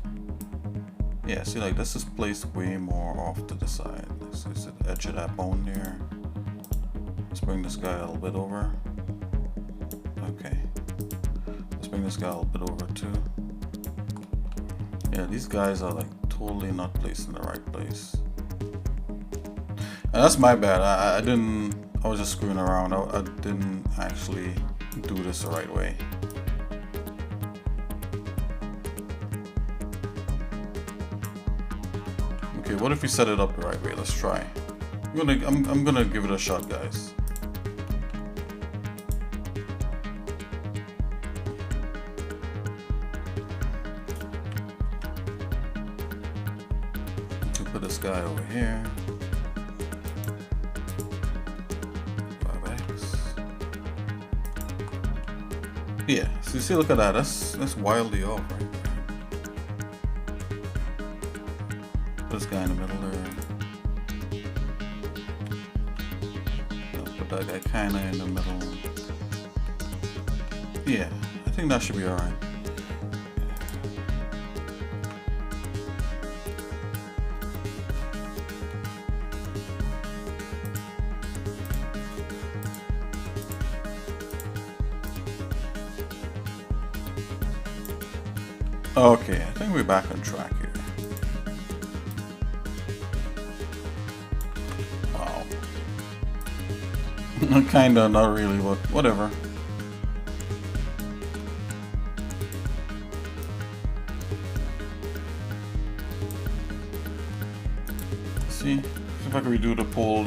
S1: Yeah, see, like this is placed way more off to the side. This is the edge of that bone there. Let's bring this guy a little bit over. Okay. Let's bring this guy a little bit over too. Yeah, these guys are like totally not placed in the right place. And that's my bad. I was just screwing around. I didn't actually do this the right way. Okay, what if we set it up the right way? Let's try. I'm gonna give it a shot, guys. Put this guy over here. 5x. Yeah, so you see, look at that. That's wildly off, right? Put this guy in the middle there. Put that guy kinda in the middle. Yeah, I think that should be alright. Okay, I think we're back on track here. Wow. Kinda, not really, but whatever. See if I can redo the pull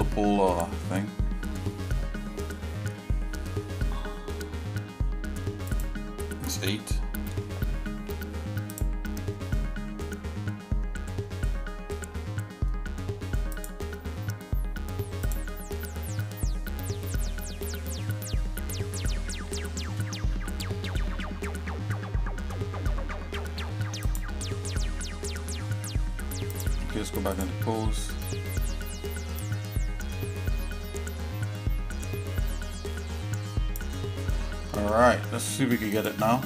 S1: thing. It's 8. Okay, let's go back into pose. Alright, let's see if we can get it now.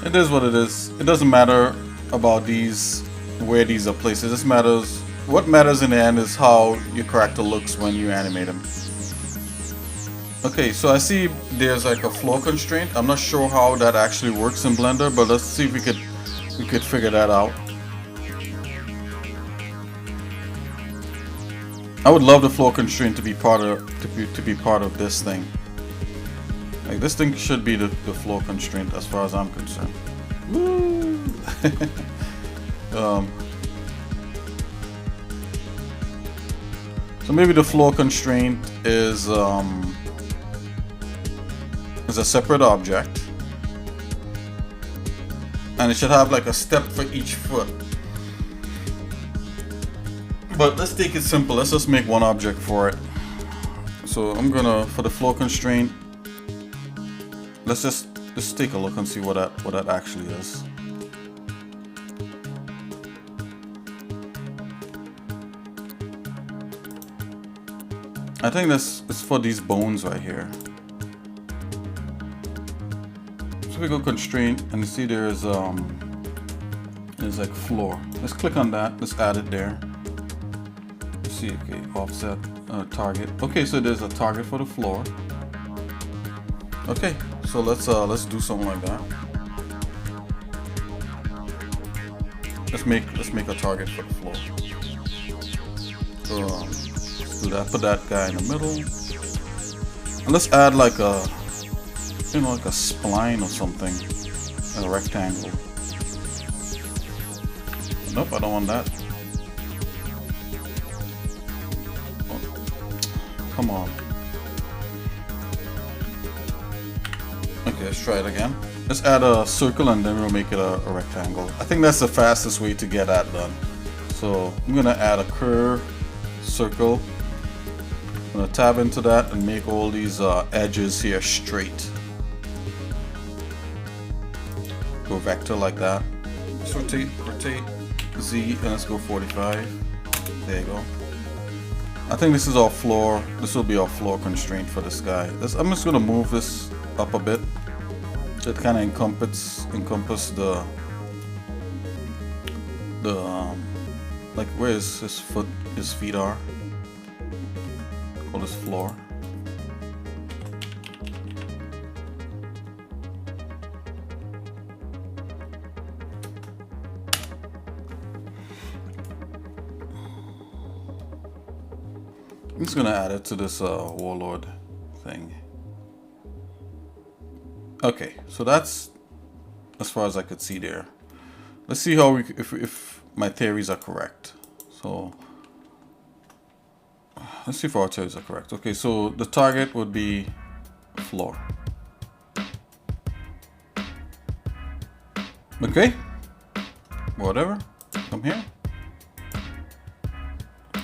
S1: It is what it is. It doesn't matter about these, where these are placed. It just matters, what matters in the end is how your character looks when you animate him. Okay, so I see there's like a floor constraint. I'm not sure how that actually works in Blender, but let's see if we could figure that out. I would love the floor constraint to be part of this thing. Like this thing should be the floor constraint as far as I'm concerned. Woo! So maybe the floor constraint is a separate object, and it should have like a step for each foot. But let's take it simple. Let's just make one object for it. So I'm gonna, for the floor constraint, let's just take a look and see what that actually is. I think this is for these bones right here. So we go constraint and you see there's like floor. Let's click on that. Let's add it there. You see, okay, offset target. Okay, so there's a target for the floor. Okay, so let's do something like that. Let's make a target for the floor. So let's do that. Put that guy in the middle. And let's add like a You know, like a spline or something. A rectangle. Nope, I don't want that. Oh, come on. Okay, let's try it again. Let's add a circle and then we'll make it a rectangle. I think that's the fastest way to get that done. So I'm gonna add a curve, circle. I'm gonna tab into that and make all these edges here straight. Go vector like that. Let's rotate Z, and let's go 45. There you go. I think this is our floor. This will be our floor constraint for this guy. I'm just gonna move this up a bit. It kind of encompass the like where his feet are. Call this floor. I'm just gonna add it to this warlord thing. Okay, so that's as far as I could see there. Let's see how if my theories are correct. So let's see if our theories are correct. Okay, so the target would be floor. Okay, whatever. Come here.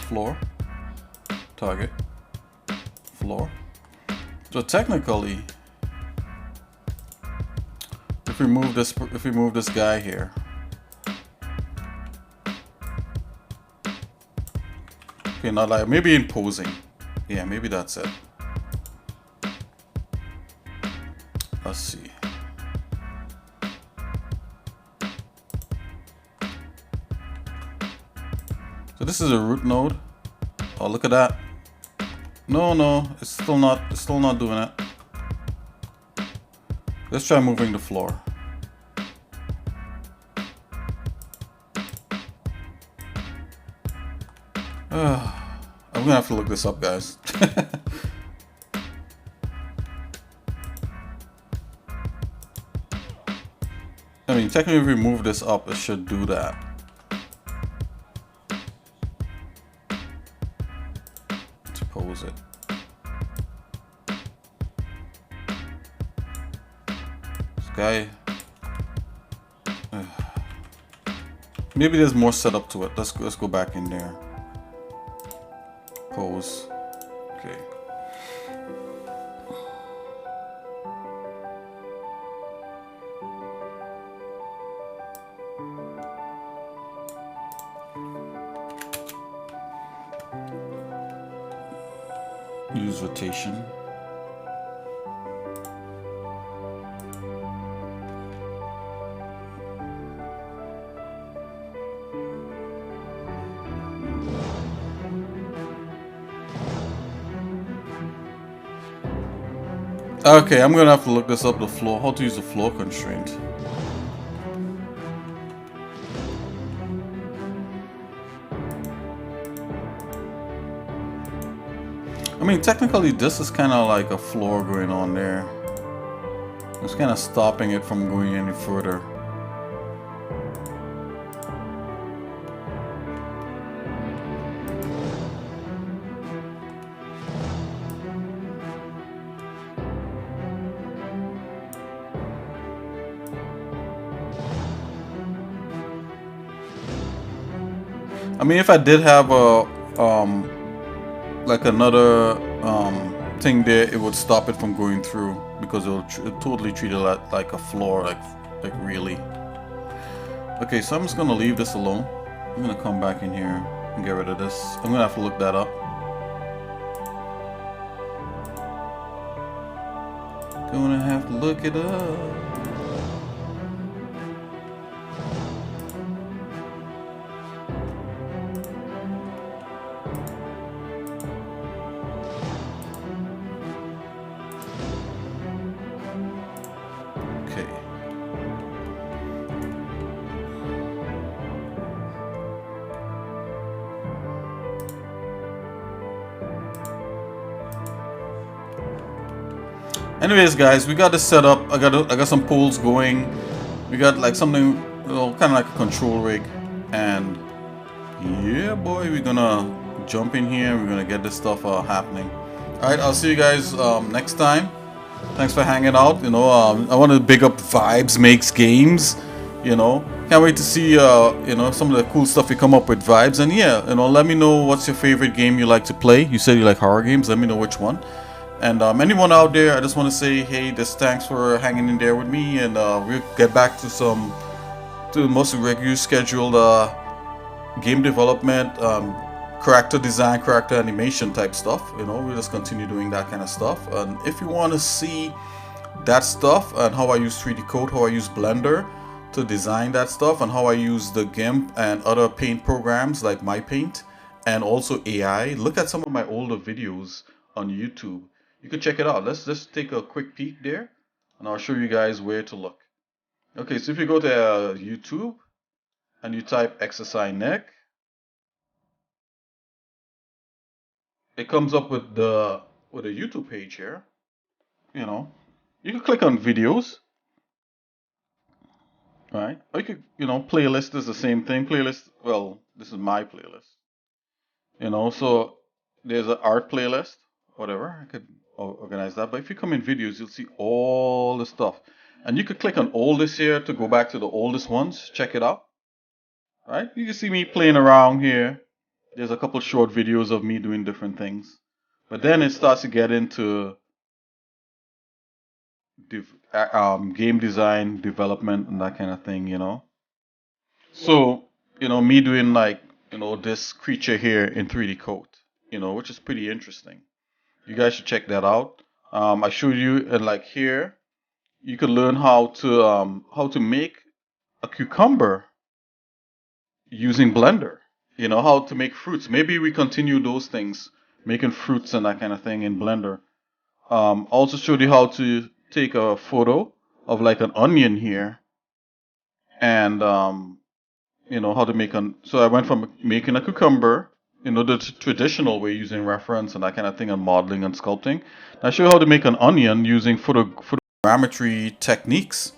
S1: Floor. Target. Floor. So technically, if we move this guy here, okay, not like maybe imposing. Yeah, maybe that's it. Let's see. So this is a root node. Oh, look at that. No, it's still not doing it. Let's try moving the floor. I'm gonna have to look this up, guys. I mean, technically if we move this up, it should do that. Pose it. This guy. Maybe there's more setup to it. Let's go back in there. Pose. Okay. Use rotation. Okay, I'm gonna have to look this up, the floor, how to use the floor constraint. I mean, technically this is kind of like a floor going on there. It's kind of stopping it from going any further. I mean, if I did have a like another thing there, it would stop it from going through because it'll totally treat it like a floor, like really. Okay, so I'm just gonna leave this alone. I'm gonna come back in here and get rid of this. I'm gonna have to look that up. Gonna have to look it up. Anyways, guys, we got this set up. I got some poles going. We got like something, you know, kind of like a control rig, and yeah, boy, we're gonna jump in here. We're gonna get this stuff happening. All right, I'll see you guys next time. Thanks for hanging out. You know, I want to big up Vibes Makes Games. You know, can't wait to see you know, some of the cool stuff you come up with, Vibes. And yeah, you know, let me know what's your favorite game you like to play. You said you like horror games. Let me know which one. And anyone out there, I just want to say, hey, thanks for hanging in there with me, and we'll get back to mostly regular scheduled game development, character design, character animation type stuff. You know, we'll just continue doing that kind of stuff. And if you want to see that stuff and how I use 3D Code, how I use Blender to design that stuff, and how I use the Gimp and other paint programs like MyPaint, and also AI, look at some of my older videos on YouTube. You can check it out. Let's just take a quick peek there, and I'll show you guys where to look. Okay, so if you go to YouTube and you type XSI Neck, it comes up with a YouTube page here. You know, you can click on videos, right? Or you could, you know, playlist is the same thing. Playlist, well, this is my playlist. You know, so there's an art playlist, whatever. I could organize that. But if you come in videos, you'll see all the stuff. And you could click on oldest here to go back to the oldest ones. Check it out. Right? You can see me playing around here. There's a couple short videos of me doing different things. But then it starts to get into game design, development, and that kind of thing, you know. So, you know, me doing like, you know, this creature here in 3D Code, you know, which is pretty interesting. You guys should check that out. I showed you, and like here, you can learn how to make a cucumber using Blender. You know, how to make fruits. Maybe we continue those things, making fruits and that kind of thing in Blender. Also showed you how to take a photo of like an onion here, and you know, how to make so I went from making a cucumber, you know, the traditional way, using reference and that kind of thing, and modeling and sculpting. I show you how to make an onion using photogrammetry techniques.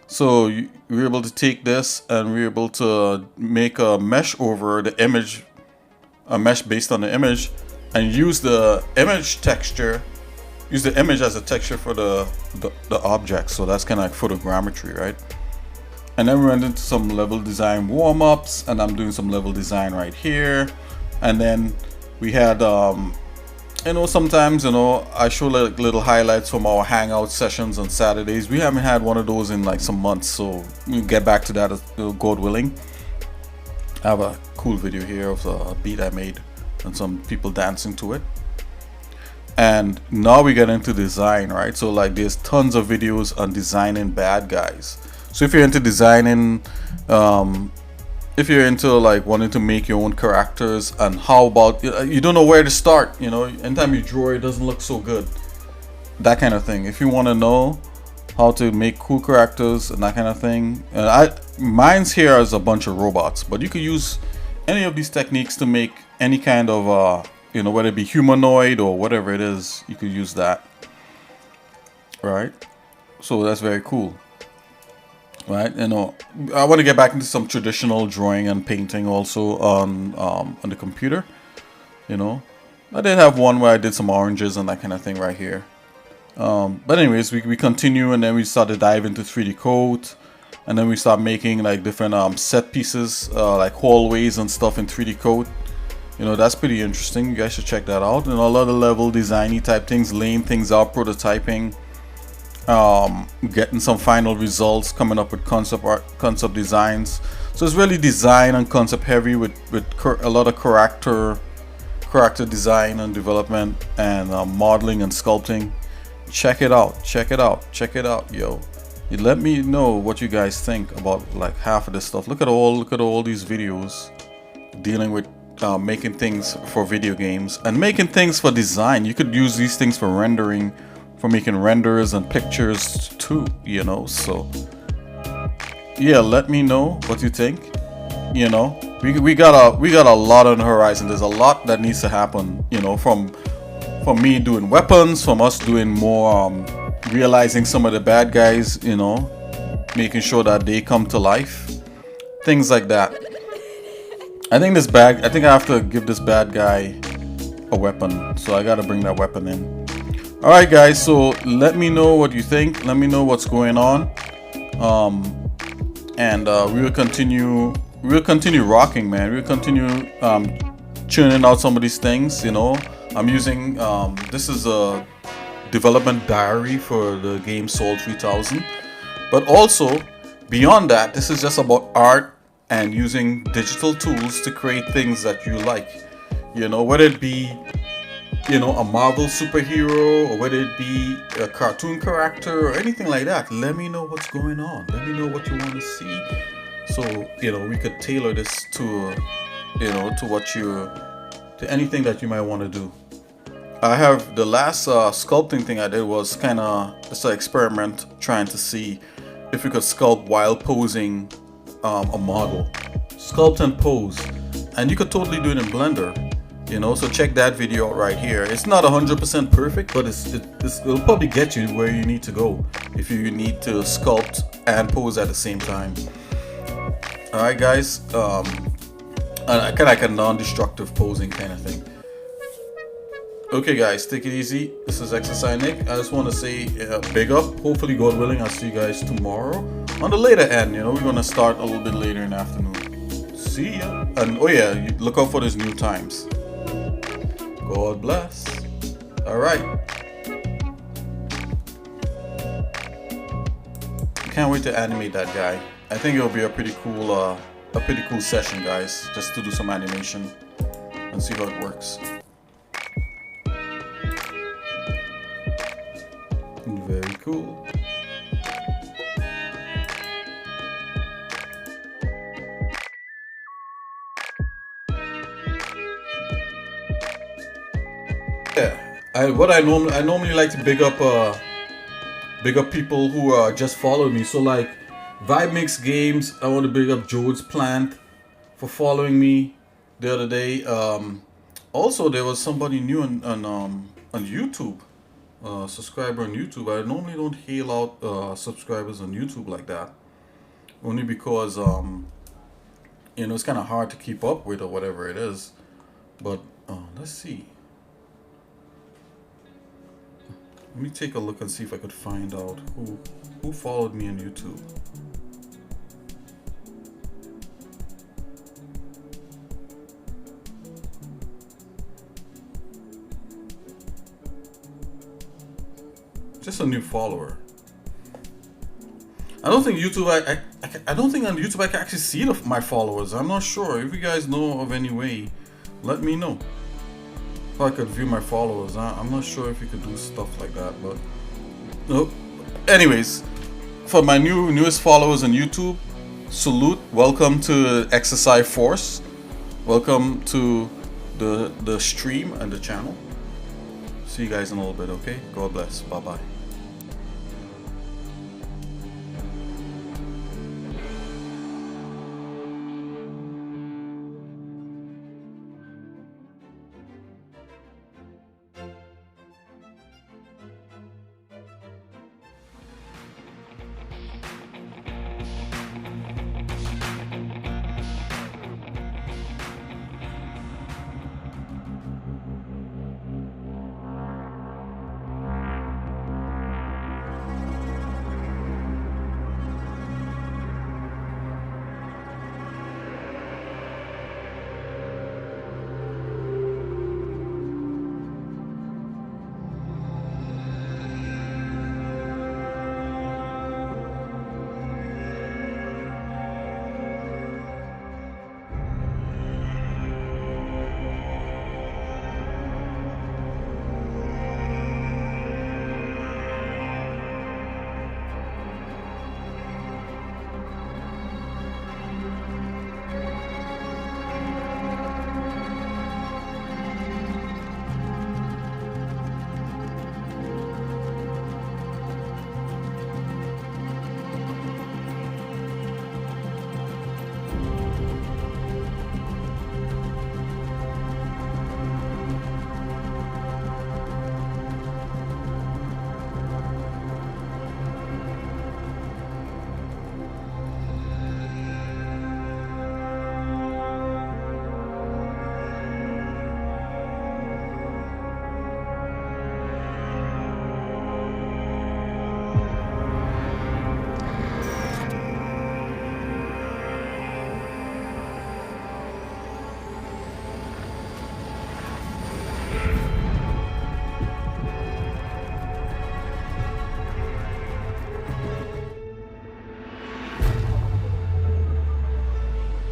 S1: So we're able to take this and we're able to make a mesh over the image, a mesh based on the image, and use the image texture, use the image as a texture for the object. So that's kind of like photogrammetry, right? And then we went into some level design warm-ups, and I'm doing some level design right here. And then we had, you know, sometimes, you know, I show like little highlights from our hangout sessions on Saturdays. We haven't had one of those in like some months, so we'll get back to that, God willing. I have a cool video here of a beat I made and some people dancing to it. And now we get into design, right? So like there's tons of videos on designing bad guys. So if you're into designing, if you're into like wanting to make your own characters, and how about, you don't know where to start, you know, anytime you draw it doesn't look so good, that kind of thing. If you want to know how to make cool characters and that kind of thing, mine's here is a bunch of robots, but you could use any of these techniques to make any kind of you know, whether it be humanoid or whatever it is, you could use that, right? So that's very cool. Right, you know, I want to get back into some traditional drawing and painting also on the computer. You know, I did have one where I did some oranges and that kind of thing right here. But anyways, we continue, and then we start to dive into 3D Code, and then we start making like different set pieces, like hallways and stuff in 3D Code. You know, that's pretty interesting. You guys should check that out. And a lot of level designy type things, laying things out, prototyping. Getting some final results, coming up with concept designs. So it's really design and concept heavy with a lot of character design and development, and modeling and sculpting. Check it out, yo. You let me know what you guys think about like half of this stuff. Look at all these videos dealing with making things for video games and making things for design. You could use these things for rendering, for making renders and pictures too, you know. So yeah, let me know what you think. You know, we got a lot on the horizon. There's a lot that needs to happen, you know, from me doing weapons, from us doing more realizing some of the bad guys, you know, making sure that they come to life, things like that. I think I have to give this bad guy a weapon, so I gotta bring that weapon in. All right, guys, so let me know what you think. Let me know what's going on, and we'll continue rocking, man. We'll continue churning out some of these things. You know, I'm using this is a development diary for the game Soul 3000, but also beyond that, this is just about art and using digital tools to create things that you like. You know, whether it be, you know, a Marvel superhero, or whether it be a cartoon character or anything like that. Let me know what's going on. Let me know what you want to see, so you know we could tailor this to, you know, to anything that you might want to do. I have the last sculpting thing I did was kind of just an experiment, trying to see if you could sculpt while posing a model. Sculpt and pose, and you could totally do it in Blender. You know, so check that video out right here. It's not 100% perfect, but it'll probably get you where you need to go if you need to sculpt and pose at the same time. All right, guys. Kind of like a non-destructive posing kind of thing. Okay, guys, take it easy. This is Exercise Nick. I just want to say big up. Hopefully, God willing, I'll see you guys tomorrow on the later end. You know, we're gonna start a little bit later in the afternoon. See ya. And oh yeah, look out for those new times. God bless. All right. Can't wait to animate that guy. I think it'll be a pretty cool session, guys. Just to do some animation and see how it works. Very cool. Yeah, I normally like to big up people who just follow me. So like Vibe Mix Games, I want to big up Jodes Plant for following me the other day. Also there was somebody new on YouTube, subscriber on YouTube. I normally don't hail out subscribers on YouTube like that, only because you know, it's kind of hard to keep up with or whatever it is. But let's see. Let me take a look and see if I could find out who followed me on YouTube. Just a new follower. I don't think YouTube. I don't think on YouTube I can actually see my followers. I'm not sure. If you guys know of any way, let me know. If I could view my followers, I'm not sure if you could do stuff like that, but nope. Anyways, for my newest followers on YouTube, salute, welcome to Exercise Force, welcome to the stream and the channel. See you guys in a little bit, okay? God bless. Bye bye.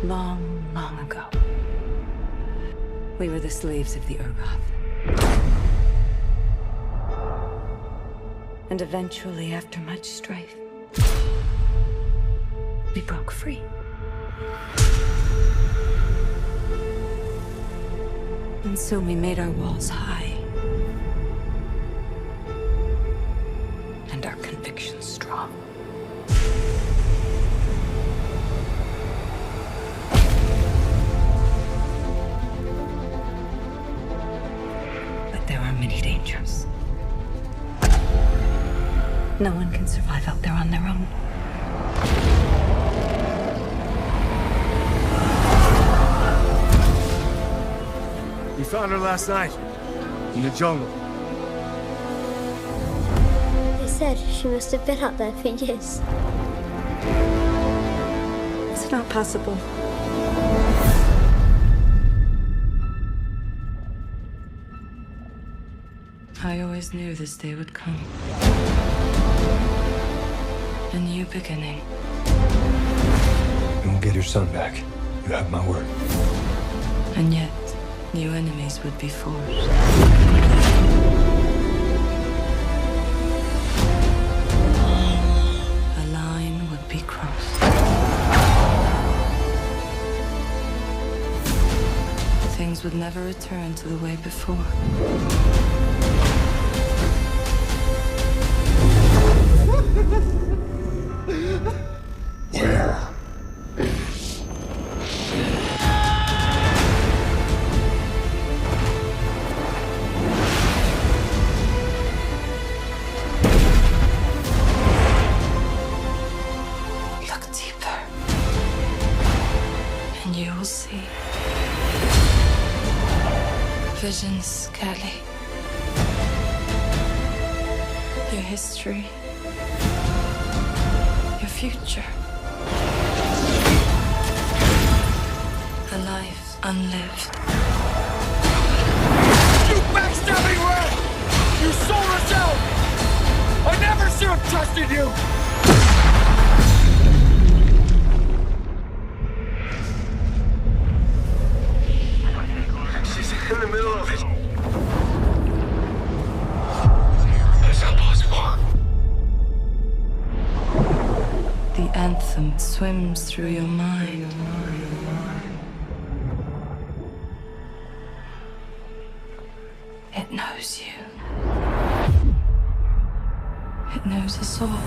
S3: Long, long ago, we were the slaves of the Urgoth. And eventually, after much strife, we broke free. And so we made our walls high. And our convictions strong. But there are many dangers. No one can survive out there on their own.
S4: We found her last night, in the jungle.
S5: They said she must have been out there for years.
S3: It's not possible. I always knew this day would come. A new beginning.
S4: And we'll get your son back. You have my word.
S3: And yet, new enemies would be forged. A line would be crossed. Things would never return to the way before.
S4: Where?
S3: Look deeper, and you will see. Visions, Kelly. Your history. Your future. A life unlived.
S4: You backstabbing rat! You sold us out! I never should have trusted you! She's in the middle of it. That's not possible.
S3: The anthem swims through your mind. It knows you. It knows us all.